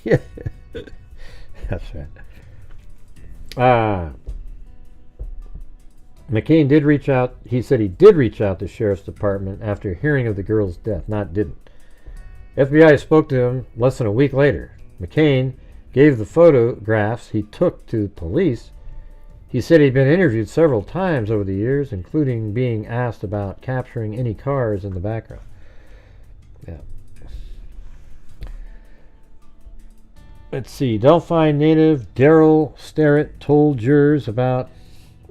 Yeah. That's right. McCain did reach out. He said he did reach out to the sheriff's department after hearing of the girl's death. Not didn't. FBI spoke to him less than a week later. McCain gave the photographs he took to police. He said he'd been interviewed several times over the years, including being asked about capturing any cars in the background. Yeah. Let's see. Delphi native Daryl Sterrett told jurors about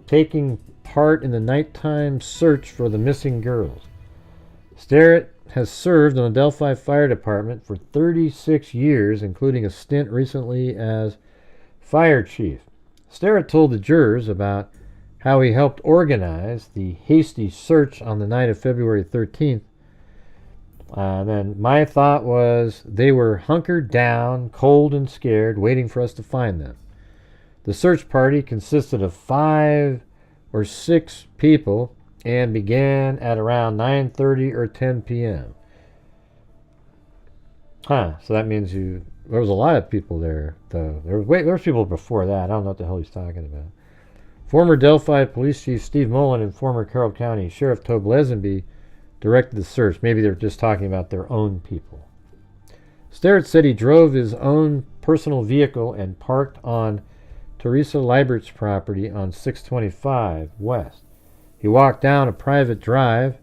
taking part in the nighttime search for the missing girls. Sterrett has served in the Delphi Fire Department for 36 years, including a stint recently as fire chief. Sterrett told the jurors about how he helped organize the hasty search on the night of February 13th. Then my thought was they were hunkered down, cold and scared, waiting for us to find them. The search party consisted of 5 or 6 people and began at around 9:30 or 10 p.m. So that means there was a lot of people there, though. There was people before that. I don't know what the hell he's talking about. Former Delphi Police Chief Steve Mullen and former Carroll County Sheriff Tobe Lesenby directed the search. Maybe they're just talking about their own people. Sterrett said he drove his own personal vehicle and parked on Teresa Leibert's property on 625 West. He walked down a private drive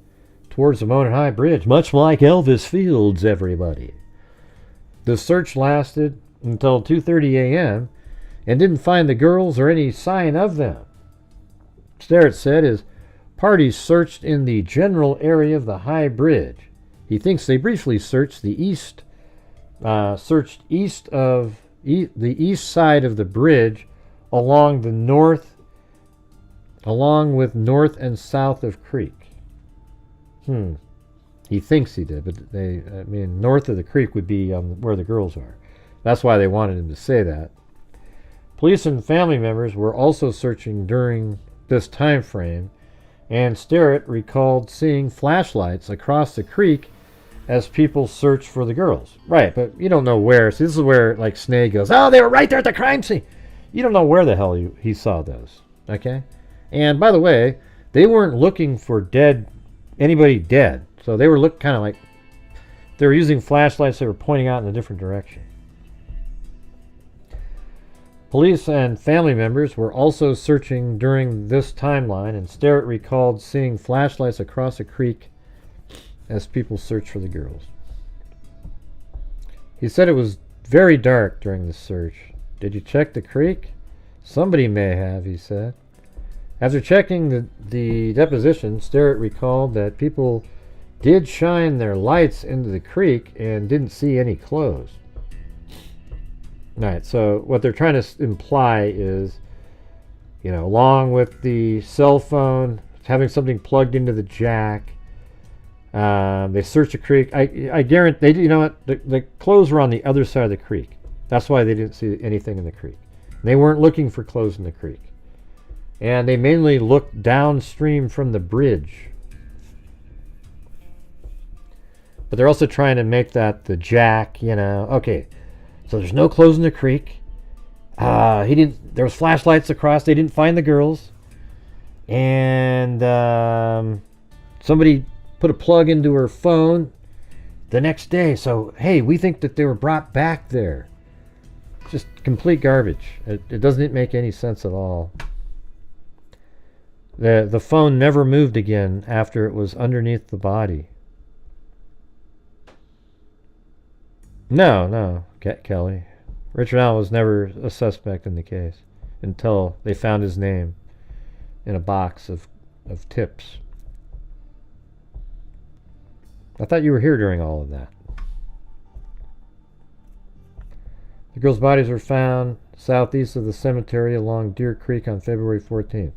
towards the Mona High Bridge, much like Elvis Fields, everybody. The search lasted until 2:30 a.m. and didn't find the girls or any sign of them. Sterrett said his party searched in the general area of the High Bridge. He thinks they briefly searched the east side of the bridge along with north and south of creek. He thinks he did, but north of the creek would be where the girls are. That's why they wanted him to say that. Police and family members were also searching during this time frame, and Sterrett recalled seeing flashlights across the creek as people searched for the girls. Right, but you don't know where. See, this is where, like, Snake goes, oh, they were right there at the crime scene. You don't know where the hell he saw those, okay? And, by the way, they weren't looking for anybody dead. So they were kind of like, they were using flashlights that were pointing out in a different direction. Police and family members were also searching during this timeline, and Sterrett recalled seeing flashlights across a creek as people searched for the girls. He said it was very dark during the search. Did you check the creek? Somebody may have, he said. After checking the deposition, Sterrett recalled that people did shine their lights into the creek and didn't see any clothes. Alright, so what they're trying to imply is, along with the cell phone, having something plugged into the jack, they searched the creek. I guarantee, the clothes were on the other side of the creek. That's why they didn't see anything in the creek. They weren't looking for clothes in the creek. And they mainly looked downstream from the bridge. But they're also trying to make that the jack, Okay, so there's no clothes in the creek. There was flashlights across. They didn't find the girls. And somebody put a plug into her phone the next day. So, hey, we think that they were brought back there. Just complete garbage. It doesn't make any sense at all. The phone never moved again after it was underneath the body. No, Kelly. Richard Allen was never a suspect in the case until they found his name in a box of tips. I thought you were here during all of that. The girls' bodies were found southeast of the cemetery along Deer Creek on February 14th.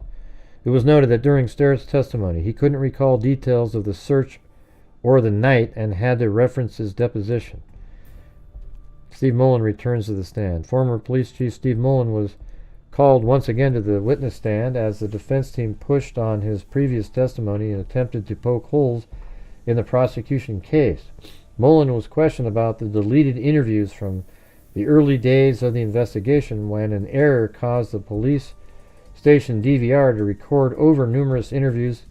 It was noted that during Sterrett's testimony, he couldn't recall details of the search or the night and had to reference his deposition. Steve Mullen returns to the stand. Former police chief Steve Mullen was called once again to the witness stand as the defense team pushed on his previous testimony and attempted to poke holes in the prosecution case. Mullen was questioned about the deleted interviews from the early days of the investigation when an error caused the police station DVR to record over numerous interviews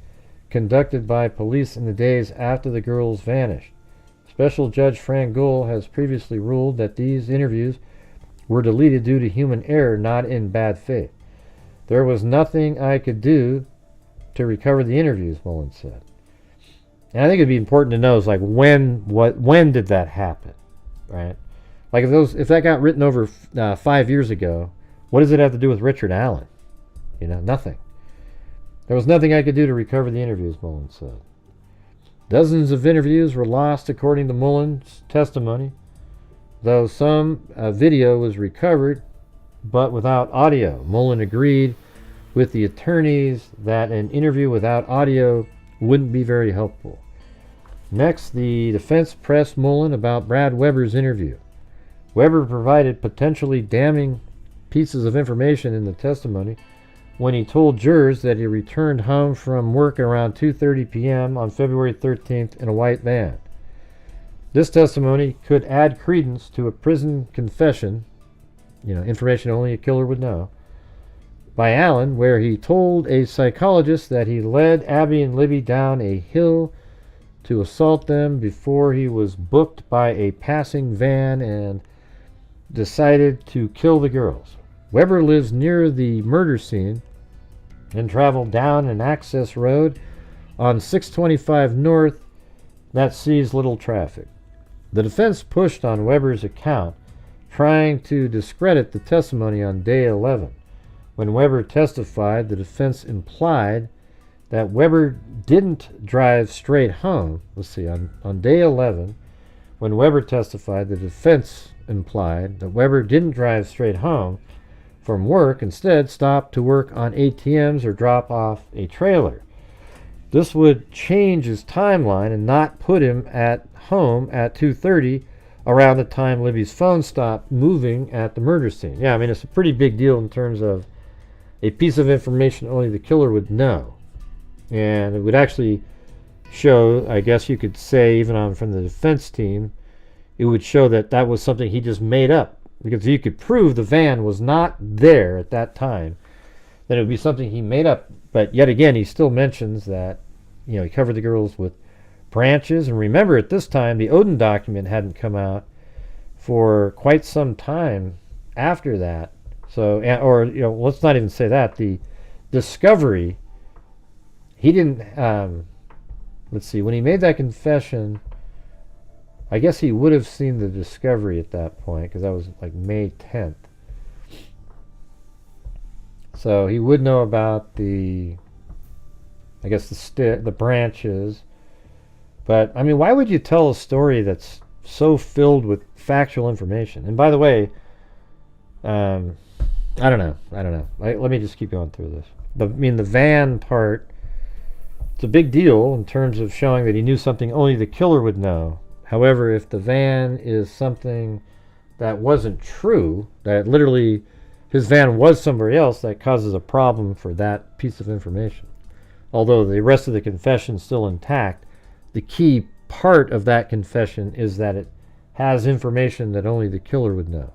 conducted by police in the days after the girls vanished. Special Judge Fran Gull has previously ruled that these interviews were deleted due to human error, not in bad faith. There was nothing I could do to recover the interviews, Mullen said. And I think it'd be important to know is like when did that happen, right? Like if that got written over 5 years ago, what does it have to do with Richard Allen? Nothing. There was nothing I could do to recover the interviews, Mullen said. Dozens of interviews were lost according to Mullen's testimony, though some video was recovered, but without audio. Mullen agreed with the attorneys that an interview without audio wouldn't be very helpful. Next, the defense pressed Mullen about Brad Weber's interview. Weber provided potentially damning pieces of information in the testimony when he told jurors that he returned home from work around 2:30 p.m. on February 13th in a white van. This testimony could add credence to a prison confession, information only a killer would know, by Allen, where he told a psychologist that he led Abby and Libby down a hill to assault them before he was booked by a passing van and decided to kill the girls. Weber lives near the murder scene and traveled down an access road on 625 North that sees little traffic. The defense pushed on Weber's account, trying to discredit the testimony on day 11. When Weber testified, the defense implied that Weber didn't drive straight home. Let's see, on day 11, when Weber testified, the defense implied that Weber didn't drive straight home from work, instead stopped to work on ATMs or drop off a trailer. This would change his timeline and not put him at home at 2:30 around the time Libby's phone stopped moving at the murder scene. Yeah, I mean, it's a pretty big deal in terms of a piece of information only the killer would know. And it would actually show, I guess you could say, even on from the defense team, it would show that that was something he just made up. Because if you could prove the van was not there at that time, then it would be something he made up. But yet again, he still mentions that, he covered the girls with branches. And remember, at this time, the Odin document hadn't come out for quite some time after that. So, let's not even say that. The discovery, he didn't, let's see, when he made that confession, I guess he would have seen the discovery at that point, because that was like May 10th. So he would know about the branches. But, I mean, why would you tell a story that's so filled with factual information? And by the way, I don't know. Let me just keep going through this. The van part, it's a big deal in terms of showing that he knew something only the killer would know. However, if the van is something that wasn't true, that literally his van was somewhere else, that causes a problem for that piece of information. Although the rest of the confession is still intact, the key part of that confession is that it has information that only the killer would know.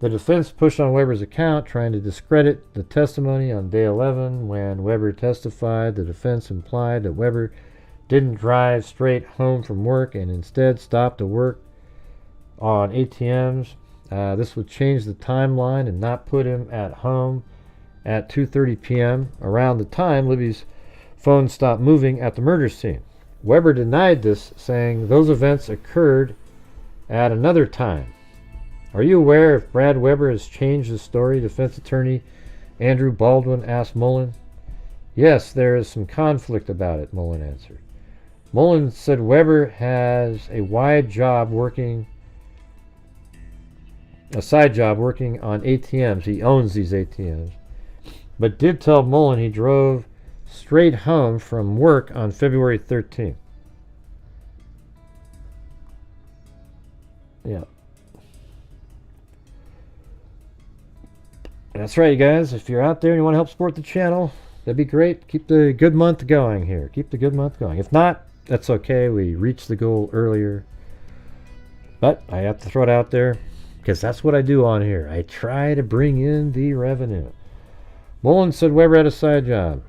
The defense pushed on Weber's account, trying to discredit the testimony on day 11. When Weber testified, the defense implied that Weber didn't drive straight home from work and instead stopped to work on ATMs. This would change the timeline and not put him at home at 2:30 p.m. around the time Libby's phone stopped moving at the murder scene. Weber denied this, saying those events occurred at another time. Are you aware if Brad Weber has changed the story? Defense attorney Andrew Baldwin asked Mullen. Yes, there is some conflict about it, Mullen answered. Mullen said Weber has a side job working on ATMs. He owns these ATMs. But did tell Mullen he drove straight home from work on February 13th. Yeah. That's right, you guys. If you're out there and you want to help support the channel, that'd be great. Keep the good month going here. Keep the good month going. If not, that's okay. We reached the goal earlier. But I have to throw it out there because that's what I do on here. I try to bring in the revenue. Mullen said Weber had a side job.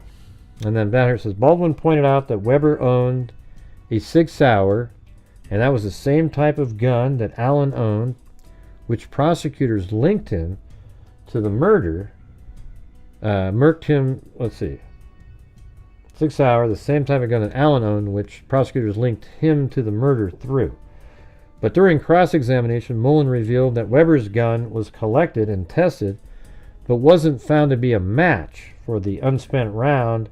And then down here says, Baldwin pointed out that Weber owned a 6 Sauer, and that was the same type of gun that Allen owned, which prosecutors linked him to the murder. Murked him, let's see. 6 Sauer, the same type of gun that Allen owned, which prosecutors linked him to the murder through. But during cross-examination, Mullen revealed that Weber's gun was collected and tested, but wasn't found to be a match for the unspent round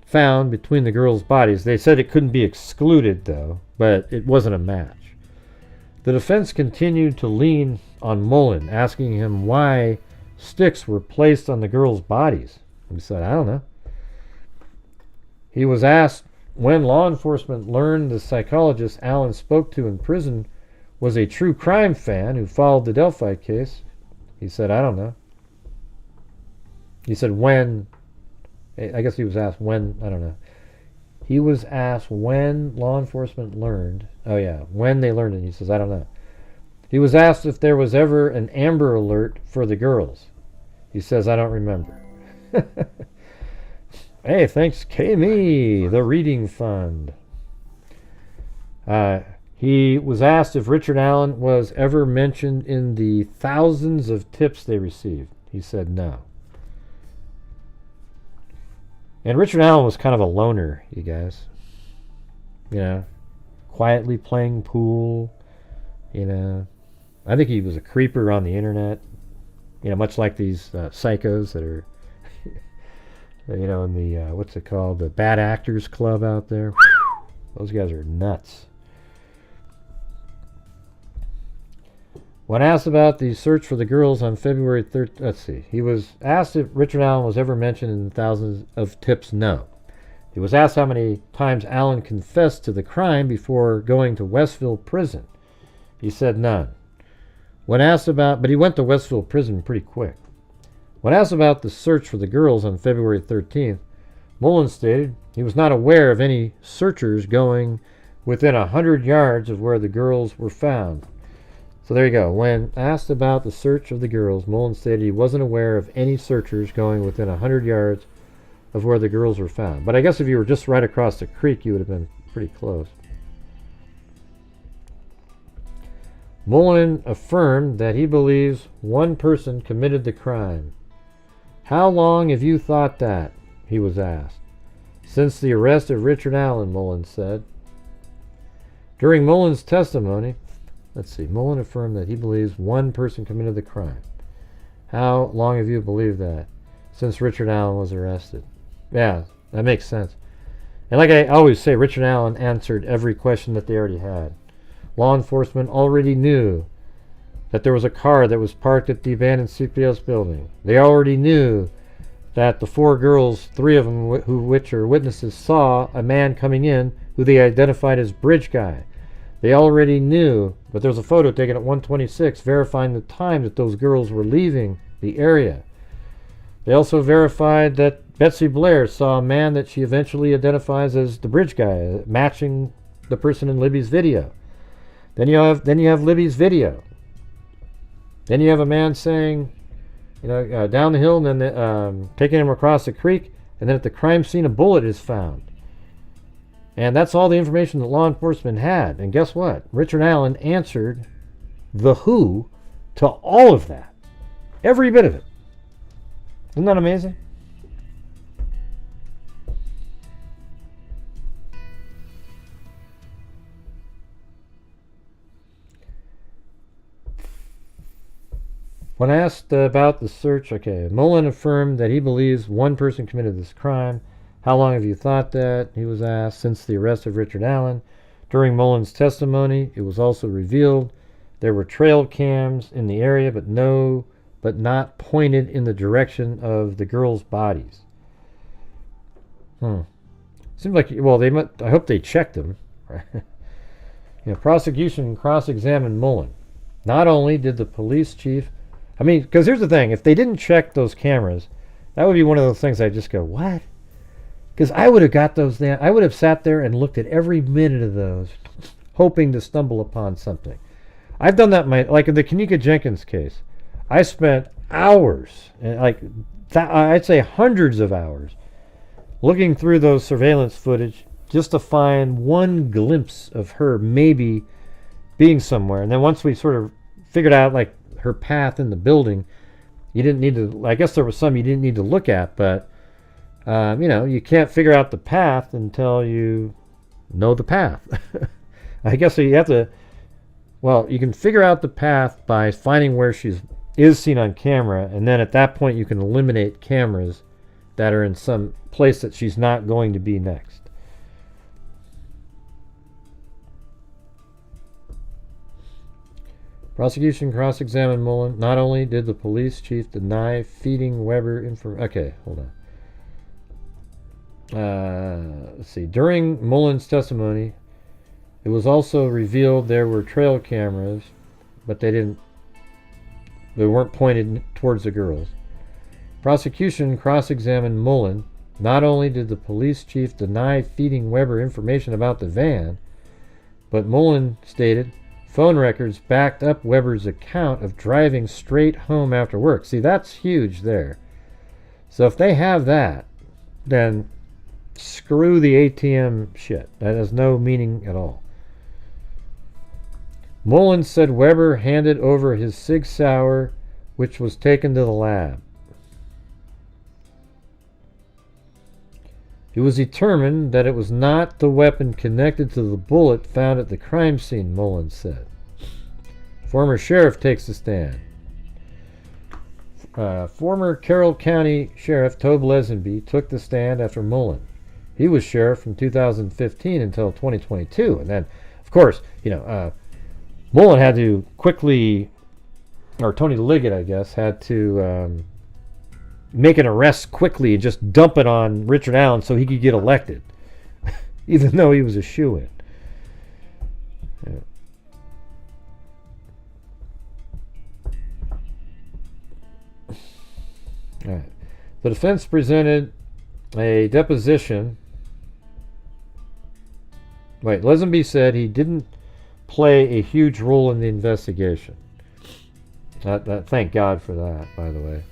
found between the girls' bodies. They said it couldn't be excluded, though, but it wasn't a match. The defense continued to lean on Mullen, asking him why sticks were placed on the girls' bodies. He said, I don't know. He was asked when law enforcement learned the psychologist Allen spoke to in prison was a true crime fan who followed the Delphi case. He said, I don't know. He said when, I guess he was asked when, I don't know. He was asked when law enforcement learned, oh yeah, when they learned it. He says, I don't know. He was asked if there was ever an Amber Alert for the girls. He says, I don't remember. Hey, thanks, Kami, the Reading Fund. He was asked if Richard Allen was ever mentioned in the thousands of tips they received. He said no. And Richard Allen was kind of a loner, you guys. You know, quietly playing pool. You know, I think he was a creeper on the internet. You know, much like these psychos that are, you know, in the, what's it called? The Bad Actors Club out there. Whew, those guys are nuts. When asked about the search for the girls on February 3rd, let's see. He was asked if Richard Allen was ever mentioned in thousands of tips. No. He was asked how many times Allen confessed to the crime before going to Westville Prison. He said none. When asked about, but he went to Westville Prison pretty quick. When asked about the search for the girls on February 13th, Mullen stated he was not aware of any searchers going within 100 yards of where the girls were found. So there you go. When asked about the search of the girls, Mullen stated he wasn't aware of any searchers going within 100 yards of where the girls were found. But I guess if you were just right across the creek, you would have been pretty close. Mullen affirmed that he believes one person committed the crime. How long have you thought that? He was asked. Since the arrest of Richard Allen, Mullen said. During Mullen's testimony, let's see, Mullen affirmed that he believes one person committed the crime. How long have you believed that? Since Richard Allen was arrested. Yeah, that makes sense. And like I always say, Richard Allen answered every question that they already had. Law enforcement already knew that there was a car that was parked at the abandoned CPS building. They already knew that the 4 girls, 3 of them which are witnesses, saw a man coming in who they identified as Bridge Guy. They already knew, but there was a photo taken at 1:26 verifying the time that those girls were leaving the area. They also verified that Betsy Blair saw a man that she eventually identifies as the Bridge Guy, matching the person in Libby's video. Then you have Libby's video. Then you have a man saying, you know, down the hill, and then taking him across the creek, and then at the crime scene a bullet is found. And that's all the information that law enforcement had. And guess what? Richard Allen answered the who to all of that. Every bit of it. Isn't that amazing? When asked about the search, okay, Mullen affirmed that he believes one person committed this crime. How long have you thought that? He was asked. Since the arrest of Richard Allen. During Mullen's testimony, it was also revealed there were trail cams in the area, but not pointed in the direction of the girls' bodies. Seems like, well, I hope they checked them. Prosecution cross-examined Mullen. Not only did the police chief... I mean, because here's the thing. If they didn't check those cameras, that would be one of those things I'd just go, what? Because I would have got those there. I would have sat there and looked at every minute of those, hoping to stumble upon something. I've done that, like in the Kanika Jenkins case. I spent hours, I'd say hundreds of hours, looking through those surveillance footage just to find one glimpse of her maybe being somewhere. And then once we sort of figured out like her path in the building, you didn't need to, I guess there was some you didn't need to look at, but you can't figure out the path until you know the path. I guess you have to, you can figure out the path by finding where she is seen on camera, and then at that point you can eliminate cameras that are in some place that she's not going to be next. Prosecution cross-examined Mullen. Not only did the police chief deny feeding Weber information... Okay, hold on. Let's see. During Mullen's testimony, it was also revealed there were trail cameras, but they weren't pointed towards the girls. Prosecution cross-examined Mullen. Not only did the police chief deny feeding Weber information about the van, but Mullen stated phone records backed up Weber's account of driving straight home after work. See, that's huge there. So if they have that, then screw the ATM shit. That has no meaning at all. Mullen said Weber handed over his Sig Sauer, which was taken to the lab. It was determined that it was not the weapon connected to the bullet found at the crime scene, Mullen said. Former sheriff takes the stand. Former Carroll County Sheriff Tobe Lesenby took the stand after Mullen. He was sheriff from 2015 until 2022. And then, of course, Mullen had to quickly, or Tony Liggett, I guess, had to make an arrest quickly and just dump it on Richard Allen so he could get elected, even though he was a shoo-in. Yeah. All right. The defense presented a deposition. Lesenby said he didn't play a huge role in the investigation. Thank God for that, by the way.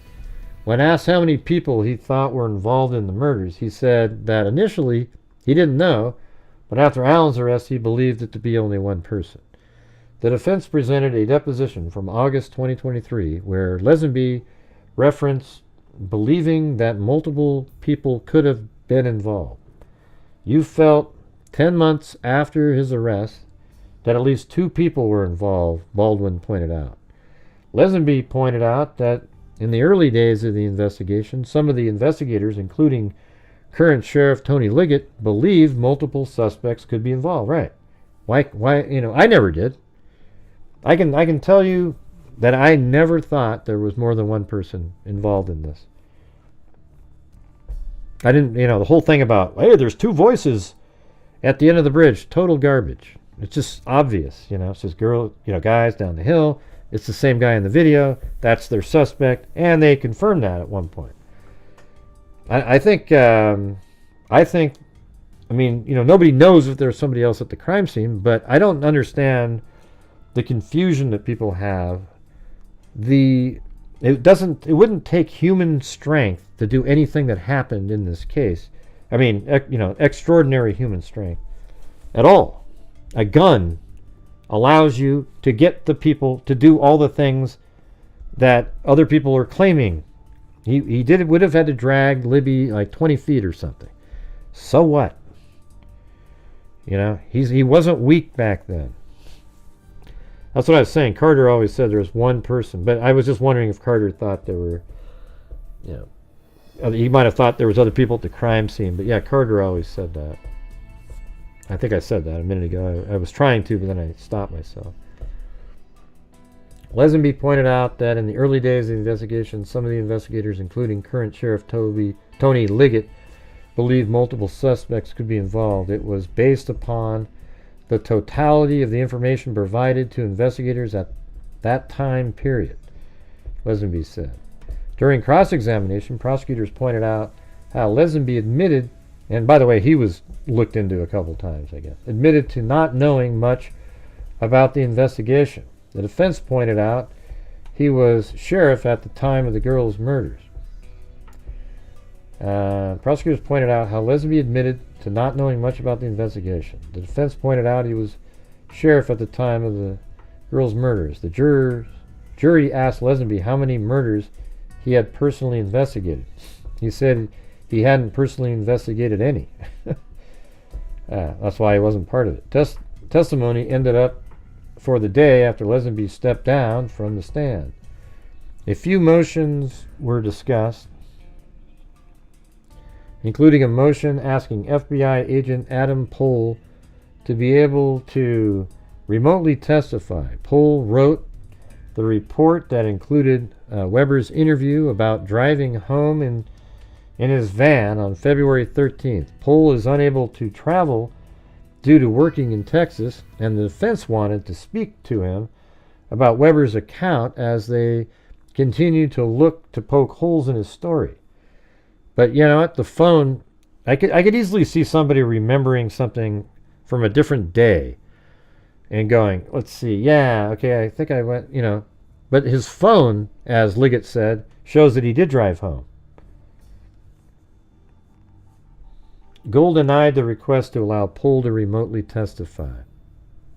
When asked how many people he thought were involved in the murders, he said that initially he didn't know, but after Allen's arrest he believed it to be only one person. The defense presented a deposition from August 2023 where Lesenby referenced believing that multiple people could have been involved. You felt 10 months after his arrest that at least 2 people were involved, Baldwin pointed out. Lesenby pointed out that in the early days of the investigation, some of the investigators, including current Sheriff Tony Liggett, believed multiple suspects could be involved. Right. Why I never did. I can tell you that I never thought there was more than one person involved in this. I didn't, the whole thing about, hey, there's 2 voices at the end of the bridge, total garbage. It's just obvious, it says guys down the hill. It's the same guy in the video. That's their suspect, and they confirmed that at one point. I think, nobody knows if there's somebody else at the crime scene, but I don't understand the confusion that people have. It wouldn't take human strength to do anything that happened in this case. I mean, extraordinary human strength at all. A gun allows you to get the people to do all the things that other people are claiming. He would have had to drag Libby like 20 feet or something. So what? He wasn't weak back then. That's what I was saying. Carter always said there was one person, but I was just wondering if Carter thought there were, he might have thought there was other people at the crime scene, but yeah, Carter always said that. I think I said that a minute ago. I was trying to, but then I stopped myself. Lesenby pointed out that in the early days of the investigation, some of the investigators, including current Sheriff Tony Liggett, believed multiple suspects could be involved. It was based upon the totality of the information provided to investigators at that time period, Lesenby said. During cross-examination, prosecutors pointed out how Lesenby admitted, and by the way, he was looked into a couple times, I guess, admitted to not knowing much about the investigation. The defense pointed out he was sheriff at the time of the girls' murders. Prosecutors pointed out how Lesenby admitted to not knowing much about the investigation. The defense pointed out he was sheriff at the time of the girls' murders. The jury asked Lesenby how many murders he had personally investigated. He said he hadn't personally investigated any. That's why he wasn't part of it. Testimony ended up for the day after Lesenby stepped down from the stand. A few motions were discussed, including a motion asking FBI agent Adam Pohl to be able to remotely testify. Pohl wrote the report that included Weber's interview about driving home in his van on February 13th. Pohl is unable to travel due to working in Texas, and the defense wanted to speak to him about Weber's account as they continue to look to poke holes in his story. But you know what? The phone, I could easily see somebody remembering something from a different day and going, let's see, yeah, okay, I think I went, But his phone, as Liggett said, shows that he did drive home. Gold denied the request to allow Pohl to remotely testify.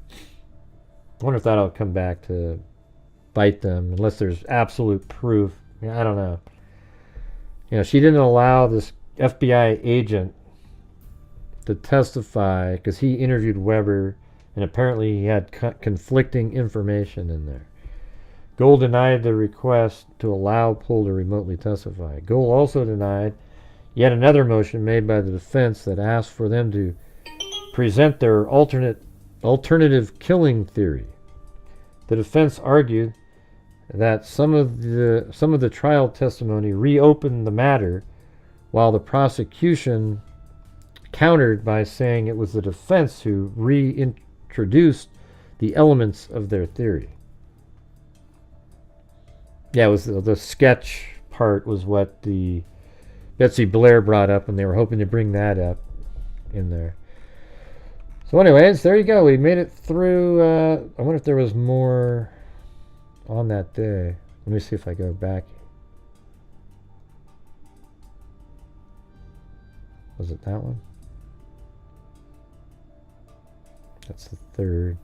I wonder if that'll come back to bite them, unless there's absolute proof. I don't know. She didn't allow this FBI agent to testify because he interviewed Weber, and apparently he had conflicting information in there. Gold denied the request to allow Pohl to remotely testify. Gold also denied yet another motion made by the defense that asked for them to present their alternative killing theory. The defense argued that some of the trial testimony reopened the matter, while the prosecution countered by saying it was the defense who reintroduced the elements of their theory. Yeah, it was the sketch part was what the Betsy Blair brought up, and they were hoping to bring that up in there. So anyways, there you go. We made it through. I wonder if there was more on that day. Let me see if I go back. Was it that one? That's the third.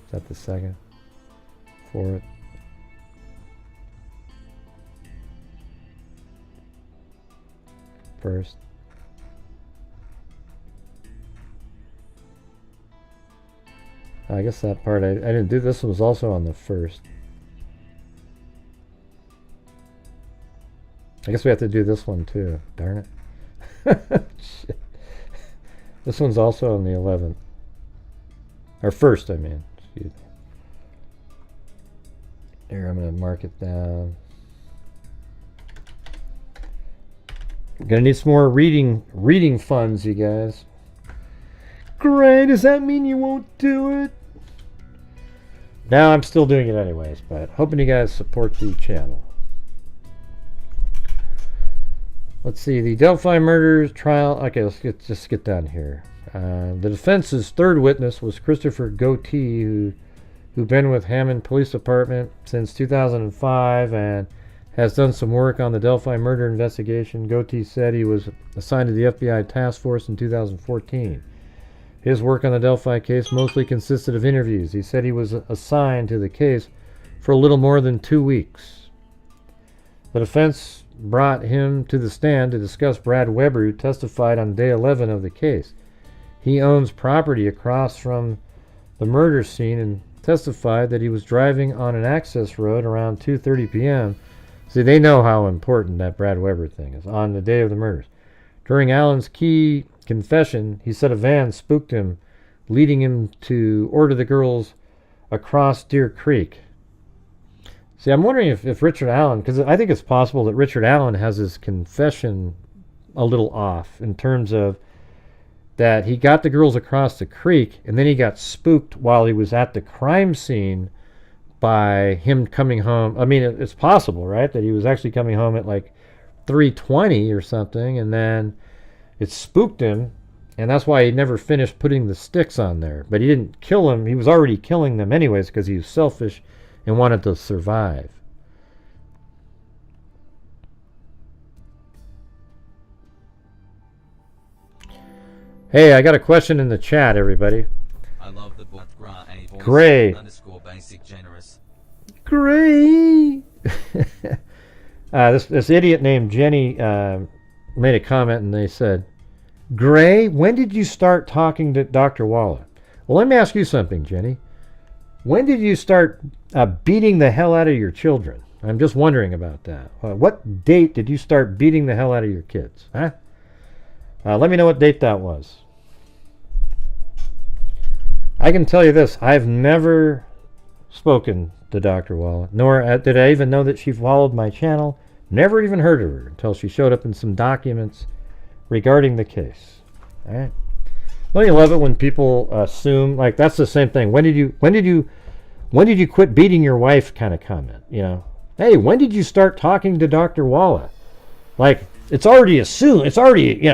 Is that the second? Fourth? First? I guess that part I didn't do. This one was also on the first. I guess we have to do this one too. Darn it. Shit. This one's also on the 11th. Or first, I mean. Excuse me. Here, I'm going to mark it down. We're going to need some more reading funds, you guys. Great, does that mean you won't do it? No, I'm still doing it anyways, but hoping you guys support the channel. Let's see, the Delphi murders trial. Okay, let's just get down here. The defense's third witness was Christopher Goatee, who'd been with Hammond Police Department since 2005 and has done some work on the Delphi murder investigation. Goatee said he was assigned to the FBI task force in 2014. His work on the Delphi case mostly consisted of interviews. He said he was assigned to the case for a little more than 2 weeks. The defense brought him to the stand to discuss Brad Weber, who testified on day 11 of the case. He owns property across from the murder scene and testified that he was driving on an access road around 2:30 p.m. See, they know how important that Brad Weber thing is on the day of the murders. During Allen's key confession, he said a van spooked him, leading him to order the girls across Deer Creek. See, I'm wondering if Richard Allen, because I think it's possible that Richard Allen has his confession a little off in terms of that he got the girls across the creek, and then he got spooked while he was at the crime scene by him coming home. I mean, it's possible, right, that he was actually coming home at like 3:20 or something, and then it spooked him, and that's why he never finished putting the sticks on there. But he didn't kill him. He was already killing them anyways because he was selfish and wanted to survive. Hey, I got a question in the chat, everybody. I love the book Grant A. Voice Gray. _ basic generous. Gray. This idiot named Jenny made a comment, and they said, Gray, when did you start talking to Dr. Waller? Well, let me ask you something, Jenny. When did you start beating the hell out of your children? I'm just wondering about that. What date did you start beating the hell out of your kids? Huh? Let me know what date that was. I can tell you this. I've never spoken to Dr. Waller, nor did I even know that she followed my channel. Never even heard of her until she showed up in some documents regarding the case. All right. Don't you love it when people assume, like, that's the same thing. When did you quit beating your wife kind of comment, you know? Hey, when did you start talking to Dr. Waller? Like, it's already assumed. It's already,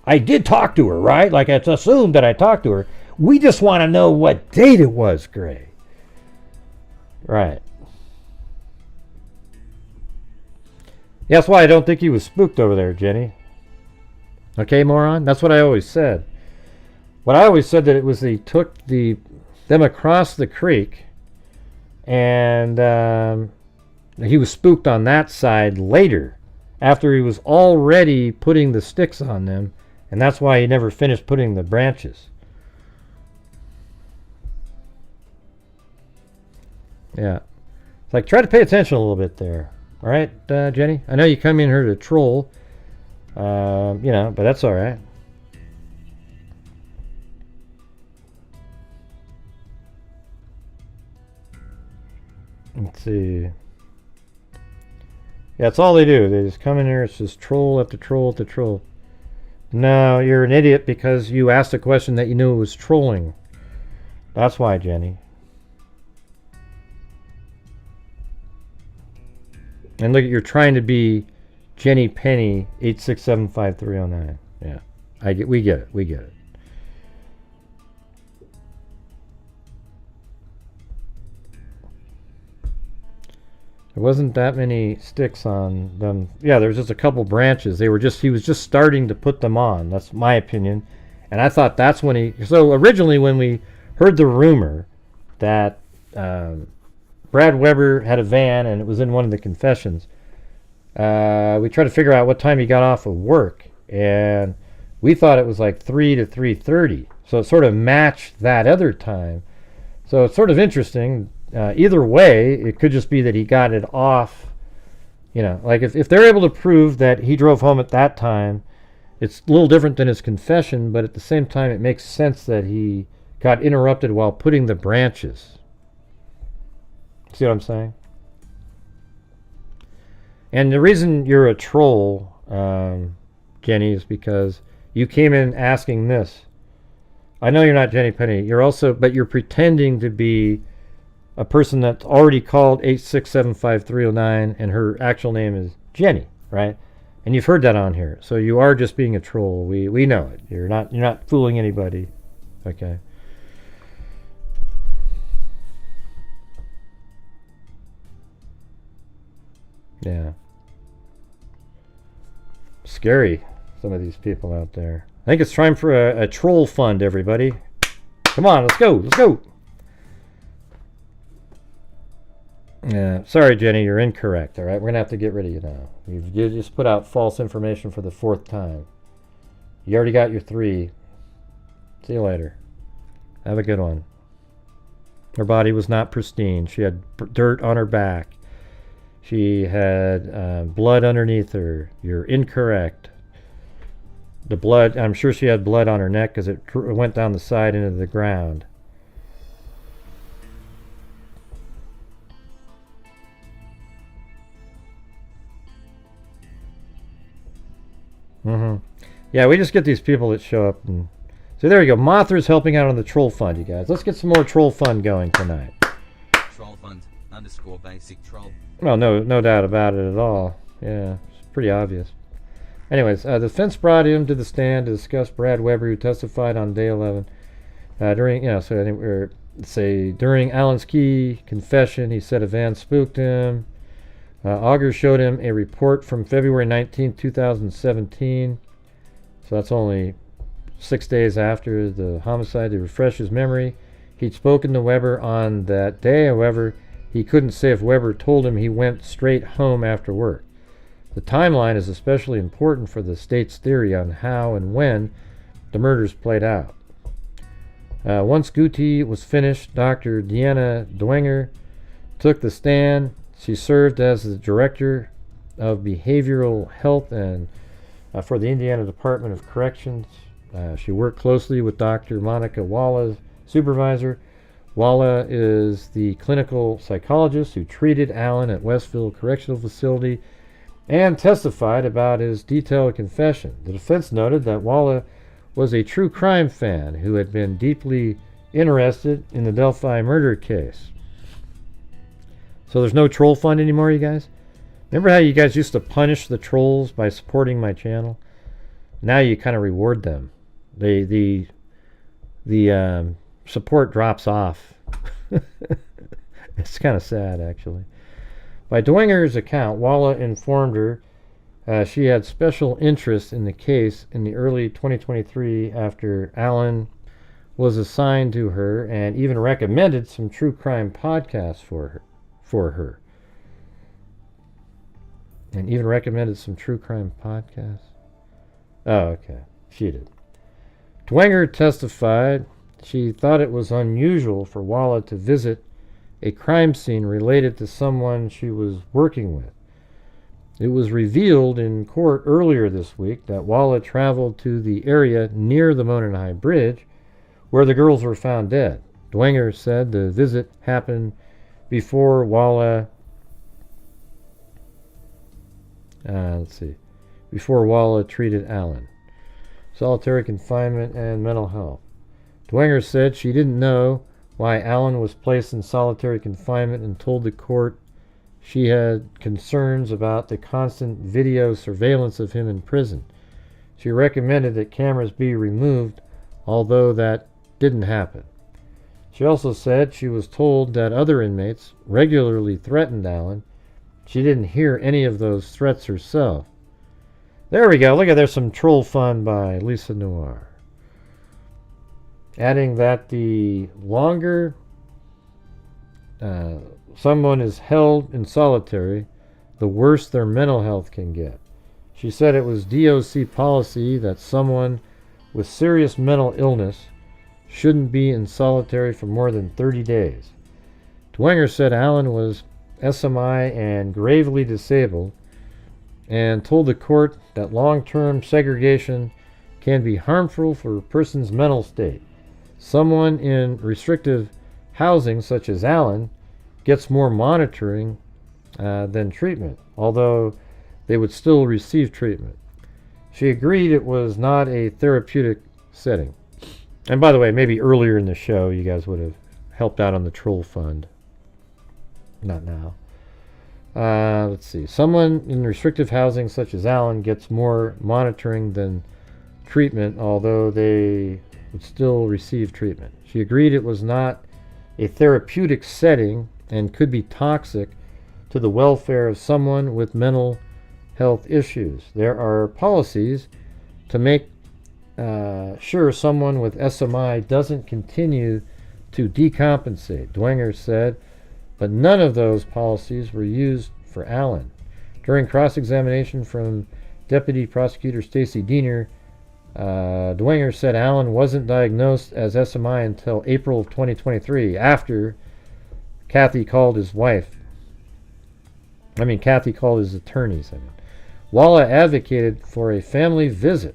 I did talk to her, right? Like, it's assumed that I talked to her. We just want to know what date it was, Gray. Right. Yeah, that's why I don't think he was spooked over there, Jenny. Okay, moron? That's what I always said. What I always said that it was they took them across the creek, and he was spooked on that side later, after he was already putting the sticks on them, and that's why he never finished putting the branches. Yeah. It's like, try to pay attention a little bit there. All right, Jenny? I know you come in here to troll, but that's all right. Let's see. Yeah, that's all they do. They just come in here. It's just troll after troll after troll. No, you're an idiot because you asked a question that you knew was trolling. That's why, Jenny. And look, you're trying to be Jenny Penny 8675309. Yeah, we get it. We get it. There wasn't that many sticks on them. Yeah, there was just a couple branches. He was just starting to put them on. That's my opinion. And I thought that's when so originally when we heard the rumor that Brad Weber had a van and it was in one of the confessions, we tried to figure out what time he got off of work, and we thought it was like 3 to 3:30. So it sort of matched that other time. So it's sort of interesting. Either way, it could just be that he got it off. Like if they're able to prove that he drove home at that time, it's a little different than his confession, but at the same time, it makes sense that he got interrupted while putting the branches. See what I'm saying? And the reason you're a troll, Jenny, is because you came in asking this. I know you're not Jenny Penny. But you're pretending to be a person that's already called 8675309, and her actual name is Jenny, right? And you've heard that on here. So you are just being a troll. We know it. You're not fooling anybody. Okay. Yeah. Scary, some of these people out there. I think it's time for a troll fund, everybody. Come on, let's go. Let's go. Yeah, sorry, Jenny, you're incorrect. All right, we're going to have to get rid of you now. You just put out false information for the 4th time. You already got your 3. See you later. Have a good one. Her body was not pristine. She had dirt on her back. She had blood underneath her. You're incorrect. The blood, I'm sure she had blood on her neck because it went down the side into the ground. Yeah, we just get these people that show up and So there you go. Mothra's helping out on the troll fund, you guys. Let's get some more troll fund going tonight. Troll fund _ basic troll. Well, no doubt about it at all. Yeah, it's pretty obvious. Anyways, the defense brought him to the stand to discuss Brad Weber, who testified on day 11. During Alan's key confession, he said a van spooked him. Auger showed him a report from February 19, 2017. So that's only 6 days after the homicide. To refresh his memory, he'd spoken to Weber on that day. However, he couldn't say if Weber told him he went straight home after work. The timeline is especially important for the state's theory on how and when the murders played out. Once Guti was finished, Dr. Deanna Dwenger took the stand. She served as the director of behavioral health and for the Indiana Department of Corrections. She worked closely with Dr. Monica Walla's supervisor. Walla is the clinical psychologist who treated Allen at Westville Correctional Facility and testified about his detailed confession. The defense noted that Walla was a true crime fan who had been deeply interested in the Delphi murder case. So there's no troll fund anymore, you guys? Remember how you guys used to punish the trolls by supporting my channel? Now you kind of reward them. The support drops off. It's kind of sad, actually. By Dwenger's account, Walla informed her she had special interest in the case in the early 2023 after Allen was assigned to her and even recommended some true crime podcasts for her. And even recommended some true crime podcasts. Oh, okay. She did. Dwenger testified she thought it was unusual for Walla to visit a crime scene related to someone she was working with. It was revealed in court earlier this week that Walla traveled to the area near the Mononai Bridge where the girls were found dead. Dwenger said the visit happened before Walla treated Allen. Solitary confinement and mental health. Dwenger said she didn't know why Allen was placed in solitary confinement and told the court she had concerns about the constant video surveillance of him in prison. She recommended that cameras be removed, although that didn't happen. She also said she was told that other inmates regularly threatened Allen. She didn't hear any of those threats herself. There we go. Look at, there's some troll fun by Lisa Noir. Adding that the longer someone is held in solitary, the worse their mental health can get. She said it was DOC policy that someone with serious mental illness shouldn't be in solitary for more than 30 days. Dwenger said Allen was SMI and gravely disabled and told the court that long-term segregation can be harmful for a person's mental state. Someone in restrictive housing, such as Allen, gets more monitoring than treatment, although they would still receive treatment. She agreed it was not a therapeutic setting. And by the way, maybe earlier in the show you guys would have helped out on the troll fund. Not now. Let's see. Someone in restrictive housing such as Allen gets more monitoring than treatment, although they would still receive treatment. She agreed it was not a therapeutic setting and could be toxic to the welfare of someone with mental health issues. There are policies to make sure someone with SMI doesn't continue to decompensate, Dwenger said, but none of those policies were used for Allen. During cross-examination from Deputy Prosecutor Stacy Diener, Dwenger said Allen wasn't diagnosed as SMI until April of 2023, after Kathy called his attorneys. Walla advocated for a family visit.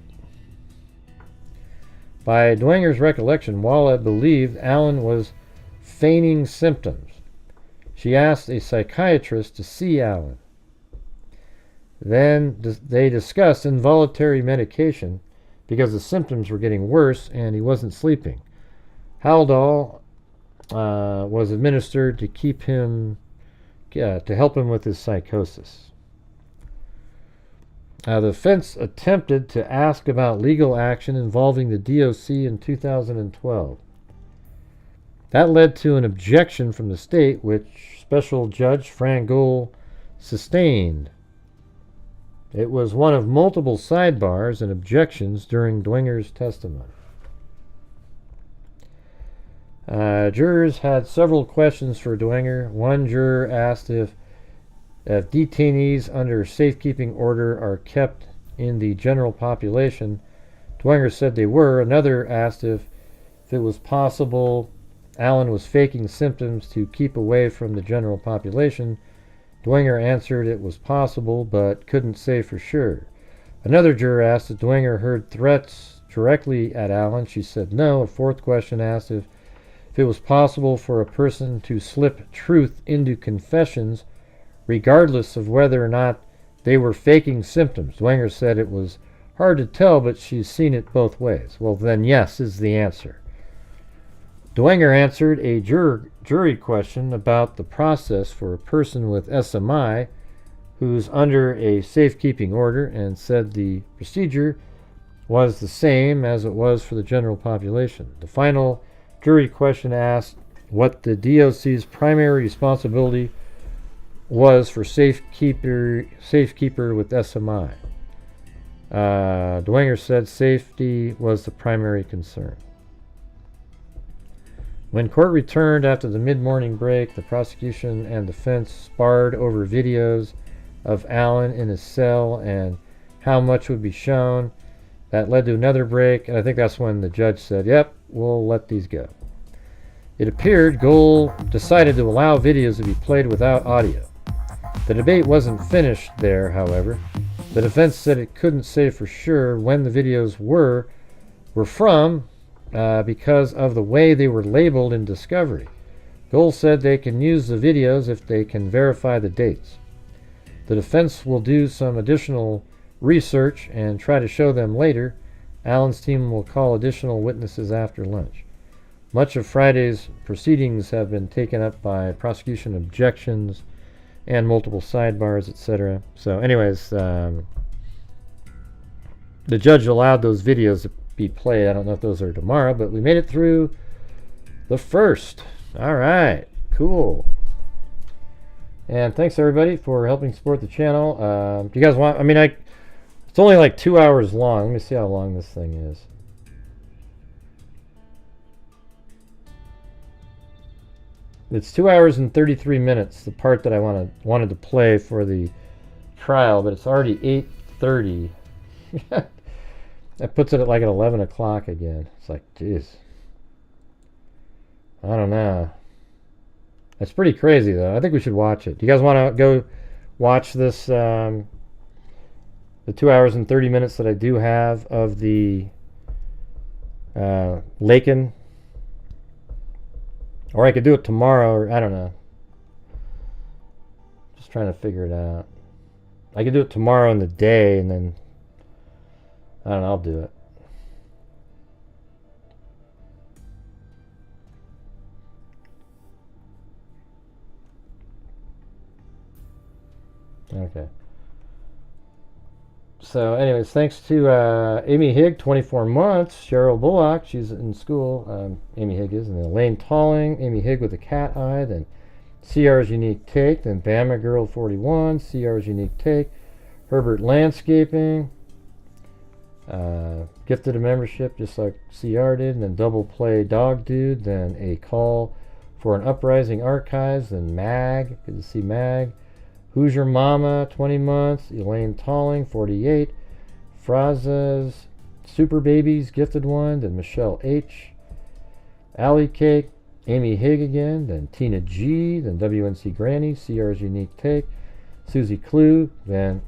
By Dwenger's recollection, Walla believed Allen was feigning symptoms. She asked a psychiatrist to see Allen. Then they discussed involuntary medication because the symptoms were getting worse and he wasn't sleeping. Haldol was administered to help him with his psychosis. The defense attempted to ask about legal action involving the DOC in 2012. That led to an objection from the state, which Special Judge Fran Gohl sustained. It was one of multiple sidebars and objections during Dwenger's testimony. Jurors had several questions for Dwenger. One juror asked if detainees under safekeeping order are kept in the general population. Dwenger said they were. Another asked if it was possible Allen was faking symptoms to keep away from the general population. Dwenger answered it was possible, but couldn't say for sure. Another juror asked if Dwenger heard threats directly at Allen. She said no. A fourth question asked if it was possible for a person to slip truth into confessions regardless of whether or not they were faking symptoms. Dwenger said it was hard to tell, but she's seen it both ways. Well, then yes is the answer. Dwenger answered a jury question about the process for a person with SMI who's under a safekeeping order and said the procedure was the same as it was for the general population. The final jury question asked what the DOC's primary responsibility was for safekeeper with SMI. Dwenger said safety was the primary concern. When court returned after the mid-morning break, the prosecution and defense sparred over videos of Allen in his cell and how much would be shown. That led to another break, and I think that's when the judge said, yep, we'll let these go. It appeared Gohl decided to allow videos to be played without audio. The debate wasn't finished there, however. The defense said it couldn't say for sure when the videos were from because of the way they were labeled in discovery. Gohl said they can use the videos if they can verify the dates. The defense will do some additional research and try to show them later. Allen's team will call additional witnesses after lunch. Much of Friday's proceedings have been taken up by prosecution objections and multiple sidebars, etc. So anyways, the judge allowed those videos to be played. I don't know if those are tomorrow, but we made it through the first. All right, cool. And thanks everybody for helping support the channel. Do you guys want, it's only like 2 hours long. Let me see how long this thing is. It's 2 hours and 33 minutes, the part that I wanted to play for the trial, but it's already 8:30. That puts it at like at 11 o'clock again. It's like, jeez. I don't know. That's pretty crazy, though. I think we should watch it. Do you guys want to go watch this, the 2 hours and 30 minutes that I do have of the Laken? Or I could do it tomorrow, or I don't know. Just trying to figure it out. I could do it tomorrow in the day, and then, I don't know, I'll do it. Okay. So, anyways, thanks to Amy Higg, 24 months. Cheryl Bullock, she's in school. Amy Higg is. And then Elaine Talling, Amy Higg with a cat eye. Then CR's Unique Take. Then Bama Girl, 41. CR's Unique Take. Herbert Landscaping. Gifted a membership just like CR did. And then Double Play Dog Dude. Then a call for an Uprising Archives. Then Mag. Good to see Mag. Who's Your Mama, 20 months. Elaine Talling, 48. Fraz's Super Babies, gifted one. Then Michelle H. Alley Cake. Amy Higg again. Then Tina G. Then WNC Granny, CR's Unique Take. Susie Clue. Then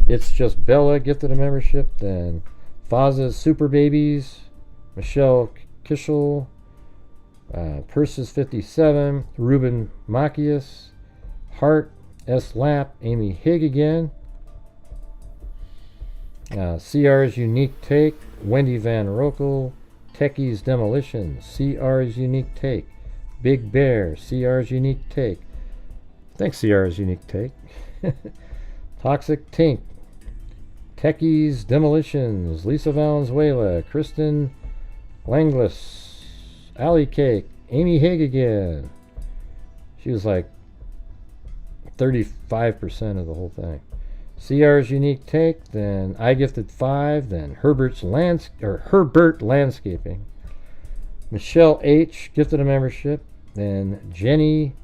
It's Just Bella, gifted a membership. Then Faz's Super Babies. Michelle Kishel. Purses 57. Ruben Macias. Hart. S. Lap, Amy Higg again. CR's Unique Take, Wendy Van Rokel, Techie's Demolition, CR's Unique Take, Big Bear, CR's Unique Take. Thanks, CR's Unique Take. Toxic Tink, Techie's Demolitions, Lisa Valenzuela, Kristen Langlis, Alley Cake, Amy Haig again. She was like 35% of the whole thing. CR's Unique Take, then I Gifted 5, then Herbert Landscaping. Michelle H. gifted a membership, then Jenny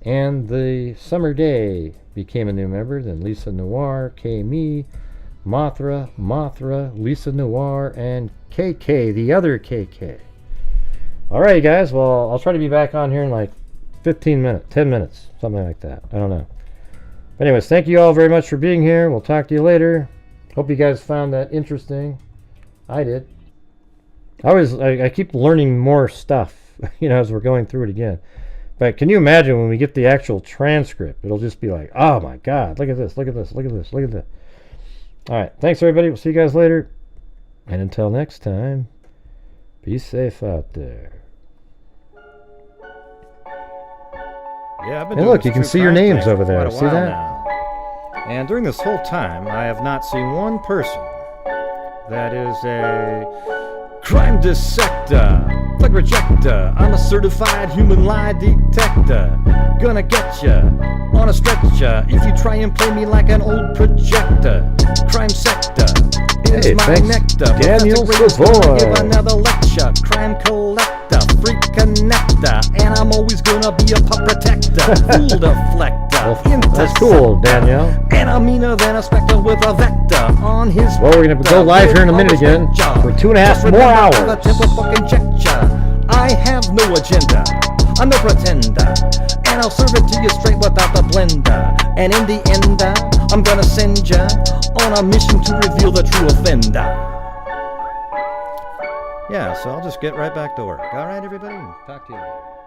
and the Summer Day became a new member, then Lisa Noir, K. Me, Mothra, Lisa Noir, and KK, the other KK. Alright guys, well, I'll try to be back on here in like 10 minutes, something like that. I don't know. Anyways, thank you all very much for being here. We'll talk to you later. Hope you guys found that interesting. I did. I keep learning more stuff, as we're going through it again. But can you imagine when we get the actual transcript? It'll just be like, oh my God, look at this, look at this, look at this, look at this. All right, thanks everybody. We'll see you guys later. And until next time, be safe out there. Yeah, I've been And doing look, you this can true see your crime names thing over for there. quite a See while that? now. And during this whole time, I have not seen one person that is a crime dissector, plug rejector. I'm a certified human lie detector. Gonna get ya on a stretcher if you try and play me like an old projector. Crime sector is Hey, my thanks, nectar. Daniel Professor Gray's gonna Savoy. give another lecture. Crime collector, freak connector, and I'm always gonna be a pup protector. Fool deflector. That's cool, Danielle. And I'm meaner than a spectre with a vector on his. Well, we're going to go live here in a minute again for 2.5 more hours. I have no agenda. I'm no pretender. And I'll serve it to you straight without the blender. And in the end, I'm gonna send ya on a mission to reveal the true offender. Yeah, so I'll just get right back to work. All right, everybody? Talk to you later.